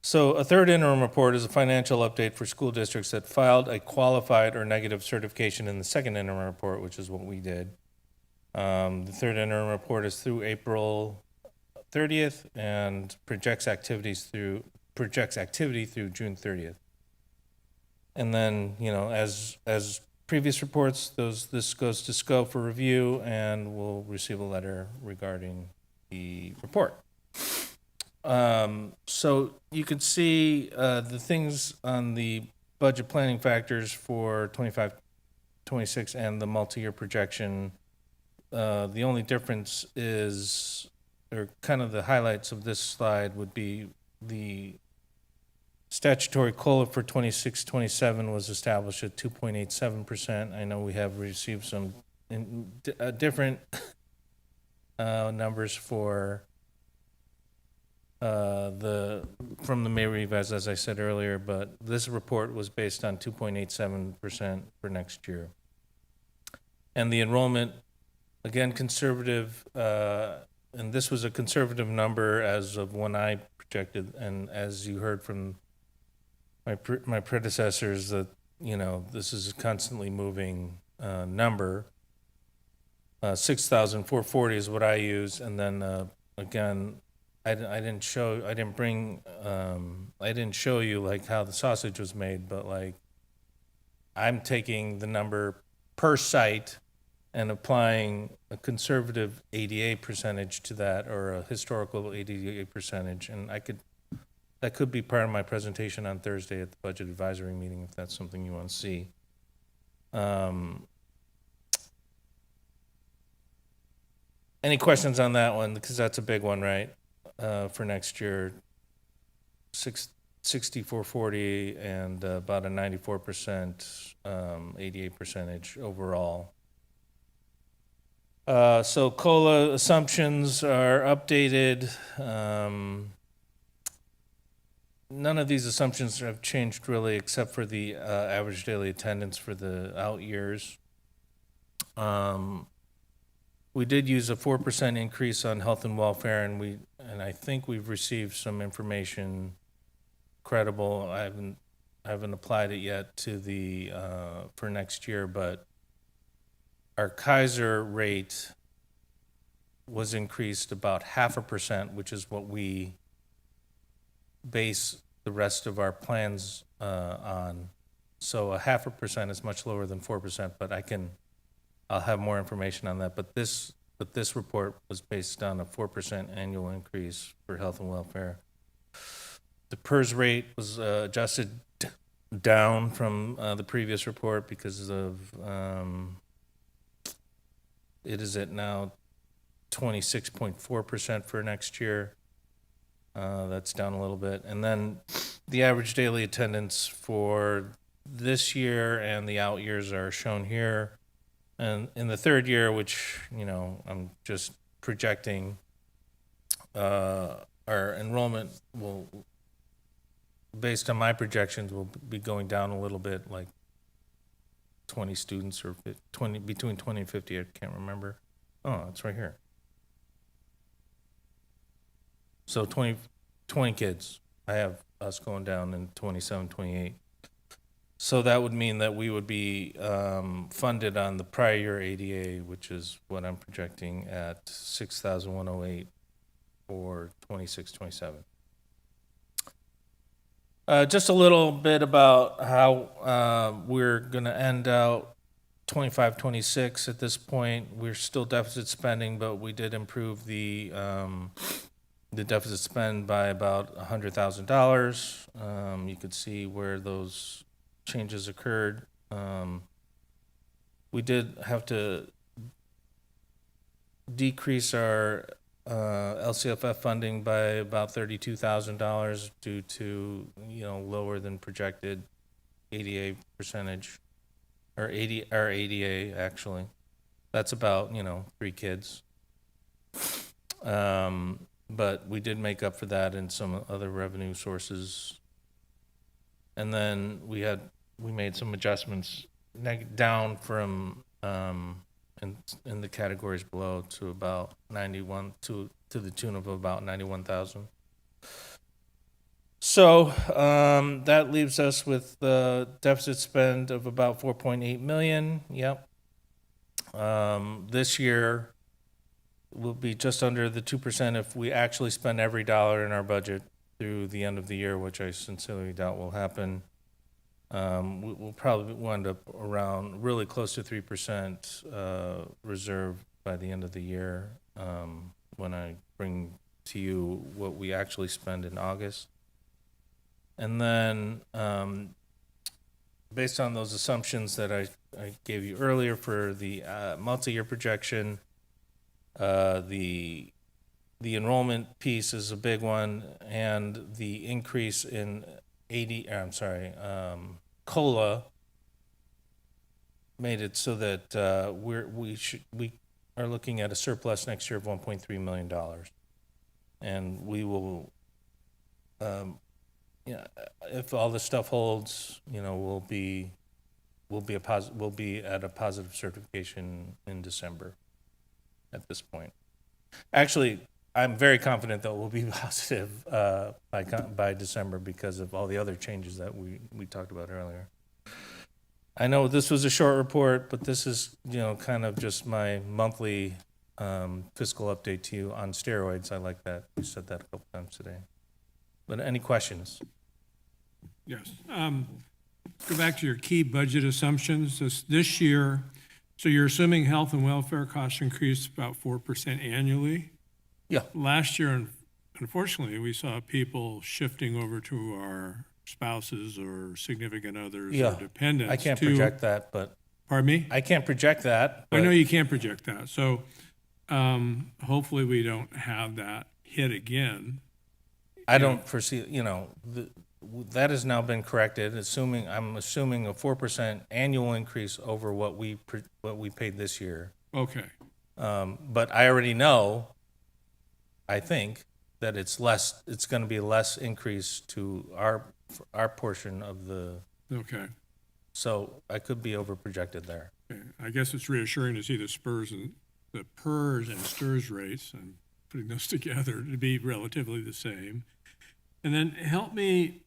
So a third interim report is a financial update for school districts that filed a qualified or negative certification in the second interim report, which is what we did. The third interim report is through April 30th and projects activity through June 30th. And then, as previous reports, this goes to SCO for review, and we'll receive a letter regarding the report. So you can see the things on the budget planning factors for 25-26 and the multi-year projection. The only difference is, or kind of the highlights of this slide would be the statutory COLA for 26-27 was established at 2.87%. I know we have received some different numbers for from the May revise, as I said earlier, but this report was based on 2.87% for next year. And the enrollment, again, conservative, and this was a conservative number as of when I projected, and as you heard from my predecessors, that, you know, this is a constantly moving number. 6,440 is what I use, and then again, I didn't show you like how the sausage was made, but like I'm taking the number per site and applying a conservative ADA percentage to that, or a historical ADA percentage, and that could be part of my presentation on Thursday at the budget advisory meeting if that's something you want to see. Any questions on that one? Because that's a big one, right? For next year, 6,440 and about a 94% ADA percentage overall. So COLA assumptions are updated. None of these assumptions have changed really, except for the average daily attendance for the out years. We did use a 4% increase on health and welfare, and I think we've received some information credible. I haven't applied it yet to the for next year, but our Kaiser rate was increased about 0.5%, which is what we base the rest of our plans on. So 0.5% is much lower than 4%, but I'll have more information on that. But this report was based on a 4% annual increase for health and welfare. The PERS rate was adjusted down from the previous report because of it is at now 26.4% for next year. That's down a little bit. And then the average daily attendance for this year and the out years are shown here. And in the third year, which, you know, I'm just projecting, our enrollment will, based on my projections, will be going down a little bit, like 20 students or 20, between 20 and 50, I can't remember. Oh, it's right here. So 20 kids. I have us going down in 27, 28. So that would mean that we would be funded on the prior year ADA, which is what I'm projecting at 6,108 for 26, 27. Just a little bit about how we're going to end out 25, 26 at this point. We're still deficit spending, but we did improve the deficit spend by about $100,000. You could see where those changes occurred. We did have to decrease our LCFF funding by about $32,000 due to, you know, lower than projected ADA percentage, or our ADA actually. That's about, you know, 3 kids. But we did make up for that in some other revenue sources. And then we made some adjustments down from in the categories below to about 91 to the tune of about 91,000. So that leaves us with the deficit spend of about 4.8 million. Yep. This year will be just under the 2% if we actually spend every dollar in our budget through the end of the year, which I sincerely doubt will happen. We'll probably wind up around really close to 3% reserve by the end of the year when I bring to you what we actually spend in August. And then based on those assumptions that I gave you earlier for the multi-year projection, the enrollment piece is a big one, and the increase in COLA made it so that we are looking at a surplus next year of $1.3 million. And we will, if all this stuff holds, we'll be at a positive certification in December at this point. Actually, I'm very confident that we'll be positive by December because of all the other changes that we talked about earlier. I know this was a short report, but this is, kind of just my monthly fiscal update to you on steroids. I like that. We said that a couple times today. But any questions?
Yes. Go back to your key budget assumptions. This year, so you're assuming health and welfare costs increase about 4% annually?
Yeah.
Last year, unfortunately, we saw people shifting over to our spouses or significant others or dependents.
I can't project that, but.
Pardon me?
I can't project that.
I know you can't project that. So hopefully we don't have that hit again.
I don't foresee, that has now been corrected, I'm assuming a 4% annual increase over what we paid this year.
Okay.
But I already know, I think, that it's going to be less increase to our portion of the.
Okay.
So I could be over projected there.
Okay. I guess it's reassuring to see the PERS and STIRS rates and putting those together to be relatively the same. And then help me,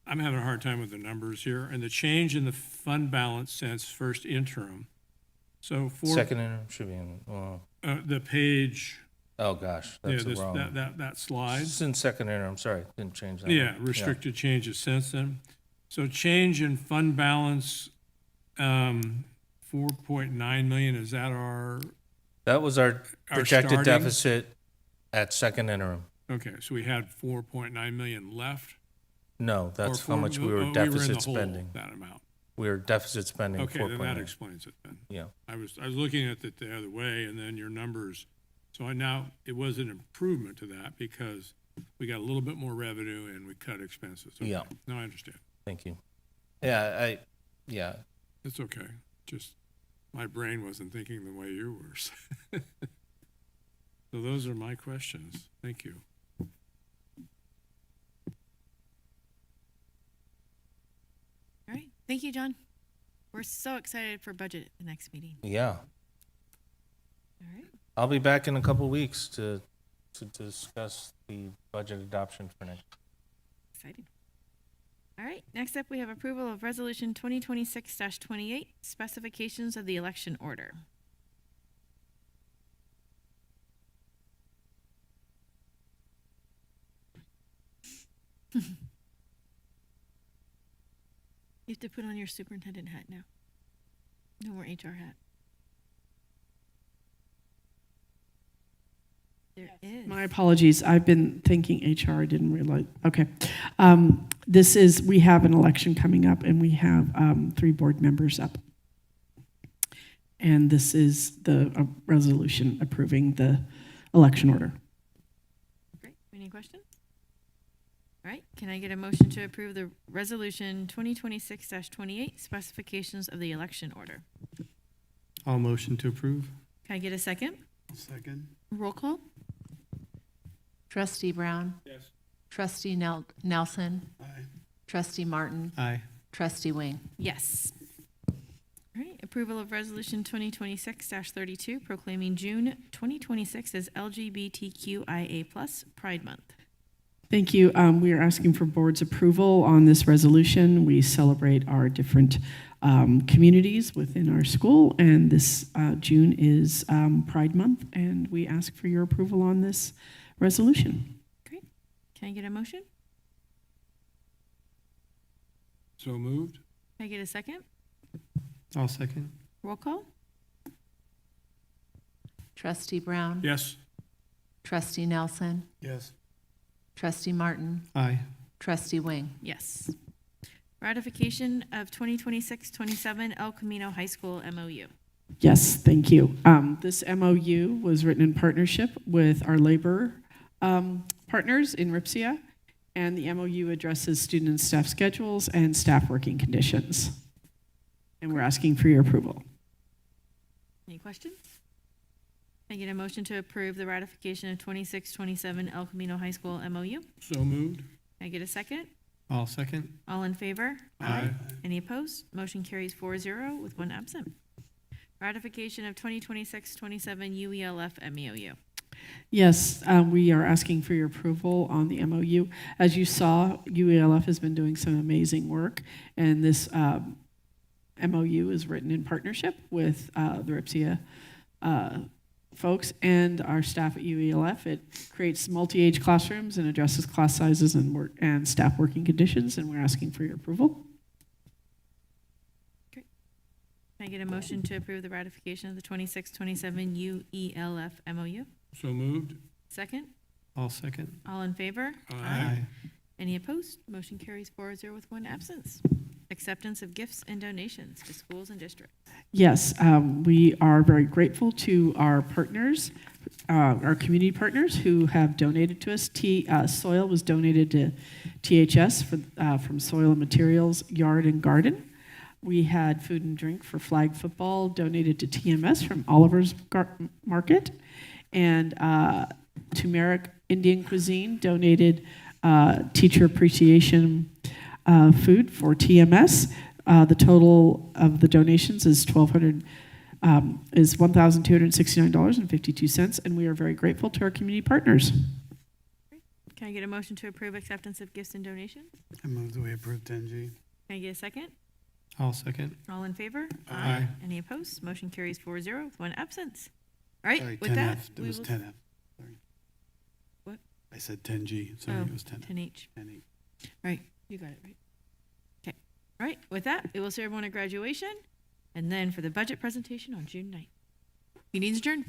I'm having a hard time with the numbers here, and the change in the fund balance since first interim. So
second interim should be in,
the page.
Oh gosh, that's wrong.
That slide.
Since second interim, sorry, didn't change that.
Yeah, restricted changes since then. So change in fund balance, 4.9 million, is that our?
That was our projected
starting
deficit at second interim.
Okay, so we had 4.9 million left?
No, that's how much we were deficit spending.
That amount.
We were deficit spending.
Okay,
4.9.
then that explains it then.
Yeah.
I was looking at it the other way, and then your numbers. So now it was an improvement to that because we got a little bit more revenue and we cut expenses. Okay.
Yeah.
No, I understand.
Thank you. Yeah,
It's okay. Just my brain wasn't thinking the way you were. So those are my questions. Thank you.
All right. Thank you, John. We're so excited for budget at the next meeting.
Yeah.
All right.
I'll be back in a couple weeks to discuss the budget adoption for next.
Exciting. All right. Next up, we have approval of Resolution 2026-28, specifications of the election order. You have to put on your superintendent hat now. No more HR hat. There is.
My apologies. I've been thinking HR. I didn't realize. Okay. We have an election coming up, and we have 3 board members up. And this is the resolution approving the election order.
Great. Any questions? All right. Can I get a motion to approve the Resolution 2026-28, specifications of the election order?
I'll motion to approve.
Can I get a second?
Second.
Roll call?
Trustee Brown?
Yes.
Trustee Nelson?
Aye.
Trustee Martin?
Aye.
Trustee Wing?
Yes. All right. Approval of Resolution 2026-32, proclaiming June 2026 as LGBTQIA+ Pride Month.
Thank you. We are asking for board's approval on this resolution. We celebrate our different communities within our school, and this June is Pride Month, and we ask for your approval on this resolution.
Great. Can I get a motion?
So moved?
Can I get a second?
I'll second.
Roll call?
Trustee Brown?
Yes.
Trustee Nelson?
Yes.
Trustee Martin?
Aye.
Trustee Wing?
Yes. Ratification of 2026-27 El Camino High School MOU.
Yes, thank you. This MOU was written in partnership with our labor partners in RIPSIA, and the MOU addresses student and staff schedules and staff working conditions. and we're asking for your approval.
Any questions? Can I get a motion to approve the ratification of 2627 El Camino High School MOU?
So moved.
Can I get a second?
I'll second.
All in favor?
Aye.
Any opposed? Motion carries 4-0 with one absent. Ratification of 2026-27 UELF MEOU.
Yes, we are asking for your approval on the MOU. As you saw, UELF has been doing some amazing work, and this MOU is written in partnership with the RIPSIA folks and our staff at UELF. It creates multi-age classrooms and addresses class sizes and work and staff working conditions, and we're asking for your approval.
Can I get a motion to approve the ratification of the 26-27 UELF MOU?
So moved.
Second?
I'll second.
All in favor?
Aye.
Any opposed? Motion carries 4-0 with one absence. Acceptance of gifts and donations to schools and districts.
Yes, we are very grateful to our partners, our community partners who have donated to us. Soil was donated to THS from Soil and Materials Yard and Garden. We had food and drink for flag football donated to TMS from Oliver's Market. And Turmeric Indian Cuisine donated teacher appreciation food for TMS. The total of the donations is $1,269.52, and we are very grateful to our community partners.
Can I get a motion to approve acceptance of gifts and donations?
I move that we approve 10G.
Can I get a second?
I'll second.
All in favor?
Aye.
Any opposed? Motion carries 4-0 with one absence. All right,
Sorry,
with
10F.
that,
It
we
was
will-
10F. Sorry.
What?
I said 10G. Sorry,
Oh,
it was 10F.
10H.
10H.
Right, you got it right. Okay, all right, with that, we will serve everyone at graduation, and then for the budget presentation on June 9th. Meeting's adjourned.